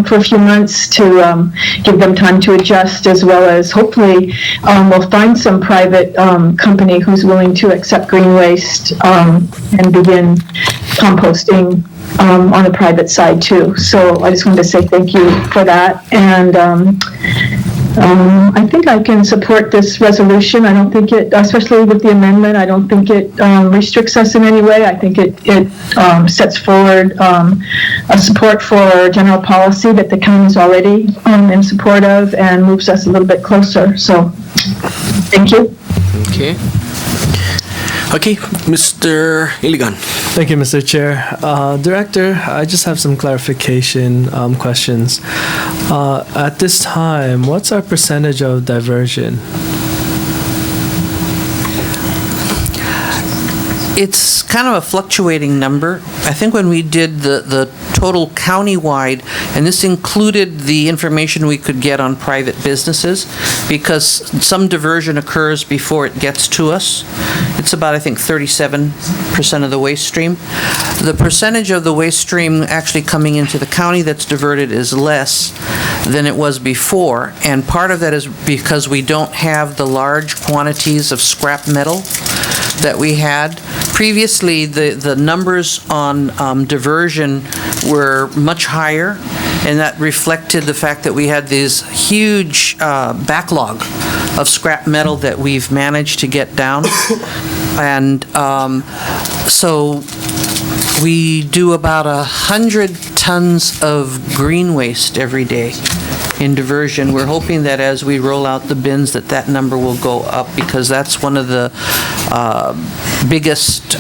for a few months to give them time to adjust, as well as hopefully we'll find some private company who's willing to accept green waste and begin composting on the private side too. So I just wanted to say thank you for that. And I think I can support this resolution. I don't think it, especially with the amendment, I don't think it restricts us in any way. I think it sets forward a support for general policy that the county is already in support of and moves us a little bit closer. So thank you. Okay. Okay, Mr. Iligan. Thank you, Mr. Chair. Director, I just have some clarification questions. At this time, what's our percentage of diversion? It's kind of a fluctuating number. I think when we did the total countywide, and this included the information we could get on private businesses, because some diversion occurs before it gets to us. It's about, I think, 37% of the waste stream. The percentage of the waste stream actually coming into the county that's diverted is less than it was before, and part of that is because we don't have the large quantities of scrap metal that we had. Previously, the numbers on diversion were much higher, and that reflected the fact that we had this huge backlog of scrap metal that we've managed to get down. And so we do about 100 tons of green waste every day in diversion. We're hoping that as we roll out the bins that number will go up, because that's one of the biggest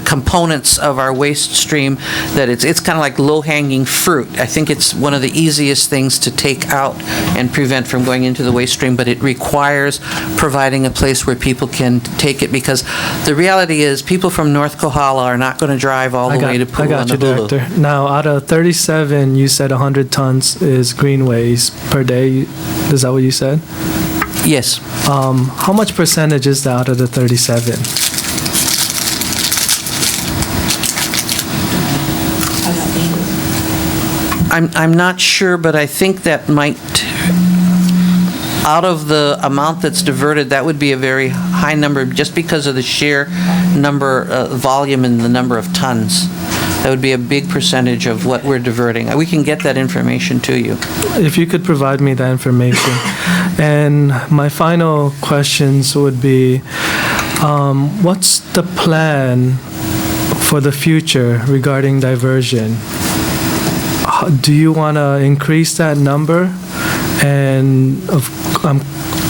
components of our waste stream, that it's kind of like low-hanging fruit. I think it's one of the easiest things to take out and prevent from going into the waste stream, but it requires providing a place where people can take it, because the reality is people from North Kohala are not going to drive all the way to Pulu. I got you, Director. Now, out of 37, you said 100 tons is green waste per day. Is that what you said? Yes. How much percentage is that out of the 37? I'm not sure, but I think that might, out of the amount that's diverted, that would be a very high number, just because of the sheer number, volume and the number of tons. That would be a big percentage of what we're diverting. We can get that information to you. If you could provide me that information. And my final questions would be, what's the plan for the future regarding diversion? Do you want to increase that number? And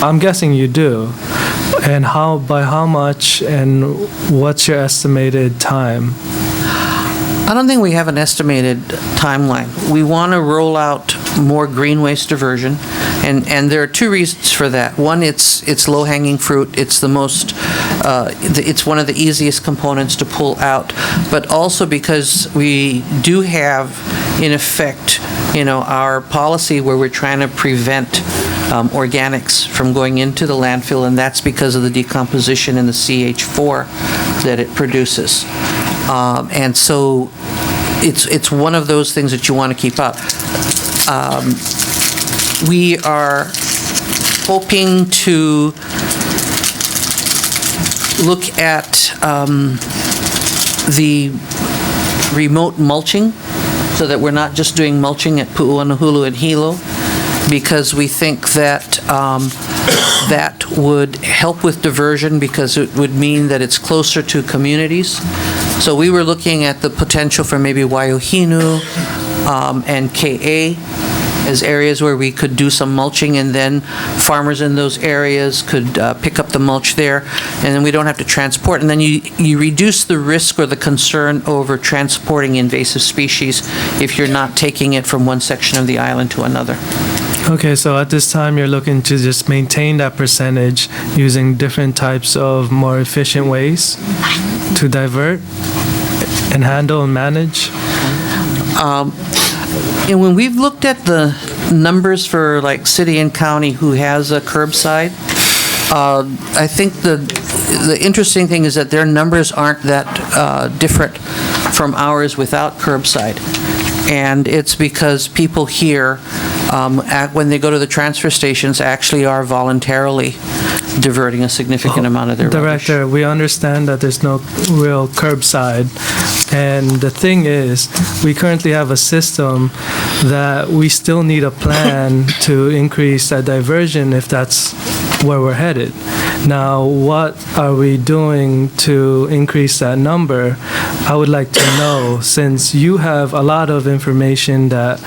I'm guessing you do. And by how much, and what's your estimated time? I don't think we have an estimated timeline. We want to roll out more green waste diversion, and there are two reasons for that. One, it's low-hanging fruit. It's the most, it's one of the easiest components to pull out, but also because we do have, in effect, our policy where we're trying to prevent organics from going into the landfill, and that's because of the decomposition in the CH4 that it produces. And so it's one of those things that you want to keep up. We are hoping to look at the remote mulching, so that we're not just doing mulching at Pu'uanuhulu and Hilo, because we think that that would help with diversion, because it would mean that it's closer to communities. So we were looking at the potential for maybe Waiohinu and KA as areas where we could do some mulching, and then farmers in those areas could pick up the mulch there, and then we don't have to transport. And then you reduce the risk or the concern over transporting invasive species if you're not taking it from one section of the island to another. Okay, so at this time, you're looking to just maintain that percentage using different types of more efficient ways to divert and handle and manage? And when we've looked at the numbers for like city and county who has a curbside, I think the interesting thing is that their numbers aren't that different from ours without curbside. And it's because people here, when they go to the transfer stations, actually are voluntarily diverting a significant amount of their rubbish. Director, we understand that there's no real curbside. And the thing is, we currently have a system that we still need a plan to increase that diversion if that's where we're headed. Now, what are we doing to increase that number? I would like to know, since you have a lot of information that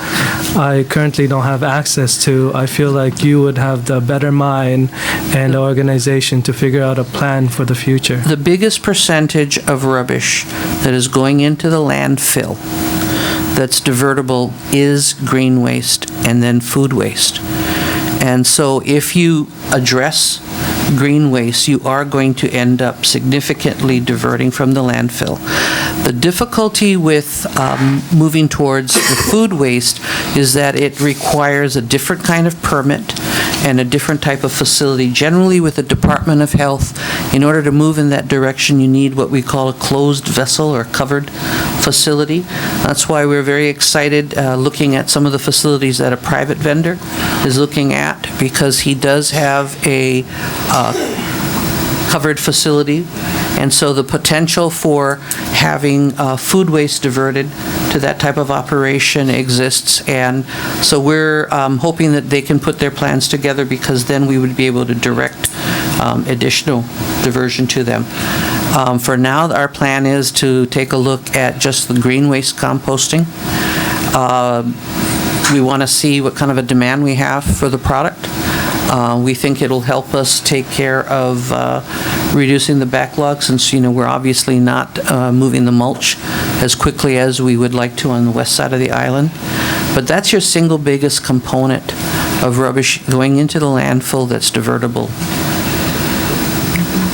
I currently don't have access to, I feel like you would have the better mind and the organization to figure out a plan for the future. The biggest percentage of rubbish that is going into the landfill that's divertible is green waste and then food waste. And so if you address green waste, you are going to end up significantly diverting from the landfill. The difficulty with moving towards the food waste is that it requires a different kind of permit and a different type of facility. Generally, with the Department of Health, in order to move in that direction, you need what we call a closed vessel or covered facility. That's why we're very excited looking at some of the facilities that a private vendor is looking at, because he does have a covered facility, and so the potential for having food waste diverted to that type of operation exists, and so we're hoping that they can put their plans together, because then we would be able to direct additional diversion to them. For now, our plan is to take a look at just the green waste composting. We want to see what kind of a demand we have for the product. We think it'll help us take care of reducing the backlog, since, we're obviously not moving the mulch as quickly as we would like to on the west side of the island. But that's your single biggest component of rubbish going into the landfill that's divertible.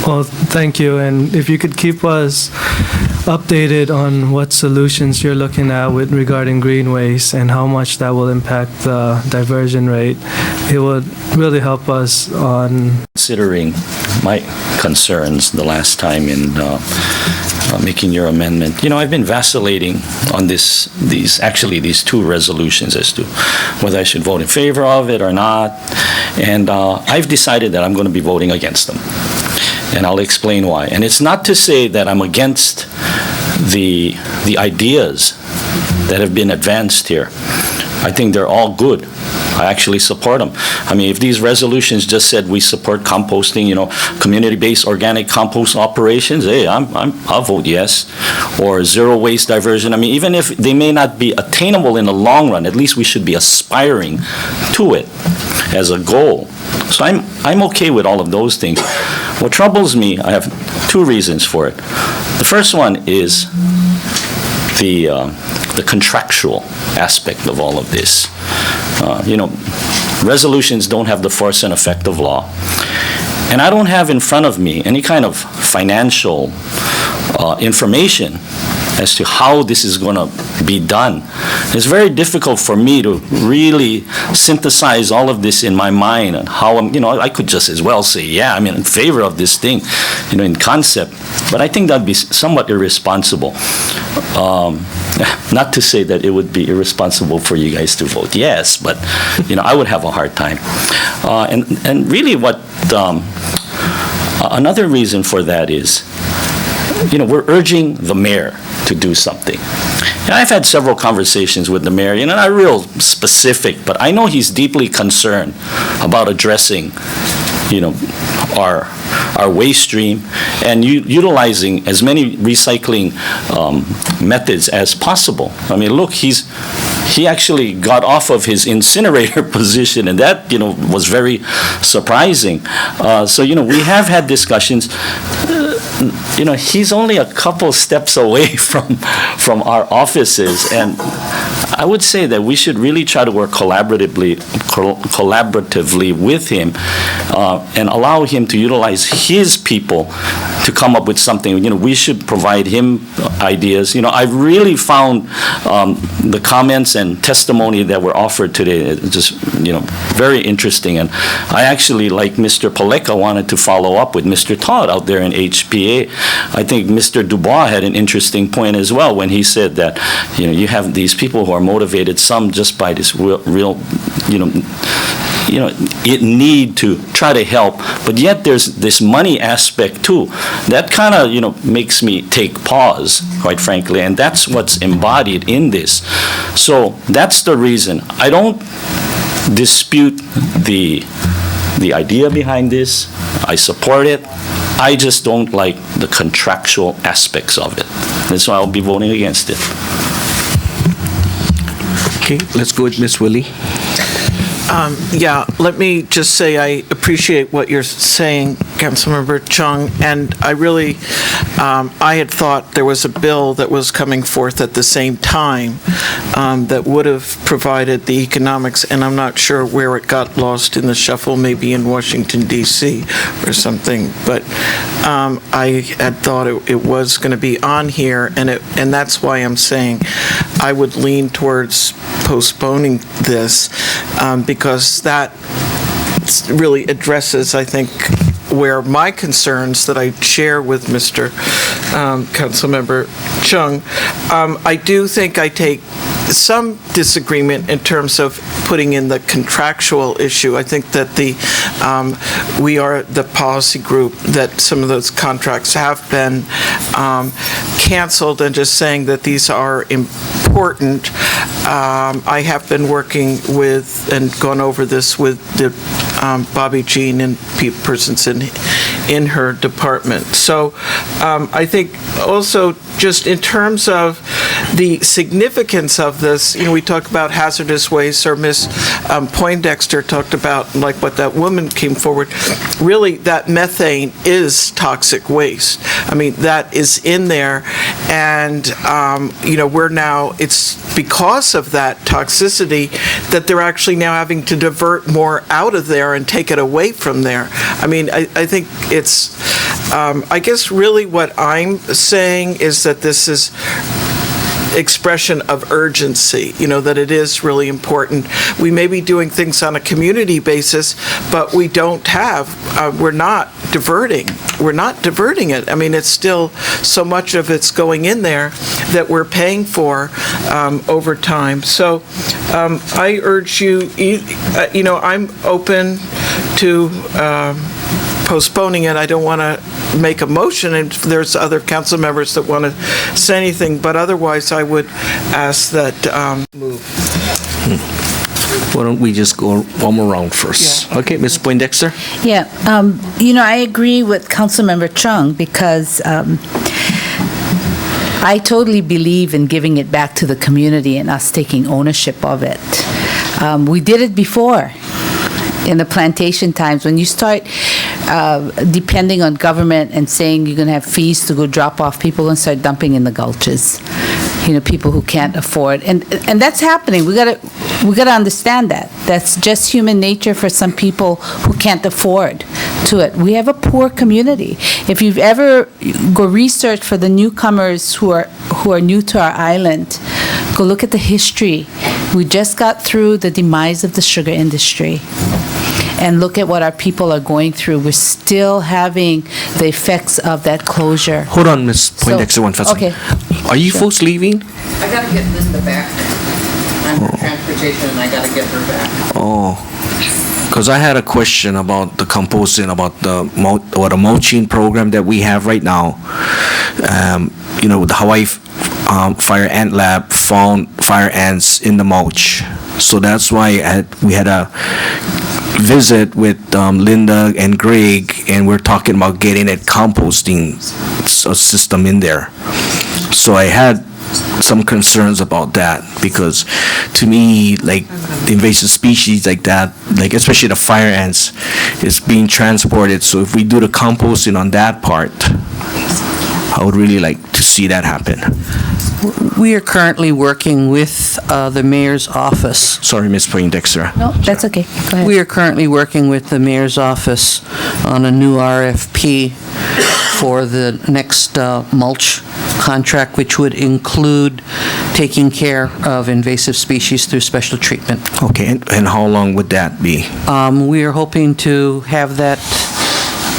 Well, thank you, and if you could keep us updated on what solutions you're looking at with regarding green waste and how much that will impact the diversion rate, it would really help us on considering my concerns the last time in making your amendment. I've been vacillating on these two resolutions as to whether I should vote in favor of it or not, and I've decided that I'm going to be voting against them. And I'll explain why. And it's not to say that I'm against the ideas that have been advanced here. I think they're all good. I actually support them. I mean, if these resolutions just said we support composting, community-based organic compost operations, hey, I'll vote yes. Or zero waste diversion. I mean, even if they may not be attainable in the long run, at least we should be aspiring to it as a goal. So I'm okay with all of those things. What troubles me, I have two reasons for it. The first one is the contractual aspect of all of this. Resolutions don't have the force and effect of law. And I don't have in front of me any kind of financial information as to how this is going to be done. It's very difficult for me to really synthesize all of this in my mind, and how I could just as well say, yeah, I'm in favor of this thing, in concept, but I think that'd be somewhat irresponsible. Not to say that it would be irresponsible for you guys to vote yes, but I would have a hard time. And really what another reason for that is, we're urging the mayor to do something. And I've had several conversations with the mayor, not real specific, but I know he's deeply concerned about addressing, our waste stream and utilizing as many recycling methods as possible. I mean, look, he actually got off of his incinerator position, and that, was very surprising. So, we have had discussions. He's only a couple steps away from our offices, and I would say that we should really try to work collaboratively with him and allow him to utilize his people to come up with something. We should provide him ideas. I've really found the comments and testimony that were offered today just, very interesting. And I actually, like Mr. Paleka, wanted to follow up with Mr. Todd out there in HPA. I think Mr. Dubois had an interesting point as well when he said that, you have these people who are motivated, some just by this real it need to try to help, but yet there's this money aspect too. That kind of, makes me take pause, quite frankly, and that's what's embodied in this. So that's the reason. I don't dispute the idea behind this. I support it. I just don't like the contractual aspects of it. That's why I'll be voting against it. Okay, let's go with Ms. Willie. Yeah, let me just say I appreciate what you're saying, Councilmember Chung, and I really, I had thought there was a bill that was coming forth at the same time that would have provided the economics, and I'm not sure where it got lost in the shuffle, maybe in Washington, D.C. or something, but I had thought it was going to be on here, and that's why I'm saying I would lean towards postponing this, because that really addresses, I think, where my concerns that I share with Mr. Councilmember Chung. I do think I take some disagreement in terms of putting in the contractual issue. I think that we are the policy group that some of those contracts have been canceled, and just saying that these are important. I have been working with and gone over this with Bobby Jean and persons in her department. So I think also just in terms of the significance of this, we talk about hazardous waste, or Ms. Poindexter talked about like what that woman came forward. Really, that methane is toxic waste. I mean, that is in there, and we're now, it's because of that toxicity that they're actually now having to divert more out of there and take it away from there. I mean, I think it's, I guess really what I'm saying is that this is expression of urgency, that it is really important. We may be doing things on a community basis, but we don't have, we're not diverting it. I mean, it's still, so much of it's going in there that we're paying for over time. So I urge you, I'm open to postponing it. I don't want to make a motion, and if there's other council members that want to say anything, but otherwise I would ask that move. Why don't we just go one more round first? Yeah. Okay, Ms. Poindexter? Yeah, I agree with Councilmember Chung, because I totally believe in giving it back to the community and us taking ownership of it. We did it before in the plantation times. When you start depending on government and saying you're going to have fees to go drop off, people and start dumping in the gulches. People who can't afford, and that's happening. We gotta understand that. That's just human nature for some people who can't afford to it. We have a poor community. If you've ever go research for the newcomers who are new to our island, go look at the history. We just got through the demise of the sugar industry. And look at what our people are going through. We're still having the effects of that closure. Hold on, Ms. Poindexter, one second. Okay. Are you folks leaving? I gotta get Linda back. I'm for transportation, and I gotta get her back. Oh, because I had a question about the composting, about the mulching program that we have right now. The Hawaii Fire Ant Lab found fire ants in the mulch. So that's why we had a visit with Linda and Greg, and we're talking about getting a composting system in there. So I had some concerns about that, because to me, like the invasive species like that, like especially the fire ants, is being transported. So if we do the composting on that part, I would really like to see that happen. We are currently working with the mayor's office. Sorry, Ms. Poindexter. No, that's okay. Go ahead. We are currently working with the mayor's office on a new RFP for the next mulch contract, which would include taking care of invasive species through special treatment. Okay, and how long would that be? We are hoping to have that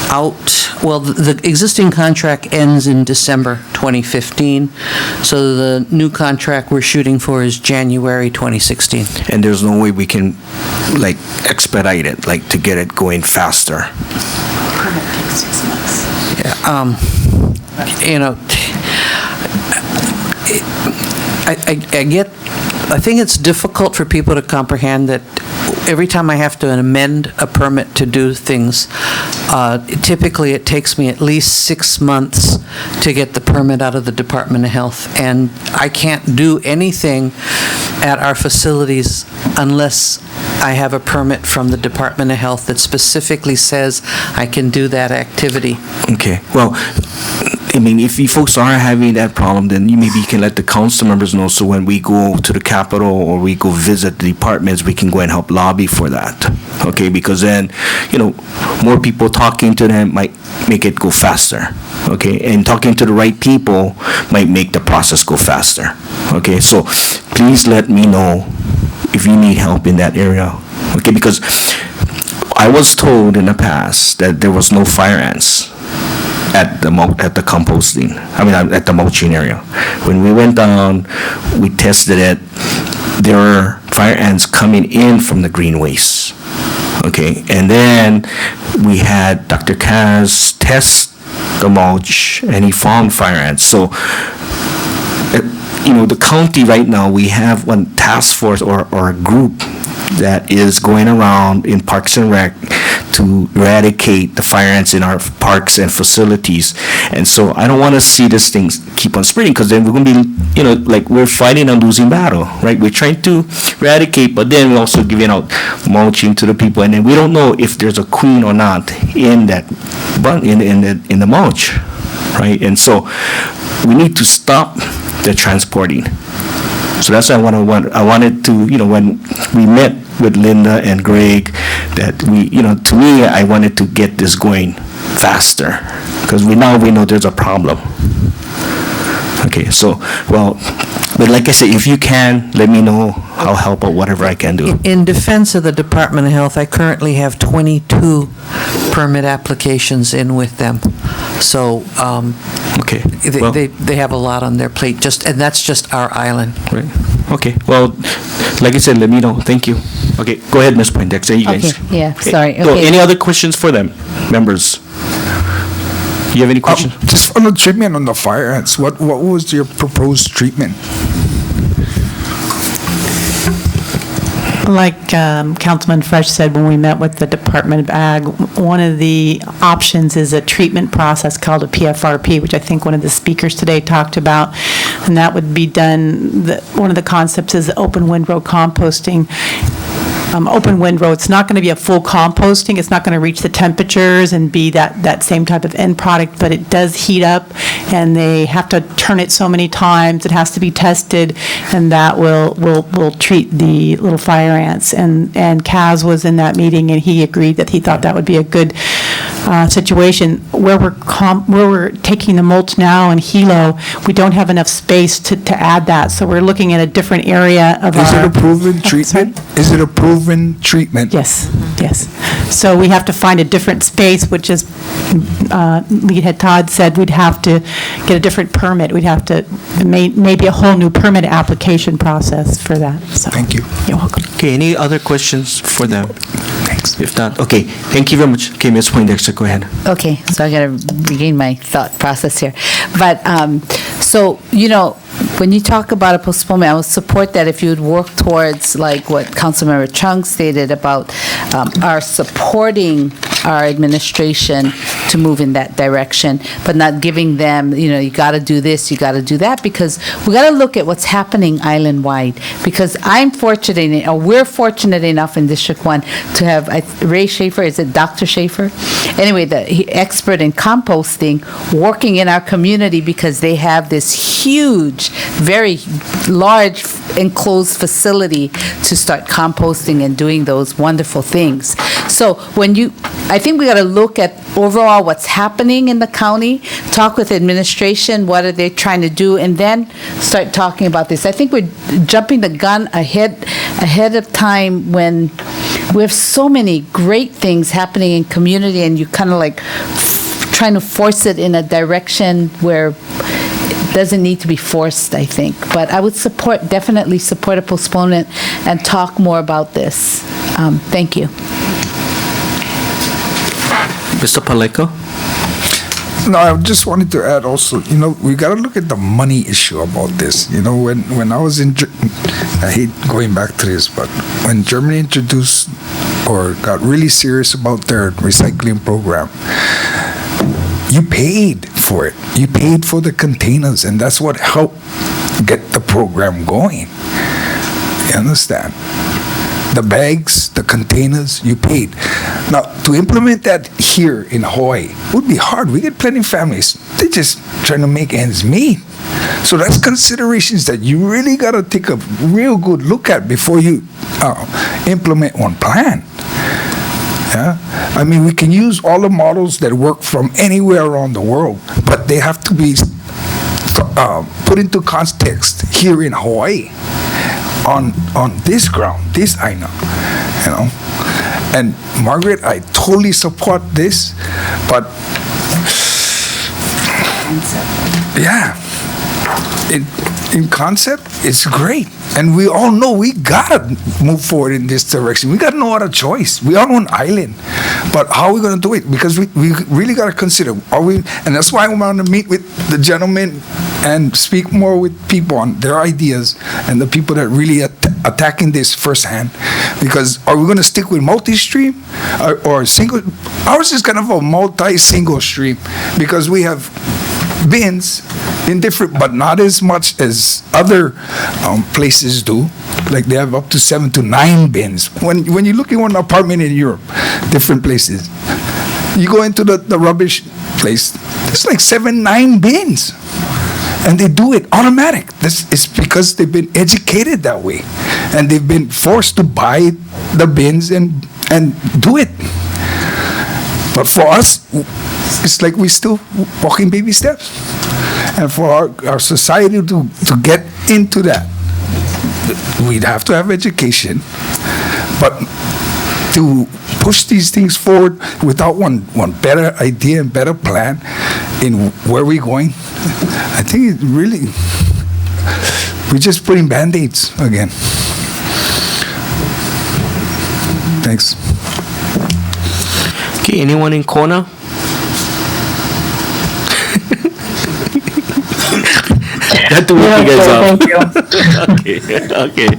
the existing contract ends in December 2015, so the new contract we're shooting for is January 2016. And there's no way we can, like, expedite it, like, to get it going faster? Yeah, you know, I think it's difficult for people to comprehend that every time I have to amend a permit to do things, typically it takes me at least 6 months to get the permit out of the Department of Health. And I can't do anything at our facilities unless I have a permit from the Department of Health that specifically says I can do that activity. Okay, well, I mean, if you folks are having that problem, then maybe you can let the council members know, so when we go to the Capitol or we go visit the departments, we can go and help lobby for that, okay? Because then, you know, more people talking to them might make it go faster, okay? And talking to the right people might make the process go faster, okay? So please let me know if you need help in that area, okay? Because I was told in the past that there was no fire ants at the composting, at the mulching area. When we went down, we tested it, there were fire ants coming in from the green waste, okay? And then we had Dr. Kaz test the mulch, and he found fire ants. So, you know, the county right now, we have one task force or a group that is going around in Parks and Rec to eradicate the fire ants in our parks and facilities. And so I don't want to see this thing keep on spreading, because then we're going to be, you know, like we're fighting a losing battle, right? We're trying to eradicate, but then we're also giving out mulching to the people, and then we don't know if there's a queen or not in that in the mulch, right? And so we need to stop the transporting. So that's why I wanted to, you know, when we met with Linda and Greg, that we, you know, to me, I wanted to get this going faster, because we know there's a problem. Okay, so, well, but like I said, if you can, let me know. I'll help out whatever I can do. In defense of the Department of Health, I currently have 22 permit applications in with them. So, okay, they have a lot on their plate, and that's just our island. Right. Okay, well, like I said, let me know. Thank you. Okay, go ahead, Ms. Poindexter, you guys. Okay, yeah, sorry. So, Okay. any other questions for them, members? You have any questions? Just on the treatment on the fire ants, what was your proposed treatment? Like Councilman Fresh said, when we met with the Department of Ag, one of the options is a treatment process called a PFRP, which I think one of the speakers today talked about, and that would be done, one of the concepts is open windrow composting. Open windrow, it's not going to be a full composting, it's not going to reach the temperatures and be that same type of end product, but it does heat up, and they have to turn it so many times, it has to be tested, and that will treat the little fire ants. And Kaz was in that meeting, and he agreed that he thought that would be a good situation. Where we're taking the mulch now in Hilo, we don't have enough space to add that, so we're looking at a different area of Is it a proven treatment? Is it a proven treatment? Yes, yes. So we have to find a different space, which is, Lead Head Todd said we'd have to get a different permit. We'd have to, maybe a whole new permit application process for that. So, thank you. You're welcome. Okay, any other questions for them? Thanks. If not, okay, thank you very much. Okay, Ms. Poindexter, go ahead. Okay, so I got to regain my thought process here. But, so, you know, when you talk about a postponement, I would support that if you would work towards, like what Councilmember Chung stated about our supporting our administration to move in that direction, but not giving them, you know, you got to do this, you got to do that, because we got to look at what's happening island-wide. Because I'm fortunate, or we're fortunate enough in District 1 to have Ray Schaefer, is it Dr. Schaefer? Anyway, the expert in composting working in our community, because they have this huge, very large enclosed facility to start composting and doing those wonderful things. So I think we got to look at overall what's happening in the county, talk with administration, what are they trying to do, and then start talking about this. I think we're jumping the gun ahead of time when We have so many great things happening in community, and you kind of like trying to force it in a direction where it doesn't need to be forced, I think. But I would definitely support a postponement and talk more about this. Thank you. Mr. Paleko? No, I just wanted to add also, we got to look at the money issue about this. When I was in, I hate going back to this, but when Germany introduced or got really serious about their recycling program, you paid for it. You paid for the containers, and that's what helped get the program going. You understand? The bags, the containers, you paid. Now, to implement that here in Hawaii would be hard. We get plenty of families. They're just trying to make ends meet. So that's considerations that you really got to take a real good look at before you implement one plan. Yeah? I mean, we can use all the models that work from anywhere around the world, but they have to be put into context here in Hawaii on this ground, this I know. And Margaret, I totally support this, but yeah, in concept, it's great. And we all know we gotta move forward in this direction. We got no other choice. We are on an island. But how are we gonna do it? Because we really gotta consider, and that's why I want to meet with the gentlemen and speak more with people on their ideas and the people that really attacking this firsthand. Because are we gonna stick with multi-stream or single? Ours is kind of a multi-single stream because we have bins in different, but not as much as other places do. Like they have up to 7 to 9 bins. When you look at one apartment in Europe, different places, you go into the rubbish place, there's like 7, 9 bins. And they do it automatic. It's because they've been educated that way. And they've been forced to buy the bins and do it. But for us, it's like we still walking baby steps. And for our society to get into that, we'd have to have education. But to push these things forward without one better idea and better plan in where we're going, I think it really, we're just putting Band-Aids again. Thanks. Okay, anyone in corner? That to wake you guys up. Okay.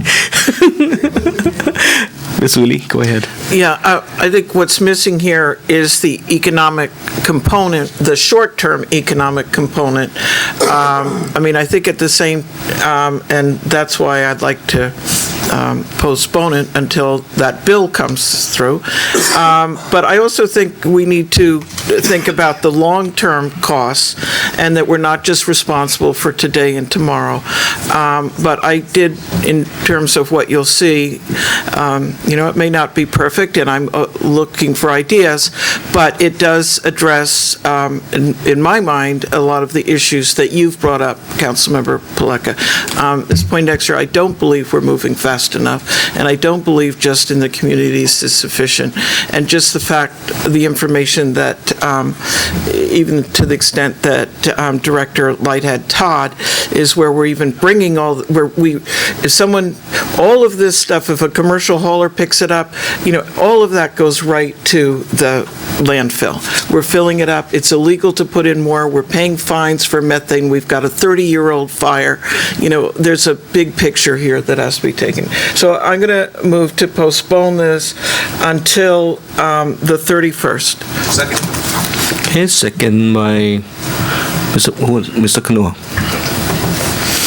Ms. Woolley, go ahead. Yeah, I think what's missing here is the economic component, the short-term economic component. I mean, I think at the same, and that's why I'd like to postpone it until that bill comes through. But I also think we need to think about the long-term costs and that we're not just responsible for today and tomorrow. But I did, in terms of what you'll see, it may not be perfect, and I'm looking for ideas, but it does address, in my mind, a lot of the issues that you've brought up, Councilmember Paleka. Ms. Poindexter, I don't believe we're moving fast enough, and I don't believe just in the communities is sufficient. And just the fact, the information that, even to the extent that Director Lighthead Todd is where we're even bringing all of this stuff, if a commercial hauler picks it up, all of that goes right to the landfill. We're filling it up. It's illegal to put in more. We're paying fines for methane. We've got a 30-year-old fire. There's a big picture here that has to be taken. So I'm going to move to postpone this until the 31st. Second. Okay, second by Mr. Kanua.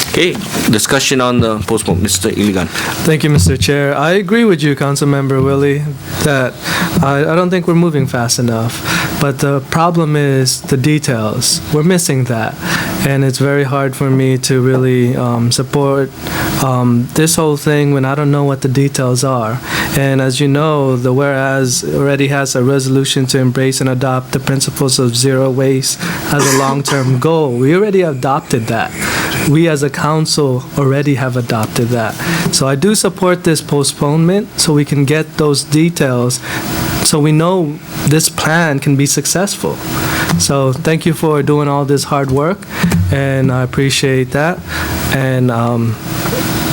Okay, discussion on the postpone. Mr. Iligan. Thank you, Mr. Chair. I agree with you, Councilmember Willie, that I don't think we're moving fast enough. But the problem is the details. We're missing that. and it's very hard for me to really support this whole thing when I don't know what the details are. And as you know, the whereas already has a resolution to embrace and adopt the principles of zero waste as a long-term goal. We already adopted that. We as a council already have adopted that. So I do support this postponement so we can get those details so we know this plan can be successful. So thank you for doing all this hard work, and I appreciate that. And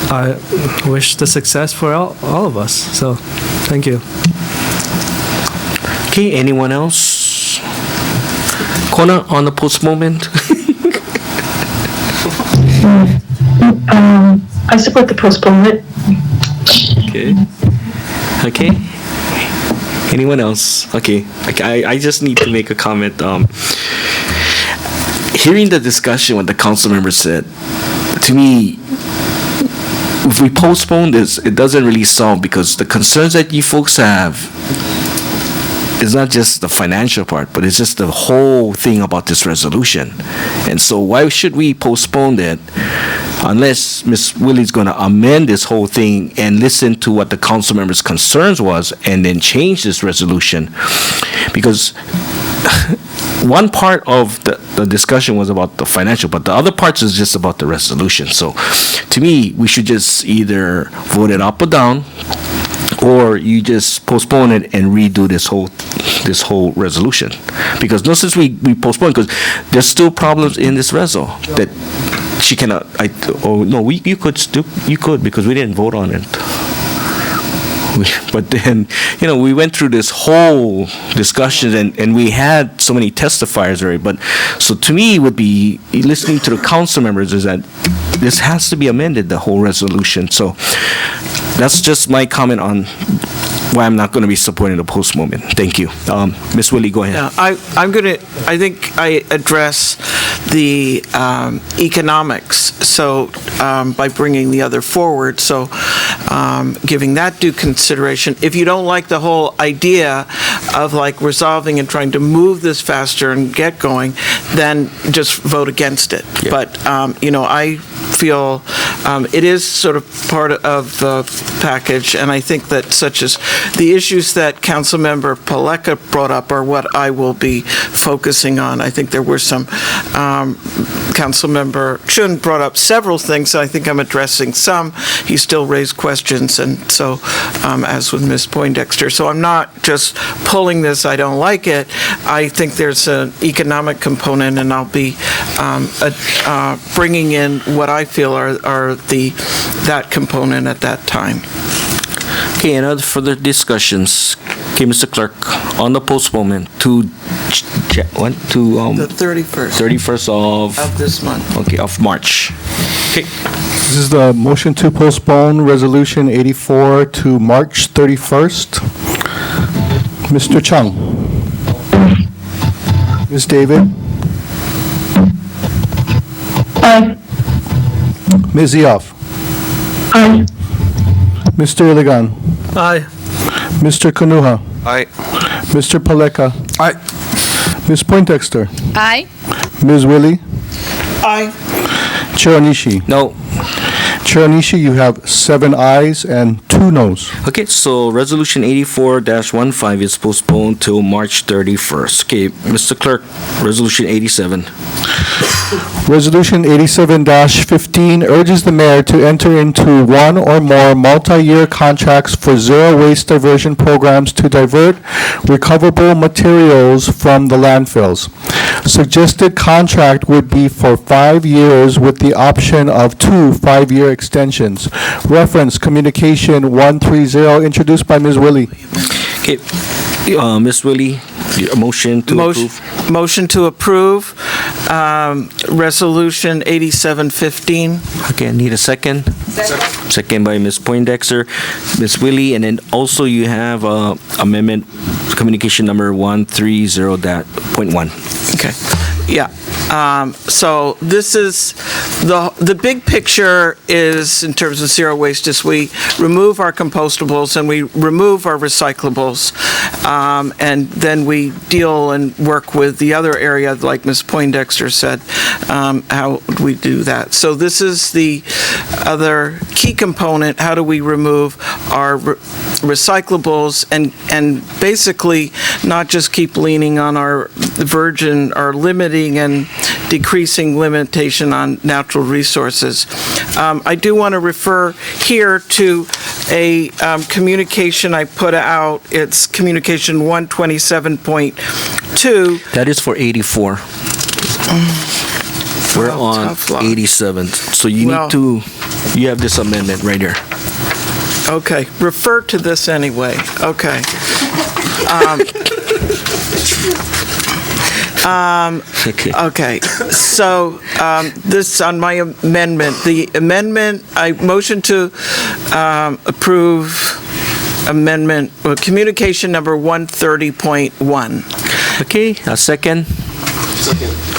I wish the success for all of us. So thank you. Okay, anyone else? Connor, on the postponement? I support the postponement. Okay. Okay. Anyone else? Okay. I just need to make a comment. Hearing the discussion, what the council member said, to me, if we postpone this, it doesn't really solve, because the concerns that you folks have is not just the financial part, but it's just the whole thing about this resolution. And so why should we postpone that unless Ms. Willie's going to amend this whole thing and listen to what the council members' concerns was and then change this resolution? Because one part of the discussion was about the financial, but the other parts is just about the resolution. So to me, we should just either vote it up or down, or you just postpone it and redo this whole resolution. Because no sense we postpone, because there's still problems in this reso that she cannot. You could because we didn't vote on it. But then, we went through this whole discussion, and we had so many testifiers already. But so to me, it would be listening to the council members is that this has to be amended, the whole resolution. So that's just my comment on why I'm not going to be supporting the postponement. Thank you. Ms. Willie, go ahead. Yeah, I think I address the economics, so by bringing the other forward, so giving that due consideration. If you don't like the whole idea of like resolving and trying to move this faster and get going, then just vote against it. Yeah. But, I feel it is sort of part of the package, and I think that such as the issues that Councilmember Paleka brought up are what I will be focusing on. I think there were some, Councilmember Chun brought up several things. I think I'm addressing some. He still raised questions, and so, as with Ms. Poindexter. So I'm not just pulling this, I don't like it. I think there's an economic component, and I'll be bringing in what I feel are that component at that time. Okay, and other further discussions. Okay, Mr. Clerk, on the postponement to the 31st. 31st of this month. Okay, of March. Okay. This is the motion to postpone Resolution 84 to March 31st. Mr. Chung. Ms. David. Aye. Ms. Zioff. Aye. Mr. Iligan. Aye. Mr. Kanuha. Aye. Mr. Paleka. Aye. Ms. Poindexter. Aye. Ms. Willie. Aye. Chair Onishi. No. Chair Onishi, you have 7 ayes and 2 noes. Okay, so Resolution 84-15 is postponed till March 31st. Okay, Mr. Clerk, Resolution 87. Resolution 87-15 urges the mayor to enter into one or more multi-year contracts for zero waste diversion programs to divert recoverable materials from the landfills. Suggested contract would be for 5 years with the option of 2 5-year extensions. Reference Communication 130, introduced by Ms. Willie. Okay, Ms. Willie, your motion to approve. Motion to approve Resolution 8715. Okay, I need a second. Second by Ms. Poindexter, Ms. Willie, and then also you have amendment communication number 130.1. Okay. Yeah. So this is, the big picture is, in terms of zero waste, is we remove our compostables and we remove our recyclables, and then we deal and work with the other area, like Ms. Poindexter said, how we do that. So this is the other key component. How do we remove our recyclables and basically not just keep leaning on our virgin, or limiting and decreasing limitation on natural resources. I do want to refer here to a communication I put out. It's communication 127.2. That is for 84. We're on 87. So you need to, you have this amendment right here. Okay, refer to this anyway. Okay. Okay, so this on my amendment. The amendment, I motion to approve amendment, communication number 130.1. Okay, a second.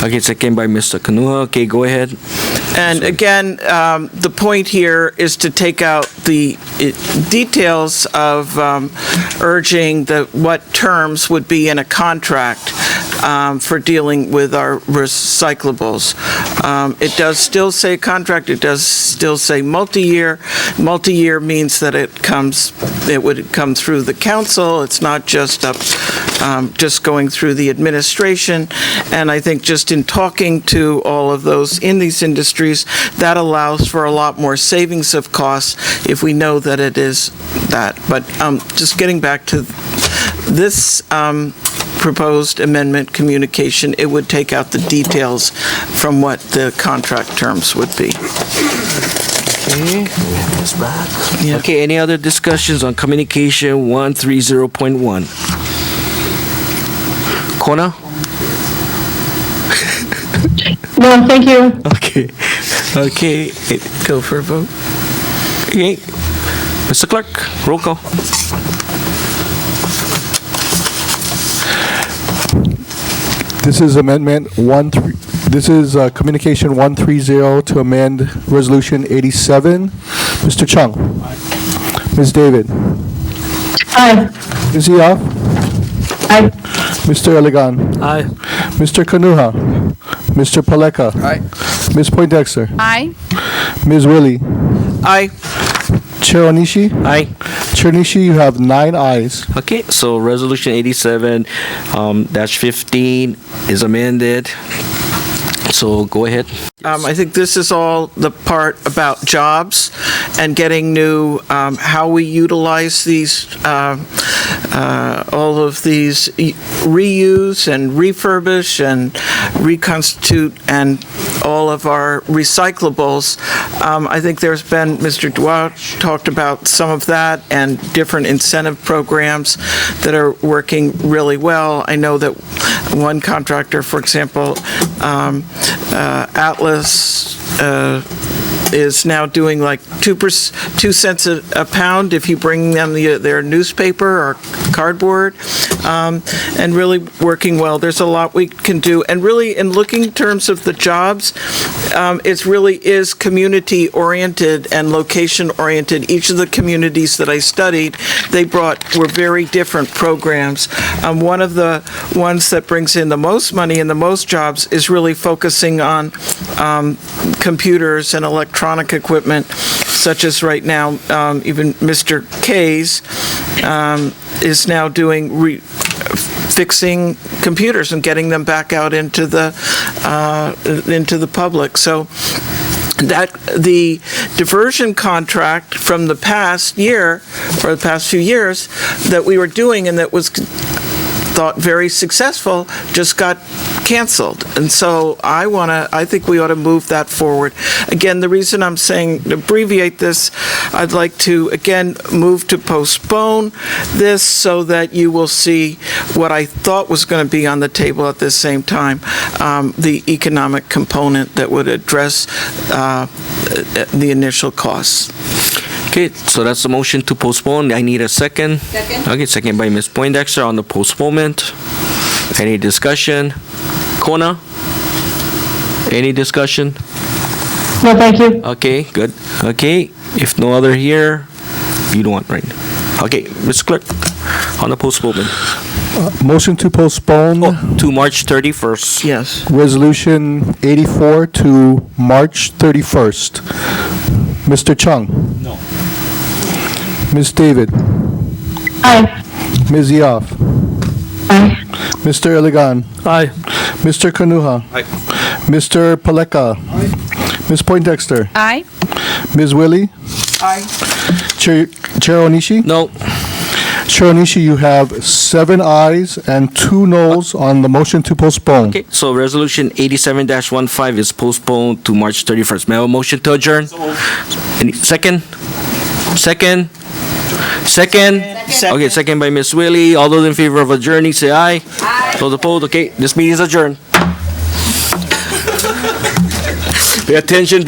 Okay, second by Mr. Kanuha. Okay, go ahead. And again, the point here is to take out the details of urging what terms would be in a contract for dealing with our recyclables. It does still say contract. It does still say multi-year. Multi-year means that it would come through the council. It's not just just going through the administration. And I think just in talking to all of those in these industries, that allows for a lot more savings of costs if we know that it is that. But just getting back to this proposed amendment communication, it would take out the details from what the contract terms would be. Okay. Okay, any other discussions on communication 130.1? Kona? No, thank you. Okay. Okay. Go for a vote. Okay. Mr. Clerk, roll call. This is this is communication 130 to amend resolution 87. Mr. Chung. Ms. David. Aye. Ms. Yap. Aye. Mr. Elegan. Aye. Mr. Kanuha. Mr. Paleka. Aye. Ms. Poindexter. Aye. Ms. Willie. Aye. Chair Onishi. Aye. Chair Onishi, you have 9 ayes. Okay, so resolution 87-15 is amended. So go ahead. I think this is all the part about jobs and getting new, how we utilize these, all of these reuse and refurbish and reconstitute and all of our recyclables. I think there's been, Mr. Duarte talked about some of that and different incentive programs that are working really well. I know that one contractor, for example, Atlas is now doing like 2 cents a pound if you bring them their newspaper or cardboard, and really working well. There's a lot we can do, and really in looking in terms of the jobs, it really is community oriented and location oriented. Each of the communities that I studied, were very different programs. One of the ones that brings in the most money and the most jobs is really focusing on computers and electronic equipment, such as right now, even Mr. K's is now doing fixing computers and getting them back out into the public. So that the diversion contract from the past year, or the past few years, that we were doing and that was thought very successful, just got canceled. And so I think we ought to move that forward. Again, the reason I'm saying to abbreviate this, I'd like to, again, move to postpone this so that you will see what I thought was going to be on the table at the same time, the economic component that would address the initial costs. Okay, so that's the motion to postpone. I need a second. Second. Okay, second by Ms. Poindexter on the postponement. Any discussion? Kona? Any discussion? No, thank you. Okay, good. Okay, if no other here, you don't want, right? Okay, Mr. Clerk, on the postponement. Motion to postpone To March 31st. Yes. Resolution 84 to March 31st. Mr. Chung? No. Ms. David? Aye. Ms. Yaf? Aye. Mr. Iligan? Aye. Mr. Kanuha? Aye. Mr. Paleka? Ms. Poindexter? Aye. Ms. Willie? Aye. Chair Onishi? No. Chair Onishi, you have 7 ayes and 2 noes on the motion to postpone. Okay, so resolution 87-15 is postponed to March 31st. May I have a motion to adjourn? Any, second? Second? Second? Okay, second by Ms. Willie. All those in favor of adjourning, say aye. Aye. Those opposed, okay, this meeting is adjourned. Pay attention.